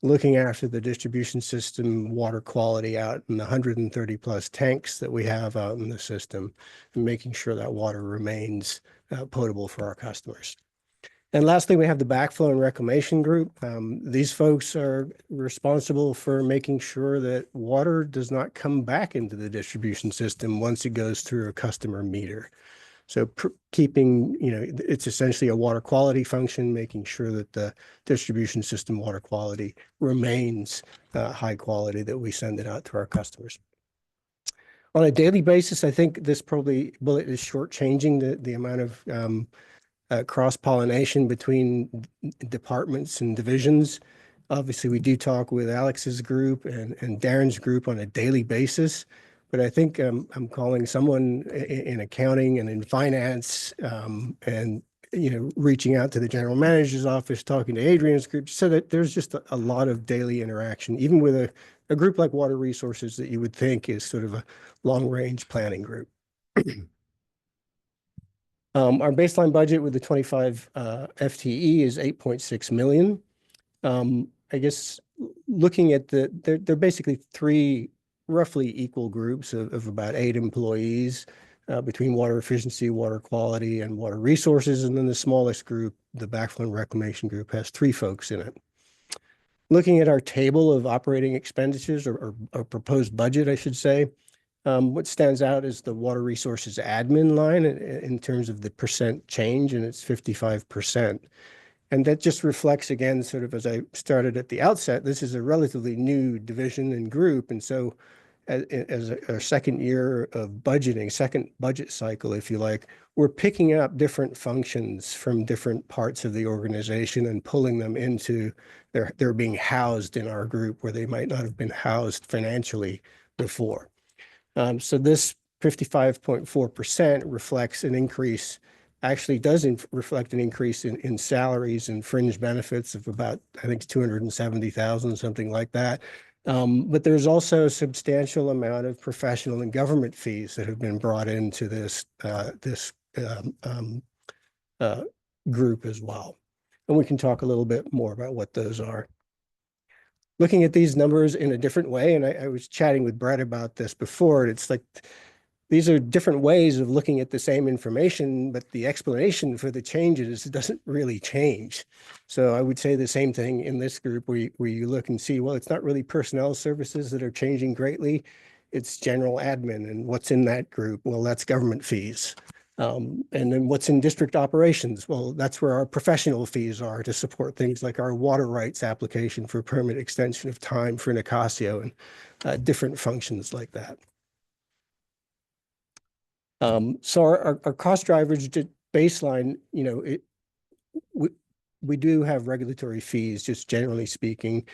S11: looking after the distribution system water quality out in the 130 plus tanks that we have out in the system, and making sure that water remains potable for our customers. And lastly, we have the backflow and reclamation group. These folks are responsible for making sure that water does not come back into the distribution system once it goes through a customer meter. So keeping, it's essentially a water quality function, making sure that the distribution system water quality remains high quality, that we send it out to our customers. On a daily basis, I think this probably bullet is shortchanging the amount of cross-pollination between departments and divisions. Obviously, we do talk with Alex's group and Darren's group on a daily basis, but I think I'm calling someone in accounting and in finance and reaching out to the general manager's office, talking to Adrian's group, so that there's just a lot of daily interaction, even with a group like Water Resources that you would think is sort of a long-range planning group. Our baseline budget with the 25 FTE is 8.6 million. I guess looking at they're basically three roughly equal groups of about 8 employees between water efficiency, water quality, and water resources. And then the smallest group, the backflow and reclamation group, has 3 folks in it. Looking at our table of operating expenditures or proposed budget, I should say, what stands out is the water resources admin line in terms of the percent change, and it's 55%. And that just reflects, again, sort of as I started at the outset, this is a relatively new division and group. And so as our second year of budgeting, second budget cycle, if you like, we're picking up different functions from different parts of the organization and pulling them into, they're being housed in our group where they might not have been housed financially before. So this 55.4% reflects an increase, actually does reflect an increase in salaries and fringe benefits of about, I think, 270,000, something like that. But there's also a substantial amount of professional and government fees that have been brought into this group as well. And we can talk a little bit more about what those are. Looking at these numbers in a different way, and I was chatting with Brett about this before, and it's like these are different ways of looking at the same information, but the explanation for the changes doesn't really change. So I would say the same thing in this group where you look and see, well, it's not really personnel services that are changing greatly. It's general admin. And what's in that group? Well, that's government fees. And then what's in district operations? Well, that's where our professional fees are to support things like our water rights application for permit extension of time for Nicasio and different functions like that. So our cost drivers baseline, we do have regulatory fees, just generally speaking,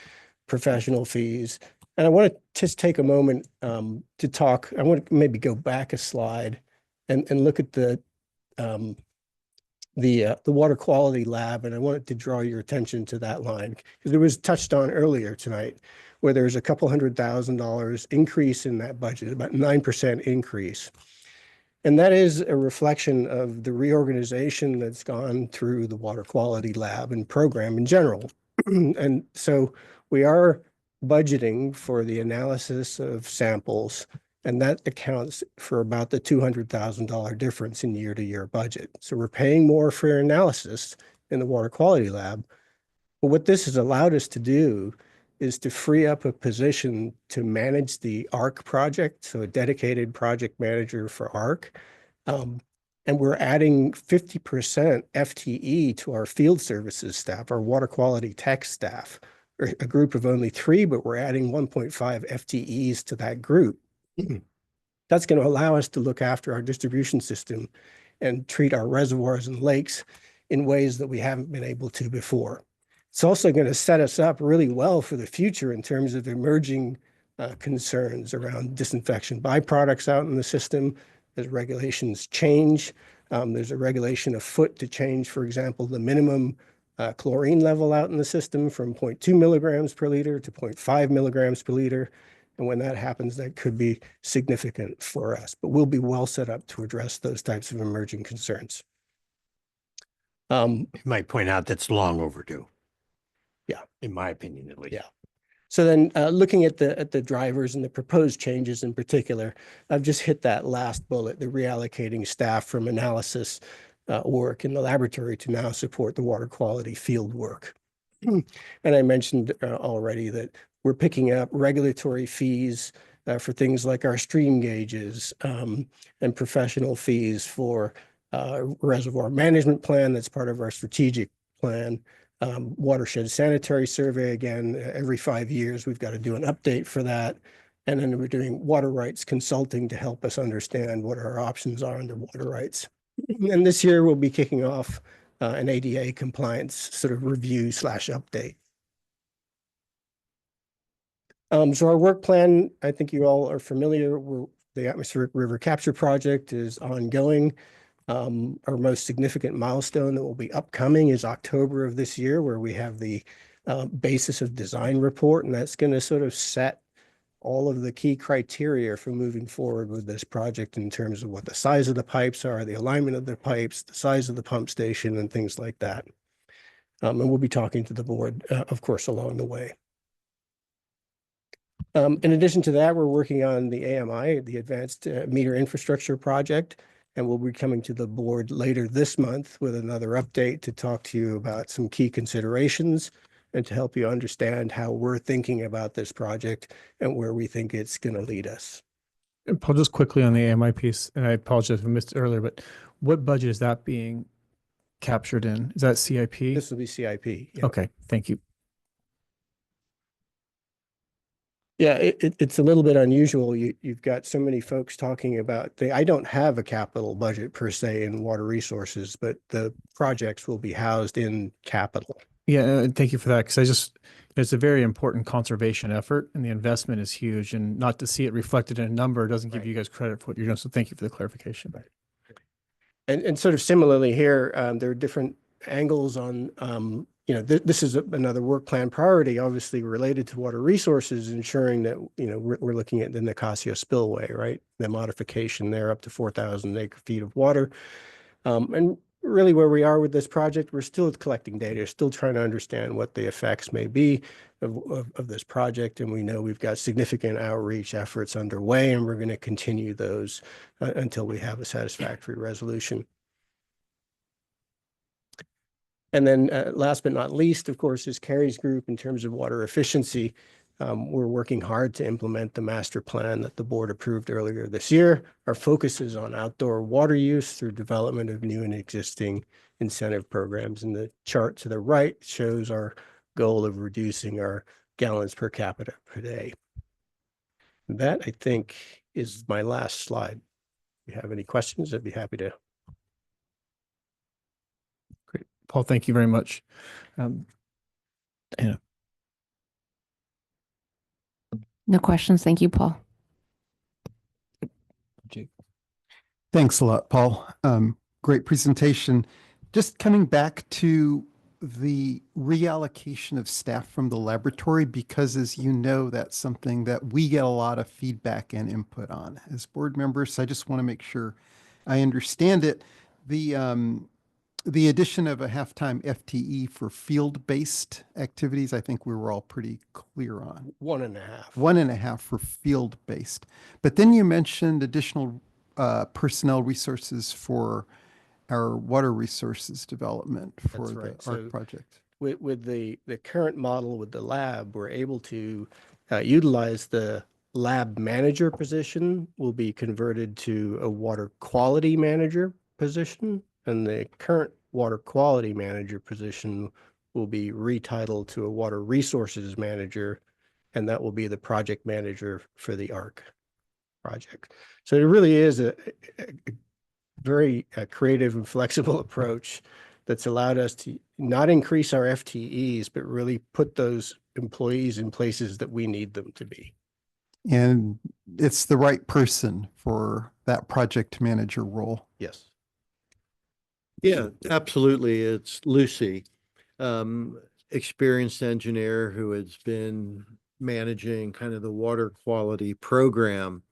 S11: professional fees. And I want to just take a moment to talk. I want to maybe go back a slide and look at the water quality lab. And I wanted to draw your attention to that line because it was touched on earlier tonight, where there's a couple $100,000 increase in that budget, about 9% increase. And that is a reflection of the reorganization that's gone through the water quality lab and program in general. And so we are budgeting for the analysis of samples, and that accounts for about the $200,000 difference in year-to-year budget. So we're paying more for analysis in the water quality lab. But what this has allowed us to do is to free up a position to manage the ARC project, so a dedicated project manager for ARC. And we're adding 50% FTE to our field services staff, our water quality tech staff, a group of only 3, but we're adding 1.5 FTEs to that group. That's going to allow us to look after our distribution system and treat our reservoirs and lakes in ways that we haven't been able to before. It's also going to set us up really well for the future in terms of emerging concerns around disinfection byproducts out in the system as regulations change. There's a regulation afoot to change, for example, the minimum chlorine level out in the system from 0.2 milligrams per liter to 0.5 milligrams per liter. And when that happens, that could be significant for us, but we'll be well set up to address those types of emerging concerns.
S10: You might point out that's long overdue.
S11: Yeah.
S10: In my opinion, at least.
S11: Yeah. So then looking at the drivers and the proposed changes in particular, I've just hit that last bullet, the reallocating staff from analysis work in the laboratory to now support the water quality field work. And I mentioned already that we're picking up regulatory fees for things like our stream gauges and professional fees for reservoir management plan that's part of our strategic plan. Watershed sanitary survey, again, every 5 years, we've got to do an update for that. And then we're doing water rights consulting to help us understand what our options are under water rights. And this year we'll be kicking off an ADA compliance sort of review / update. So our work plan, I think you all are familiar. The Atmospheric River Capture Project is ongoing. Our most significant milestone that will be upcoming is October of this year, where we have the basis of design report, and that's going to sort of set all of the key criteria for moving forward with this project in terms of what the size of the pipes are, the alignment of the pipes, the size of the pump station, and things like that. And we'll be talking to the board, of course, along the way. In addition to that, we're working on the AMI, the Advanced Meter Infrastructure Project, and we'll be coming to the board later this month with another update to talk to you about some key considerations and to help you understand how we're thinking about this project and where we think it's going to lead us.
S3: And Paul, just quickly on the AMI piece, and I apologize if I missed it earlier, but what budget is that being captured in? Is that CIP?
S11: This will be CIP. Yeah.
S3: Okay, thank you.
S11: Yeah, it's a little bit unusual. You've got so many folks talking about, I don't have a capital budget per se in water resources, but the projects will be housed in capital.
S3: Yeah, and thank you for that, because it's a very important conservation effort, and the investment is huge, and not to see it reflected in a number doesn't give you guys credit for what you're doing. So thank you for the clarification.
S11: And sort of similarly here, there are different angles on, this is another work plan priority, obviously related to water resources, ensuring that, we're looking at the Nicasio spillway, right? The modification there up to 4,000 acre feet of water. And really where we are with this project, we're still collecting data, still trying to understand what the effects may be of this project. And we know we've got significant outreach efforts underway, and we're going to continue those until we have a satisfactory resolution. And then last but not least, of course, is Carrie's group in terms of water efficiency. We're working hard to implement the master plan that the board approved earlier this year. Our focus is on outdoor water use through development of new and existing incentive programs. And the chart to the right shows our goal of reducing our gallons per capita per day. That, I think, is my last slide. If you have any questions, I'd be happy to.
S3: Great. Paul, thank you very much. Anna.
S12: No questions. Thank you, Paul.
S9: Thanks a lot, Paul. Great presentation. Just coming back to the reallocation of staff from the laboratory, because as you know, that's something that we get a lot of feedback and input on as board members. So I just want to make sure I understand it. The addition of a half-time FTE for field-based activities, I think we were all pretty clear on.
S11: 1.5.
S9: 1.5 for field-based. But then you mentioned additional personnel resources for our water resources development for the ARC project.
S11: With the current model with the lab, we're able to utilize the lab manager position will be converted to a water quality manager position. And the current water quality manager position will be retitled to a water resources manager, and that will be the project manager for the ARC project. So it really is a very creative and flexible approach that's allowed us to not increase our FTEs, but really put those employees in places that we need them to be.
S9: And it's the right person for that project manager role.
S11: Yes.
S1: Yeah, absolutely. It's Lucy, experienced engineer who has been managing kind of the water quality program.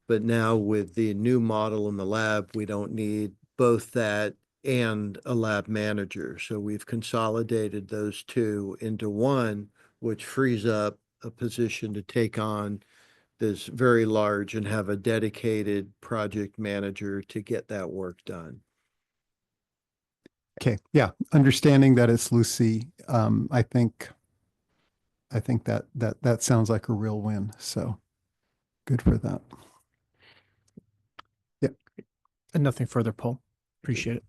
S1: But now with the new model in the lab, we don't need both that and a lab manager. So we've consolidated those two into one, which frees up a position to take on this very large and have a dedicated project manager to get that work done.
S9: Okay, yeah, understanding that it's Lucy, I think that sounds like a real win. So good for that.
S3: And nothing further, Paul. Appreciate it.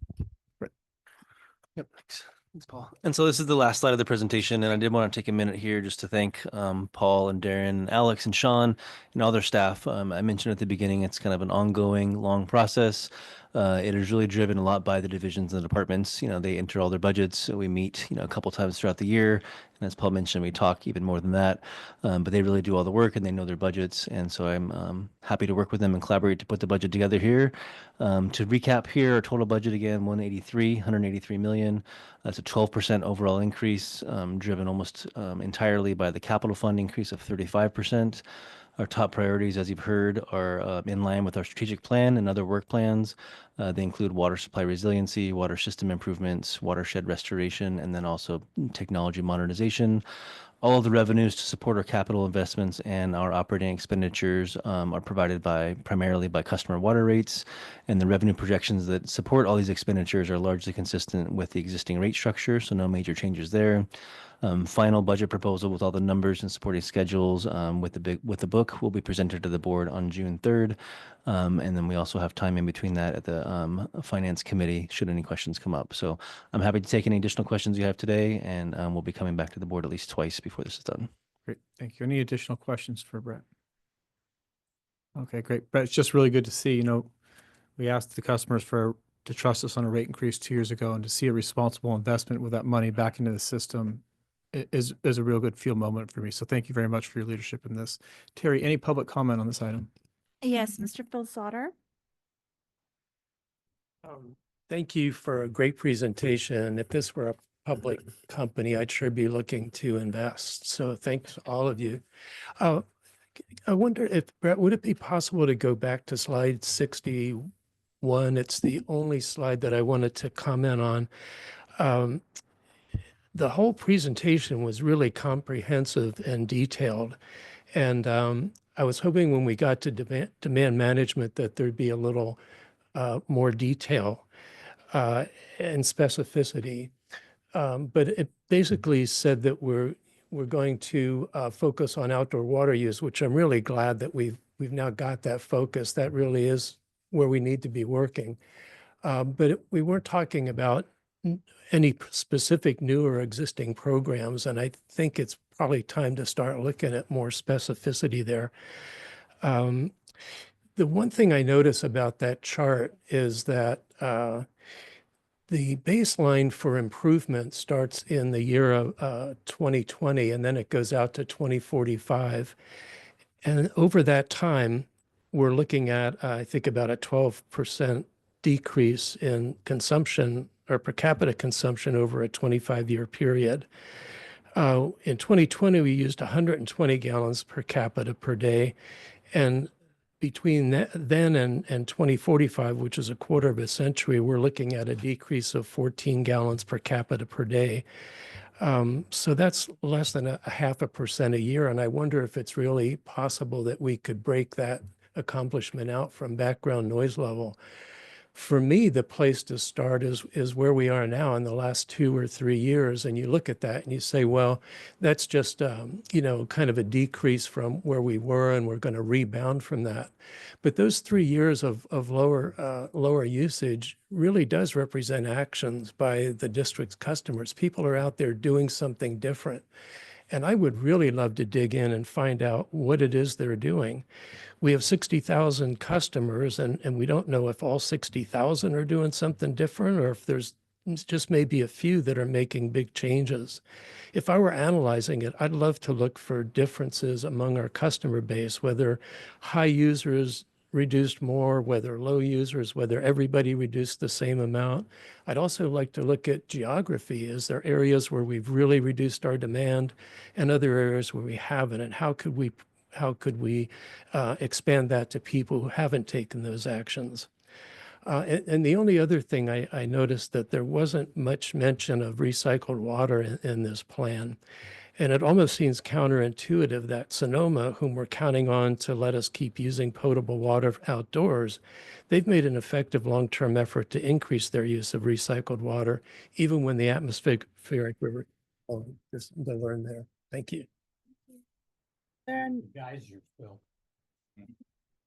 S4: Yep, thanks. Thanks, Paul. And so this is the last slide of the presentation, and I did want to take a minute here just to thank Paul and Darren, Alex and Sean and all their staff. I mentioned at the beginning, it's kind of an ongoing, long process. It is really driven a lot by the divisions and the departments. You know, they enter all their budgets. So we meet, a couple times throughout the year. And as Paul mentioned, we talk even more than that. But they really do all the work and they know their budgets. And so I'm happy to work with them and collaborate to put the budget together here. To recap here, our total budget again, 183 million. That's a 12% overall increase, driven almost entirely by the capital fund increase of 35%. Our top priorities, as you've heard, are in line with our strategic plan and other work plans. They include water supply resiliency, water system improvements, watershed restoration, and then also technology modernization. All of the revenues to support our capital investments and our operating expenditures are provided primarily by customer water rates, and the revenue projections that support all these expenditures are largely consistent with the existing rate structure, so no major changes there. Final budget proposal with all the numbers and supporting schedules with the book will be presented to the board on June 3rd. And then we also have time in between that at the Finance Committee should any questions come up. So I'm happy to take any additional questions you have today, and we'll be coming back to the board at least twice before this is done.
S3: Great. Thank you. Any additional questions for Brett? Okay, great. Brett, it's just really good to see, we asked the customers to trust us on a rate increase 2 years ago, and to see a responsible investment with that money back into the system is a real good feel moment for me. So thank you very much for your leadership in this. Terry, any public comment on this item?
S2: Yes, Mr. Phil Sauter.
S13: Thank you for a great presentation. If this were a public company, I'd sure be looking to invest. So thanks to all of you. I wonder if, Brett, would it be possible to go back to slide 61? It's the only slide that I wanted to comment on. The whole presentation was really comprehensive and detailed. And I was hoping when we got to demand management that there'd be a little more detail and specificity. But it basically said that we're going to focus on outdoor water use, which I'm really glad that we've now got that focus. That really is where we need to be working. But we weren't talking about any specific new or existing programs, and I think it's probably time to start looking at more specificity there. The one thing I notice about that chart is that the baseline for improvement starts in the year of 2020, and then it goes out to 2045. And over that time, we're looking at, I think, about a 12% decrease in consumption or per capita consumption over a 25-year period. In 2020, we used 120 gallons per capita per day. And between then and 2045, which is a quarter of a century, we're looking at a decrease of 14 gallons per capita per day. So that's less than a 0.5% a year. And I wonder if it's really possible that we could break that accomplishment out from background noise level. For me, the place to start is where we are now in the last 2 or 3 years. And you look at that and you say, well, that's just, kind of a decrease from where we were, and we're going to rebound from that. But those 3 years of lower usage really does represent actions by the district's customers. People are out there doing something different. And I would really love to dig in and find out what it is they're doing. We have 60,000 customers, and we don't know if all 60,000 are doing something different, or if there's just maybe a few that are making big changes. If I were analyzing it, I'd love to look for differences among our customer base, whether high users reduced more, whether low users, whether everybody reduced the same amount. I'd also like to look at geography. Is there areas where we've really reduced our demand and other areas where we haven't? And how could we expand that to people who haven't taken those actions? And the only other thing I noticed that there wasn't much mention of recycled water in this plan. And it almost seems counterintuitive that Sonoma, whom we're counting on to let us keep using potable water outdoors, they've made an effective long-term effort to increase their use of recycled water, even when the atmospheric river is the learn there. Thank you.
S10: Geysers, Phil.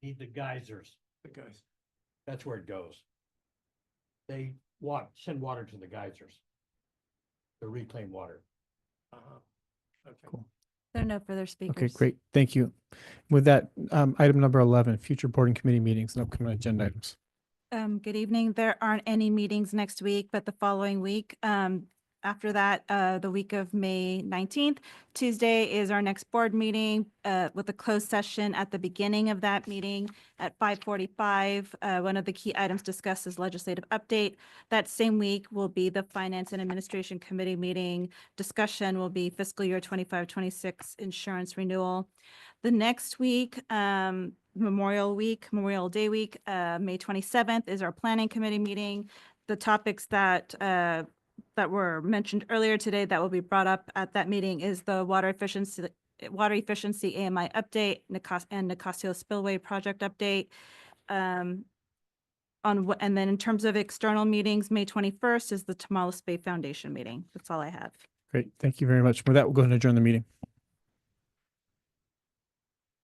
S10: Need the geysers. The guys. That's where it goes. they send water to the geysers. The reclaimed water.
S11: Okay.
S3: Cool.
S2: There are no further speakers.
S3: Okay, great. Thank you. With that, item number 11, future board and committee meetings and upcoming agenda items.
S2: Good evening. There aren't any meetings next week, but the following week, after that, the week of May 19th, Tuesday is our next board meeting with a closed session at the beginning of that meeting at 5:45. One of the key items discussed is legislative update. That same week will be the Finance and Administration Committee meeting. Discussion will be fiscal year 25-26 insurance renewal. The next week, Memorial Day week, May 27th is our Planning Committee meeting. The topics that were mentioned earlier today that will be brought up at that meeting is the water efficiency AMI update, and Nicasio Spillway project update. And then in terms of external meetings, May 21st is the Tamales Bay Foundation meeting. That's all I have.
S3: Great. Thank you very much. With that, we'll go ahead and adjourn the meeting.